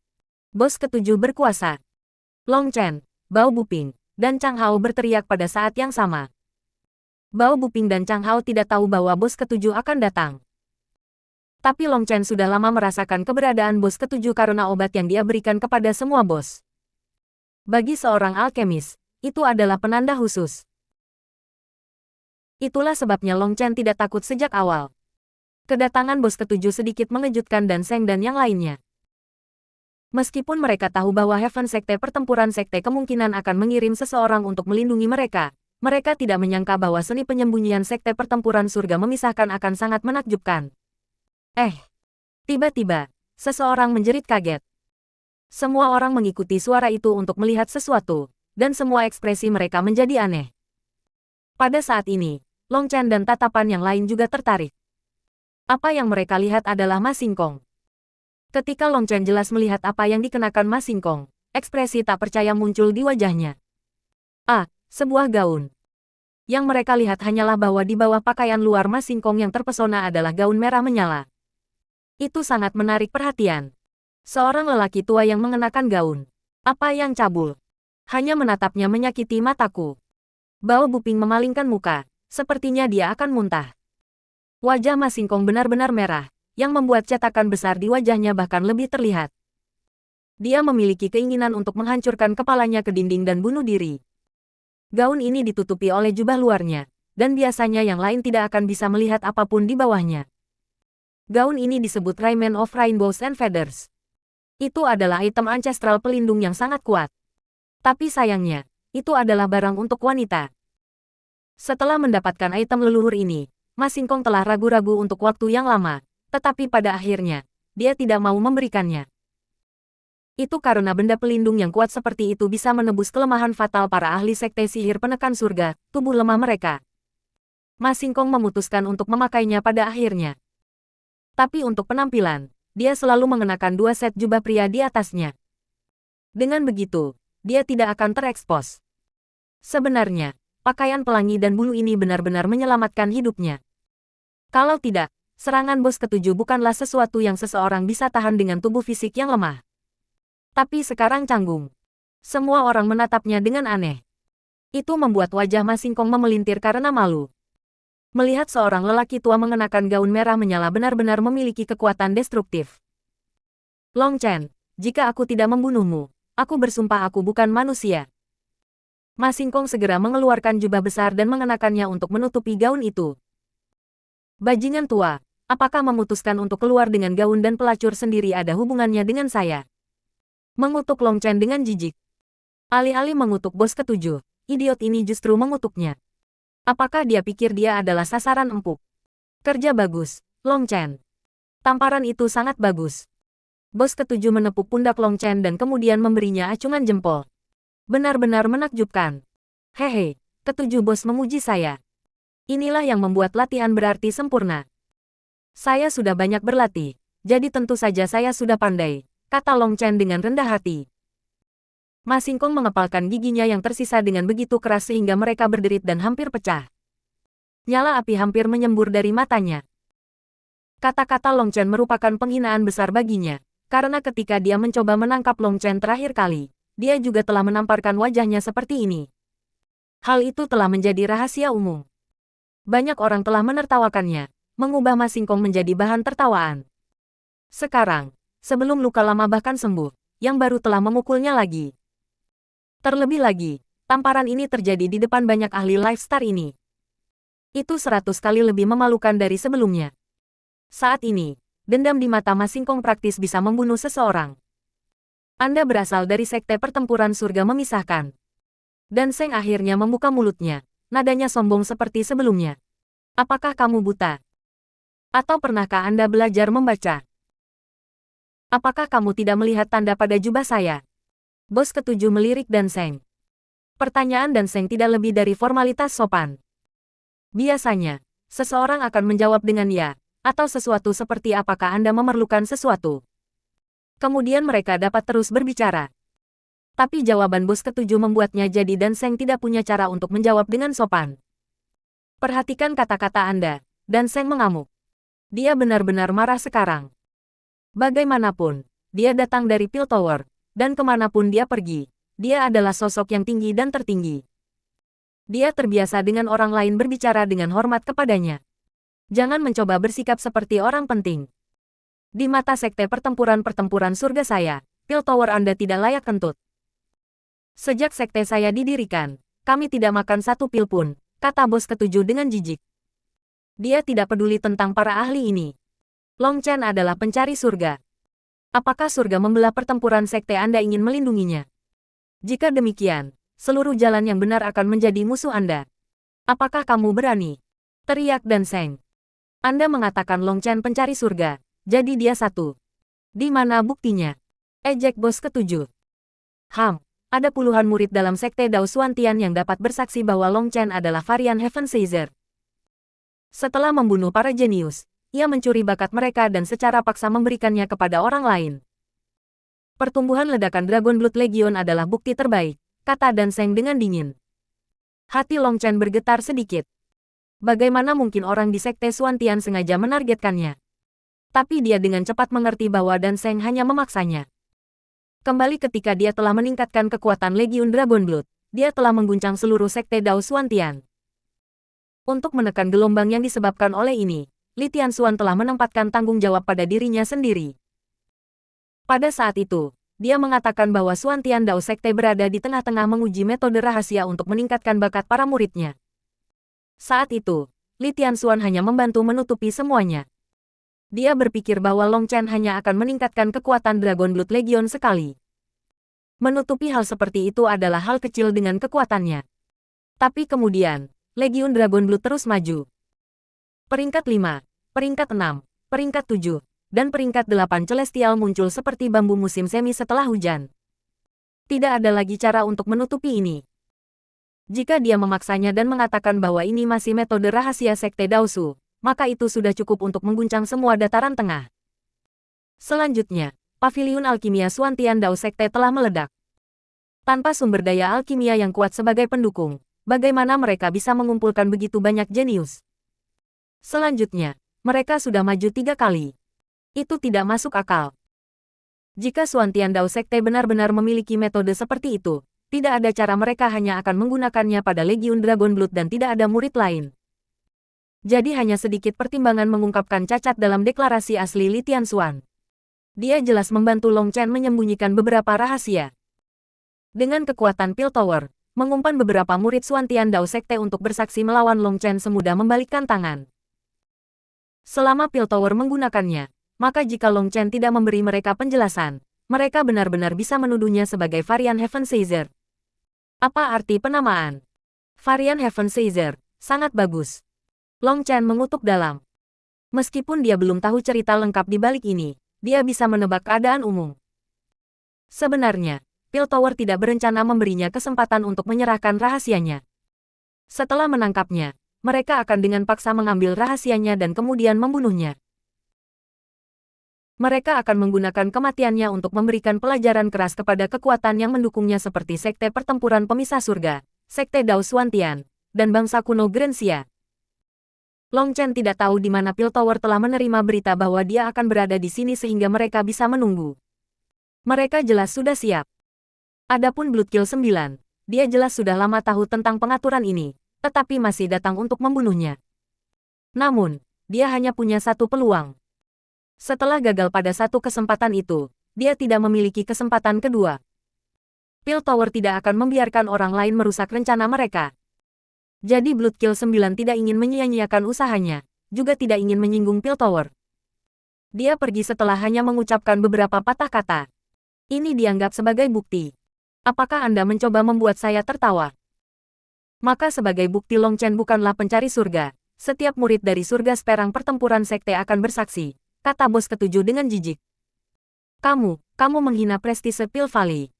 Bos ketujuh berkuasa. Long Chen, Bao Buping, dan Chang Hao berteriak pada saat yang sama. Bao Buping dan Chang Hao tidak tahu bahwa bos ketujuh akan datang. Tapi Long Chen sudah lama merasakan keberadaan bos ketujuh karena obat yang dia berikan kepada semua bos. Bagi seorang alkemis, itu adalah penanda khusus. Itulah sebabnya Long Chen tidak takut sejak awal. Kedatangan bos ketujuh sedikit mengejutkan Dan Seng dan yang lainnya. Meskipun mereka tahu bahwa Heaven Sekte pertempuran sekte kemungkinan akan mengirim seseorang untuk melindungi mereka, mereka tidak menyangka bahwa seni penyembunyian sekte pertempuran surga memisahkan akan sangat menakjubkan. Tiba-tiba, seseorang menjerit kaget. Semua orang mengikuti suara itu untuk melihat sesuatu, dan semua ekspresi mereka menjadi aneh. Pada saat ini, Long Chen dan tatapan yang lain juga tertarik. Apa yang mereka lihat adalah Ma Xingkong. Ketika Long Chen jelas melihat apa yang dikenakan Ma Xingkong, ekspresi tak percaya muncul di wajahnya. Sebuah gaun. Yang mereka lihat hanyalah bahwa di bawah pakaian luar Ma Xingqiang yang terpesona adalah gaun merah menyala. Itu sangat menarik perhatian. Seorang lelaki tua yang mengenakan gaun. Apa yang cabul? Hanya menatapnya menyakiti mataku. Bao Buping memalingkan muka. Sepertinya dia akan muntah. Wajah Ma Xingqiang benar-benar merah, yang membuat cetakan besar di wajahnya bahkan lebih terlihat. Dia memiliki keinginan untuk menghancurkan kepalanya ke dinding dan bunuh diri. Gaun ini ditutupi oleh jubah luarnya, dan biasanya yang lain tidak akan bisa melihat apapun di bawahnya. Gaun ini disebut Raiment of Rainbows and Feathers. Itu adalah item ancestral pelindung yang sangat kuat. Tapi sayangnya, itu adalah barang untuk wanita. Setelah mendapatkan item leluhur ini, Ma Xingqiang telah ragu-ragu untuk waktu yang lama, tetapi pada akhirnya, dia tidak mau memberikannya. Itu karena benda pelindung yang kuat seperti itu bisa menebus kelemahan fatal para ahli sekte sihir penekan surga, tubuh lemah mereka. Ma Xingqiang memutuskan untuk memakainya pada akhirnya. Tapi untuk penampilan, dia selalu mengenakan 2 set jubah pria di atasnya. Dengan begitu, dia tidak akan terekspos. Sebenarnya, pakaian pelangi dan bulu ini benar-benar menyelamatkan hidupnya. Kalau tidak, serangan bos ketujuh bukanlah sesuatu yang seseorang bisa tahan dengan tubuh fisik yang lemah. Tapi sekarang canggung. Semua orang menatapnya dengan aneh. Itu membuat wajah Ma Xingqiang memelintir karena malu. Melihat seorang lelaki tua mengenakan gaun merah menyala benar-benar memiliki kekuatan destruktif. Long Chen, jika aku tidak membunuhmu, aku bersumpah aku bukan manusia. Ma Xingqiang segera mengeluarkan jubah besar dan mengenakannya untuk menutupi gaun itu. Bajingan tua, apakah memutuskan untuk keluar dengan gaun dan pelacur sendiri ada hubungannya dengan saya? Mengutuk Long Chen dengan jijik. Alih-alih mengutuk bos ketujuh, idiot ini justru mengutuknya. Apakah dia pikir dia adalah sasaran empuk? Kerja bagus, Long Chen. Tamparan itu sangat bagus. Bos ketujuh menepuk pundak Long Chen dan kemudian memberinya acungan jempol. Benar-benar menakjubkan. Hehe, ketujuh bos memuji saya. Inilah yang membuat latihan berarti sempurna. Saya sudah banyak berlatih, jadi tentu saja saya sudah pandai, kata Long Chen dengan rendah hati. Ma Xingqiang mengepalkan giginya yang tersisa dengan begitu keras sehingga mereka berderit dan hampir pecah. Nyala api hampir menyembur dari matanya. Kata-kata Long Chen merupakan penghinaan besar baginya, karena ketika dia mencoba menangkap Long Chen terakhir kali, dia juga telah menamparkan wajahnya seperti ini. Hal itu telah menjadi rahasia umum. Banyak orang telah menertawakannya, mengubah Ma Xingqiang menjadi bahan tertawaan. Sekarang, sebelum luka lama bahkan sembuh, yang baru telah memukulnya lagi. Terlebih lagi, tamparan ini terjadi di depan banyak ahli lifestar ini. Itu 100 kali lebih memalukan dari sebelumnya. Saat ini, dendam di mata Ma Xingqiang praktis bisa membunuh seseorang. Anda berasal dari sekte pertempuran surga memisahkan. Dan Seng akhirnya membuka mulutnya, nadanya sombong seperti sebelumnya. Apakah kamu buta? Atau pernahkah Anda belajar membaca? Apakah kamu tidak melihat tanda pada jubah saya? Bos ketujuh melirik Dan Seng. Pertanyaan Dan Seng tidak lebih dari formalitas sopan. Biasanya, seseorang akan menjawab dengan ya, atau sesuatu seperti apakah Anda memerlukan sesuatu. Kemudian mereka dapat terus berbicara. Tapi jawaban bos ketujuh membuatnya jadi Dan Seng tidak punya cara untuk menjawab dengan sopan. Perhatikan kata-kata Anda, Dan Seng mengamuk. Dia benar-benar marah sekarang. Bagaimanapun, dia datang dari Piltover. Dan kemanapun dia pergi, dia adalah sosok yang tinggi dan tertinggi. Dia terbiasa dengan orang lain berbicara dengan hormat kepadanya. Jangan mencoba bersikap seperti orang penting. Di mata sekte pertempuran surga saya, Piltover Anda tidak layak kentut. Sejak sekte saya didirikan, kami tidak makan satu pil pun, kata bos ketujuh dengan jijik. Dia tidak peduli tentang para ahli ini. Long Chen adalah pencari surga. Apakah surga membelah pertempuran sekte Anda ingin melindunginya? Jika demikian, seluruh jalan yang benar akan menjadi musuh Anda. Apakah kamu berani? Teriak Dan Seng. Anda mengatakan Long Chen pencari surga, jadi dia satu. Di mana buktinya? Ejek bos ketujuh. Ada puluhan murid dalam sekte Dao Xuantian yang dapat bersaksi bahwa Long Chen adalah varian Heaven Caesar. Setelah membunuh para jenius, ia mencuri bakat mereka dan secara paksa memberikannya kepada orang lain. Pertumbuhan ledakan Dragon Blood Legion adalah bukti terbaik, kata Dan Seng dengan dingin. Hati Long Chen bergetar sedikit. Bagaimana mungkin orang di Sekte Xuantian sengaja menargetkannya? Tapi dia dengan cepat mengerti bahwa Dan Seng hanya memaksanya. Kembali ketika dia telah meningkatkan kekuatan Legiun Dragon Blood, dia telah mengguncang seluruh Sekte Dao Xuantian. Untuk menekan gelombang yang disebabkan oleh ini, Li Tianxuan telah menempatkan tanggung jawab pada dirinya sendiri. Pada saat itu, dia mengatakan bahwa Xuantian Dao Sekte berada di tengah-tengah menguji metode rahasia untuk meningkatkan bakat para muridnya. Saat itu, Li Tianxuan hanya membantu menutupi semuanya. Dia berpikir bahwa Long Chen hanya akan meningkatkan kekuatan Dragon Blood Legion sekali. Menutupi hal seperti itu adalah hal kecil dengan kekuatannya. Tapi kemudian, Legiun Dragon Blood terus maju. Peringkat 5, peringkat 6, peringkat 7, dan peringkat 8 Celestial muncul seperti bambu musim semi setelah hujan. Tidak ada lagi cara untuk menutupi ini. Jika dia memaksanya dan mengatakan bahwa ini masih metode rahasia Sekte Daosu, maka itu sudah cukup untuk mengguncang semua dataran tengah. Selanjutnya, Paviliun Alkimia Xuantian Dao Sekte telah meledak. Tanpa sumber daya alkimia yang kuat sebagai pendukung, bagaimana mereka bisa mengumpulkan begitu banyak jenius? Selanjutnya, mereka sudah maju 3 kali. Itu tidak masuk akal. Jika Xuantian Dao Sekte benar-benar memiliki metode seperti itu, tidak ada cara mereka hanya akan menggunakannya pada Legiun Dragon Blood dan tidak ada murid lain. Jadi hanya sedikit pertimbangan mengungkapkan cacat dalam deklarasi asli Li Tianxuan. Dia jelas membantu Long Chen menyembunyikan beberapa rahasia. Dengan kekuatan Piltover, mengumpan beberapa murid Xuantian Dao Sekte untuk bersaksi melawan Long Chen semudah membalikkan tangan. Selama Piltover menggunakannya, maka jika Long Chen tidak memberi mereka penjelasan, mereka benar-benar bisa menuduhnya sebagai varian Heaven Seizure. Apa arti penamaan? Varian Heaven Seizure, sangat bagus. Long Chen mengutuk dalam. Meskipun dia belum tahu cerita lengkap di balik ini, dia bisa menebak keadaan umum. Sebenarnya, Piltover tidak berencana memberinya kesempatan untuk menyerahkan rahasianya. Setelah menangkapnya, mereka akan dengan paksa mengambil rahasianya dan kemudian membunuhnya. Mereka akan menggunakan kematiannya untuk memberikan pelajaran keras kepada kekuatan yang mendukungnya seperti Sekte Pertempuran Pemisah Surga, Sekte Dao Xuantian, dan bangsa kuno Grensia. Long Chen tidak tahu di mana Piltover telah menerima berita bahwa dia akan berada di sini sehingga mereka bisa menunggu. Mereka jelas sudah siap. Adapun Bloodkill 9, dia jelas sudah lama tahu tentang pengaturan ini, tetapi masih datang untuk membunuhnya. Namun, dia hanya punya satu peluang. Setelah gagal pada satu kesempatan itu, dia tidak memiliki kesempatan kedua. Piltover tidak akan membiarkan orang lain merusak rencana mereka. Jadi Bloodkill 9 tidak ingin menyia-nyiakan usahanya, juga tidak ingin menyinggung Piltover. Dia pergi setelah hanya mengucapkan beberapa patah kata. Ini dianggap sebagai bukti. Apakah Anda mencoba membuat saya tertawa? Maka sebagai bukti Long Chen bukanlah pencari surga, setiap murid dari surga Seperang Pertempuran Sekte akan bersaksi, kata bos ketujuh dengan jijik. Kamu menghina prestise Pil Valley.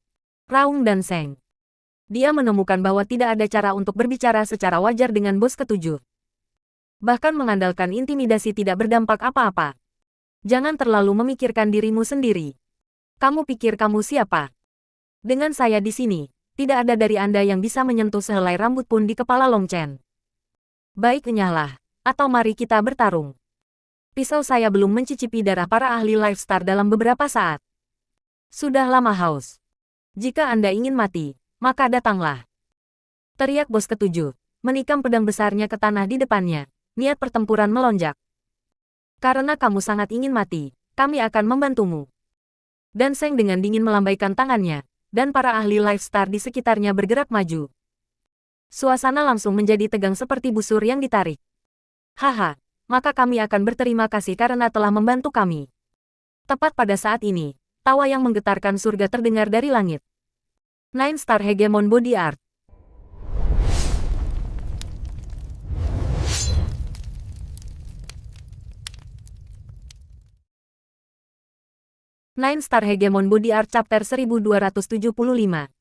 Raung Dan Seng. Dia menemukan bahwa tidak ada cara untuk berbicara secara wajar dengan bos ketujuh. Bahkan mengandalkan intimidasi tidak berdampak apa-apa. Jangan terlalu memikirkan dirimu sendiri. Kamu pikir kamu siapa? Dengan saya di sini, tidak ada dari Anda yang bisa menyentuh sehelai rambut pun di kepala Long Chen. Baik, enyahlah, atau mari kita bertarung. Pisau saya belum mencicipi darah para ahli Lifestar dalam beberapa saat. Sudah lama haus. Jika Anda ingin mati, maka datanglah. Teriak bos ketujuh, menikam pedang besarnya ke tanah di depannya. Niat pertempuran melonjak. Karena kamu sangat ingin mati, kami akan membantumu. Dan Seng dengan dingin melambaikan tangannya, dan para ahli Lifestar di sekitarnya bergerak maju. Suasana langsung menjadi tegang seperti busur yang ditarik. Haha. Maka kami akan berterima kasih karena telah membantu kami. Tepat pada saat ini, tawa yang menggetarkan surga terdengar dari langit. 9 Star Hegemon Body Art. Nine Star Hegemon Body Art Chapter 1275.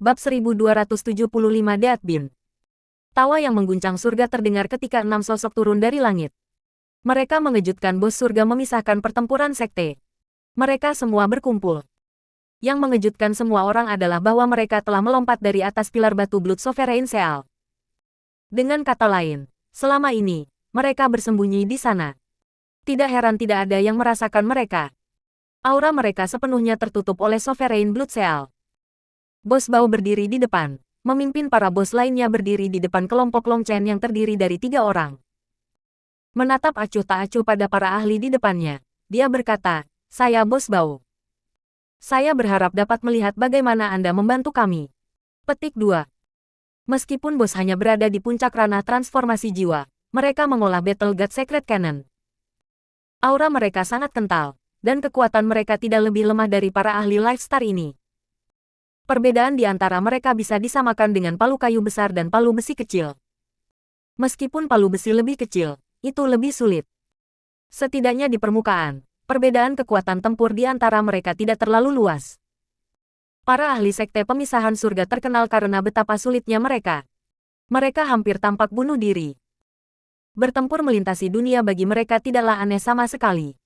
Bab 1275 Death Beam. Tawa yang mengguncang surga terdengar ketika 6 sosok turun dari langit. Mereka mengejutkan bos surga memisahkan pertempuran sekte. Mereka semua berkumpul. Yang mengejutkan semua orang adalah bahwa mereka telah melompat dari atas pilar batu Blood Sovereign Seal. Dengan kata lain, selama ini, mereka bersembunyi di sana. Tidak heran tidak ada yang merasakan mereka. Aura mereka sepenuhnya tertutup oleh Sovereign Blood Seal. Bos Bao berdiri di depan, memimpin para bos lainnya berdiri di depan kelompok Long Chen yang terdiri dari 3 orang. Menatap acuh tak acuh pada para ahli di depannya, dia berkata, "Saya Bos Bao. Saya berharap dapat melihat bagaimana Anda membantu kami." Petik 2. Meskipun bos hanya berada di puncak ranah transformasi jiwa, mereka mengolah Battle God Secret Cannon. Aura mereka sangat kental, dan kekuatan mereka tidak lebih lemah dari para ahli Lifestar ini. Perbedaan di antara mereka bisa disamakan dengan palu kayu besar dan palu besi kecil. Meskipun palu besi lebih kecil, itu lebih sulit. Setidaknya di permukaan, perbedaan kekuatan tempur di antara mereka tidak terlalu luas. Para ahli sekte pemisahan surga terkenal karena betapa sulitnya mereka. Mereka hampir tampak bunuh diri. Bertempur melintasi dunia bagi mereka tidaklah aneh sama sekali.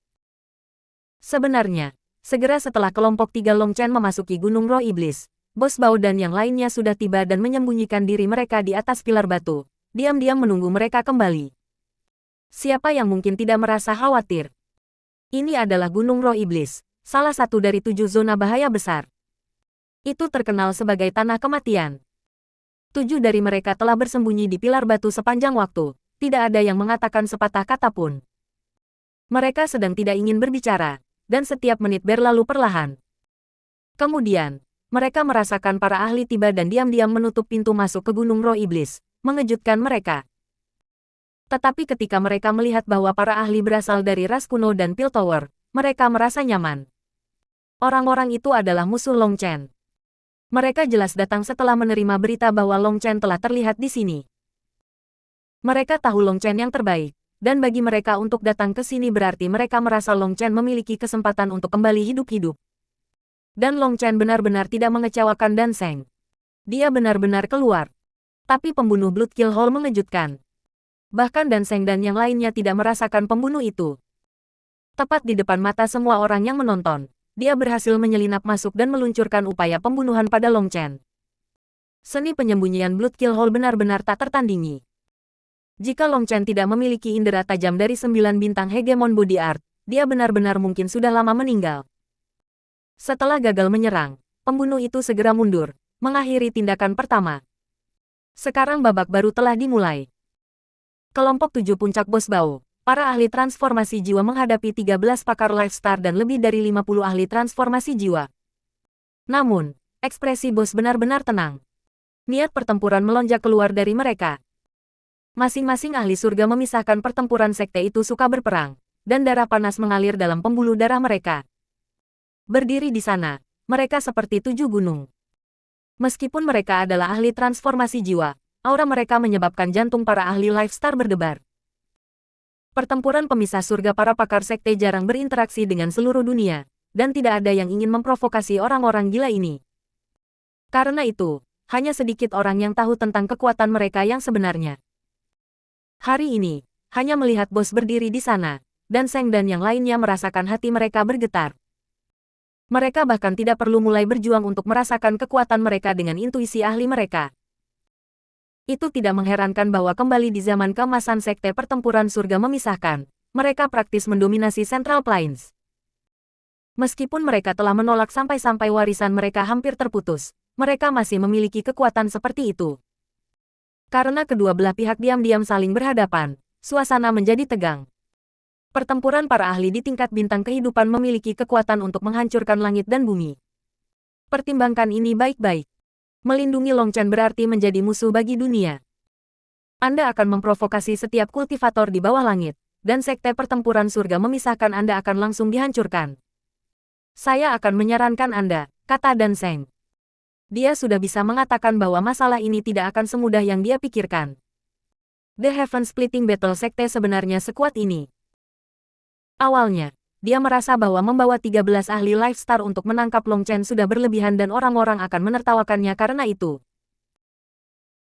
Sebenarnya, segera setelah kelompok 3 Long Chen memasuki Gunung Roh Iblis, Bos Bao dan yang lainnya sudah tiba dan menyembunyikan diri mereka di atas pilar batu, diam-diam menunggu mereka kembali. Siapa yang mungkin tidak merasa khawatir? Ini adalah Gunung Roh Iblis, salah satu dari 7 zona bahaya besar. Itu terkenal sebagai tanah kematian. 7 dari mereka telah bersembunyi di pilar batu sepanjang waktu, tidak ada yang mengatakan sepatah kata pun. Mereka sedang tidak ingin berbicara, dan setiap menit berlalu perlahan. Kemudian, mereka merasakan para ahli tiba dan diam-diam menutup pintu masuk ke Gunung Roh Iblis, mengejutkan mereka. Tetapi ketika mereka melihat bahwa para ahli berasal dari ras kuno dan Piltover, mereka merasa nyaman. Orang-orang itu adalah musuh Long Chen. Mereka jelas datang setelah menerima berita bahwa Long Chen telah terlihat di sini. Mereka tahu Long Chen yang terbaik, dan bagi mereka untuk datang ke sini berarti mereka merasa Long Chen memiliki kesempatan untuk kembali hidup-hidup. Dan Long Chen benar-benar tidak mengecewakan Dan Seng. Dia benar-benar keluar. Tapi pembunuh Blood Kill Hall mengejutkan. Bahkan Dan Seng dan yang lainnya tidak merasakan pembunuh itu. Tepat di depan mata semua orang yang menonton, dia berhasil menyelinap masuk dan meluncurkan upaya pembunuhan pada Long Chen. Seni penyembunyian Blood Kill Hall benar-benar tak tertandingi. Jika Long Chen tidak memiliki indera tajam dari 9 bintang hegemon body art, dia benar-benar mungkin sudah lama meninggal. Setelah gagal menyerang, pembunuh itu segera mundur, mengakhiri tindakan pertama. Sekarang babak baru telah dimulai. Kelompok 7 puncak Bos Bao, para ahli transformasi jiwa menghadapi 13 pakar Lifestar dan lebih dari 50 ahli transformasi jiwa. Namun, ekspresi bos benar-benar tenang. Niat pertempuran melonjak keluar dari mereka. Masing-masing ahli surga memisahkan pertempuran sekte itu suka berperang, dan darah panas mengalir dalam pembuluh darah mereka. Berdiri di sana, mereka seperti 7 gunung. Meskipun mereka adalah ahli transformasi jiwa, aura mereka menyebabkan jantung para ahli Lifestar berdebar. Pertempuran pemisah surga para pakar sekte jarang berinteraksi dengan seluruh dunia, dan tidak ada yang ingin memprovokasi orang-orang gila ini. Karena itu, hanya sedikit orang yang tahu tentang kekuatan mereka yang sebenarnya. Hari ini, hanya melihat bos berdiri di sana, dan Seng dan yang lainnya merasakan hati mereka bergetar. Mereka bahkan tidak perlu mulai berjuang untuk merasakan kekuatan mereka dengan intuisi ahli mereka. Itu tidak mengherankan bahwa kembali di zaman keemasan sekte pertempuran surga memisahkan, mereka praktis mendominasi Central Plains. Meskipun mereka telah menolak sampai-sampai warisan mereka hampir terputus, mereka masih memiliki kekuatan seperti itu. Karena kedua belah pihak diam-diam saling berhadapan, suasana menjadi tegang. Pertempuran para ahli di tingkat bintang kehidupan memiliki kekuatan untuk menghancurkan langit dan bumi. Pertimbangkan ini baik-baik. Melindungi Long Chen berarti menjadi musuh bagi dunia. Anda akan memprovokasi setiap kultivator di bawah langit, dan sekte pertempuran surga memisahkan Anda akan langsung dihancurkan. Saya akan menyarankan Anda, kata Dan Seng. Dia sudah bisa mengatakan bahwa masalah ini tidak akan semudah yang dia pikirkan. The Heaven Splitting Battle sekte sebenarnya sekuat ini. Awalnya, dia merasa bahwa membawa 13 ahli Lifestar untuk menangkap Long Chen sudah berlebihan dan orang-orang akan menertawakannya karena itu.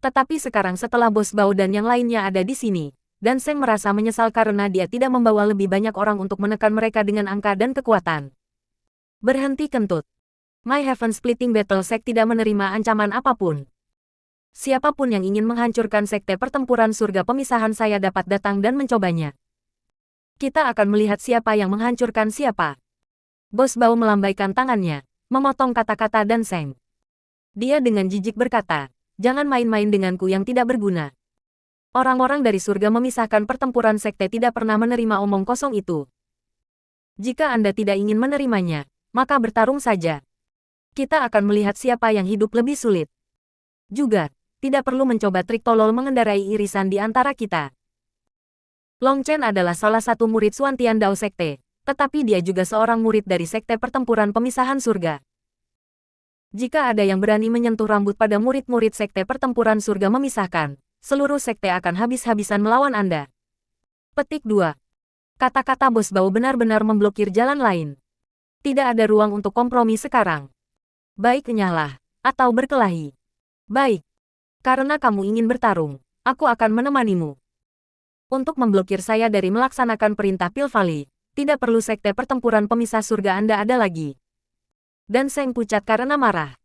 Tetapi sekarang setelah Bos Bao dan yang lainnya ada di sini, Dan Seng merasa menyesal karena dia tidak membawa lebih banyak orang untuk menekan mereka dengan angka dan kekuatan. Berhenti kentut. My Heaven Splitting Battle Sect tidak menerima ancaman apapun. Siapapun yang ingin menghancurkan sekte pertempuran surga pemisahan saya dapat datang dan mencobanya. Kita akan melihat siapa yang menghancurkan siapa. Bos Bao melambaikan tangannya, memotong kata-kata Dan Seng. Dia dengan jijik berkata, jangan main-main denganku yang tidak berguna. Orang-orang dari surga memisahkan pertempuran sekte tidak pernah menerima omong kosong itu. Jika Anda tidak ingin menerimanya, maka bertarung saja. Kita akan melihat siapa yang hidup lebih sulit. Juga, tidak perlu mencoba trik tolol mengendarai irisan di antara kita. Long Chen adalah salah satu murid Xuantian Dao Sekte, tetapi dia juga seorang murid dari Sekte Pertempuran Pemisahan Surga. Jika ada yang berani menyentuh rambut pada murid-murid Sekte Pertempuran Surga memisahkan, seluruh sekte akan habis-habisan melawan Anda. Petik 2. Kata-kata Bos Bao benar-benar memblokir jalan lain. Tidak ada ruang untuk kompromi sekarang. Baik enyahlah, atau berkelahi. Baik. Karena kamu ingin bertarung, aku akan menemanimu. Untuk memblokir saya dari melaksanakan perintah Pil Valley, tidak perlu sekte pertempuran pemisah surga Anda ada lagi. Dan Seng pucat karena marah.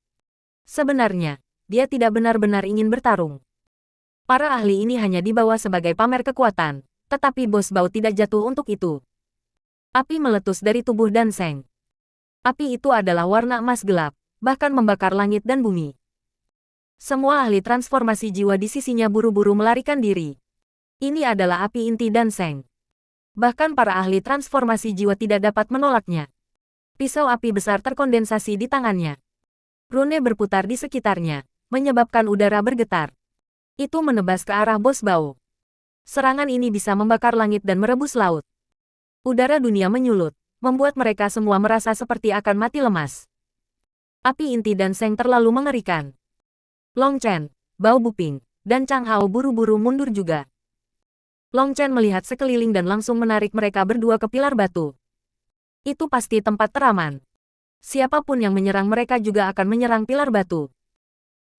Sebenarnya, dia tidak benar-benar ingin bertarung. Para ahli ini hanya dibawa sebagai pamer kekuatan, tetapi Bos Bao tidak jatuh untuk itu. Api meletus dari tubuh Dan Seng. Api itu adalah warna emas gelap, bahkan membakar langit dan bumi. Semua ahli transformasi jiwa di sisinya buru-buru melarikan diri. Ini adalah api inti Dan Seng. Bahkan para ahli transformasi jiwa tidak dapat menolaknya. Pisau api besar terkondensasi di tangannya. Rune berputar di sekitarnya, menyebabkan udara bergetar. Itu menebas ke arah Bos Bao. Serangan ini bisa membakar langit dan merebus laut. Udara dunia menyulut, membuat mereka semua merasa seperti akan mati lemas. Api inti Dan Seng terlalu mengerikan. Long Chen, Bao Buping, dan Chang Hao buru-buru mundur juga. Long Chen melihat sekeliling dan langsung menarik mereka berdua ke pilar batu. Itu pasti tempat teraman. Siapapun yang menyerang mereka juga akan menyerang pilar batu.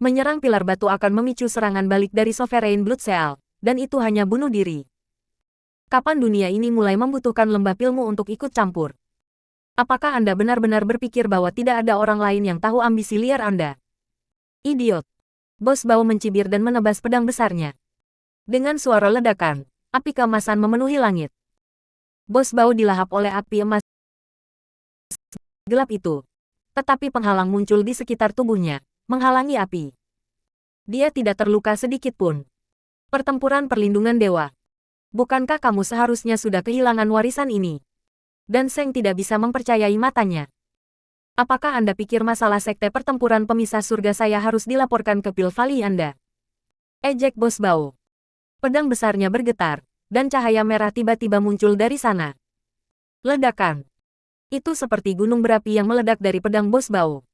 Menyerang pilar batu akan memicu serangan balik dari Sovereign Blood Seal, dan itu hanya bunuh diri. Kapan dunia ini mulai membutuhkan lembah pilmu untuk ikut campur? Apakah Anda benar-benar berpikir bahwa tidak ada orang lain yang tahu ambisi liar Anda? Idiot. Bos Bao mencibir dan menebas pedang besarnya. Dengan suara ledakan, api keemasan memenuhi langit. Bos Bao dilahap oleh api emas gelap itu. Tetapi penghalang muncul di sekitar tubuhnya, menghalangi api. Dia tidak terluka sedikit pun. Pertempuran perlindungan dewa. Bukankah kamu seharusnya sudah kehilangan warisan ini? Dan Seng tidak bisa mempercayai matanya. Apakah Anda pikir masalah sekte pertempuran pemisah surga saya harus dilaporkan ke Pil Valley Anda? Ejek Bos Bao. Pedang besarnya bergetar, dan cahaya merah tiba-tiba muncul dari sana. Ledakan. Itu seperti gunung berapi yang meledak dari pedang Bos Bao.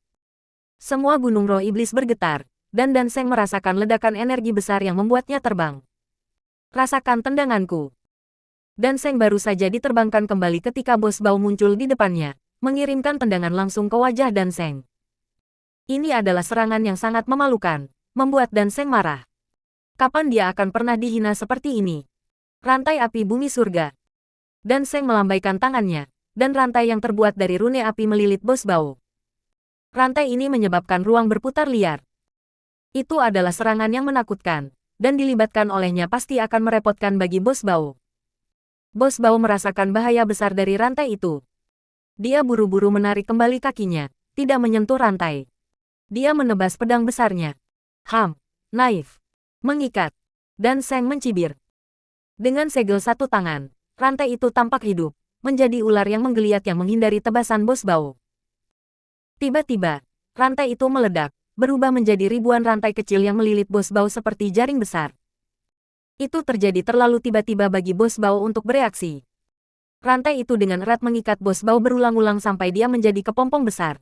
Semua gunung roh iblis bergetar, dan Dan Seng merasakan ledakan energi besar yang membuatnya terbang. Rasakan tendanganku. Dan Seng baru saja diterbangkan kembali ketika Bos Bao muncul di depannya, mengirimkan tendangan langsung ke wajah Dan Seng. Ini adalah serangan yang sangat memalukan, membuat Dan Seng marah. Kapan dia akan pernah dihina seperti ini? Rantai api bumi surga. Dan Seng melambaikan tangannya, dan rantai yang terbuat dari rune api melilit Bos Bao. Rantai ini menyebabkan ruang berputar liar. Itu adalah serangan yang menakutkan, dan dilibatkan olehnya pasti akan merepotkan bagi Bos Bao. Bos Bao merasakan bahaya besar dari rantai itu. Dia buru-buru menarik kembali kakinya, tidak menyentuh rantai. Dia menebas pedang besarnya. Naif. Mengikat. Dan Seng mencibir. Dengan segel satu tangan, rantai itu tampak hidup, menjadi ular yang menggeliat yang menghindari tebasan Bos Bao. Tiba-tiba, rantai itu meledak, berubah menjadi ribuan rantai kecil yang melilit Bos Bao seperti jaring besar. Itu terjadi terlalu tiba-tiba bagi Bos Bao untuk bereaksi. Rantai itu dengan erat mengikat Bos Bao berulang-ulang sampai dia menjadi kepompong besar.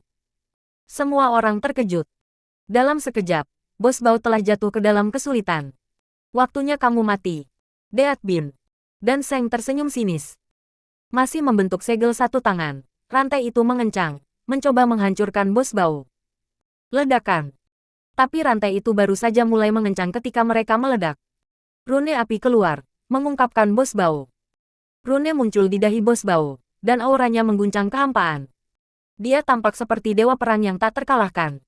Semua orang terkejut. Dalam sekejap, Bos Bao telah jatuh ke dalam kesulitan. Waktunya kamu mati. Deat Bin. Dan Seng tersenyum sinis. Masih membentuk segel satu tangan, rantai itu mengencang, mencoba menghancurkan Bos Bao. Ledakan. Tapi rantai itu baru saja mulai mengencang ketika mereka meledak. Rune api keluar, mengungkapkan Bos Bao. Rune muncul di dahi Bos Bao, dan auranya mengguncang kehampaan. Dia tampak seperti dewa perang yang tak terkalahkan.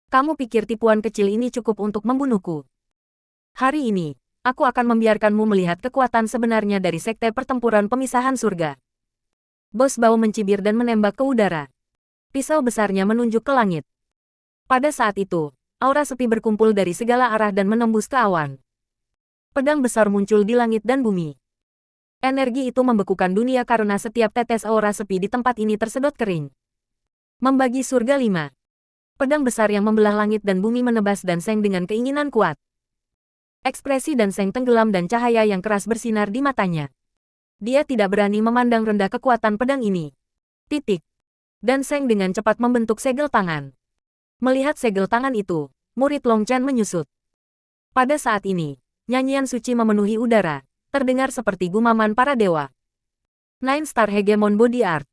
Kamu pikir tipuan kecil ini cukup untuk membunuhku? Hari ini, aku akan membiarkanmu melihat kekuatan sebenarnya dari Sekte Pertempuran Pemisahan Surga. Bos Bao mencibir dan menembak ke udara. Pisau besarnya menunjuk ke langit. Pada saat itu, aura sepi berkumpul dari segala arah dan menembus ke awan. Pedang besar muncul di langit dan bumi. Energi itu membekukan dunia karena setiap tetes aura sepi di tempat ini tersedot kering. Membagi surga 5. Pedang besar yang membelah langit dan bumi menebas Danseng dengan keinginan kuat. Ekspresi Danseng tenggelam dan cahaya yang keras bersinar di matanya. Dia tidak berani memandang rendah kekuatan pedang ini. Titik. Danseng dengan cepat membentuk segel tangan. Melihat segel tangan itu, murid Long Chen menyusut. Pada saat ini, nyanyian suci memenuhi udara, terdengar seperti gumaman para dewa. Nine Star Hegemon Body Art.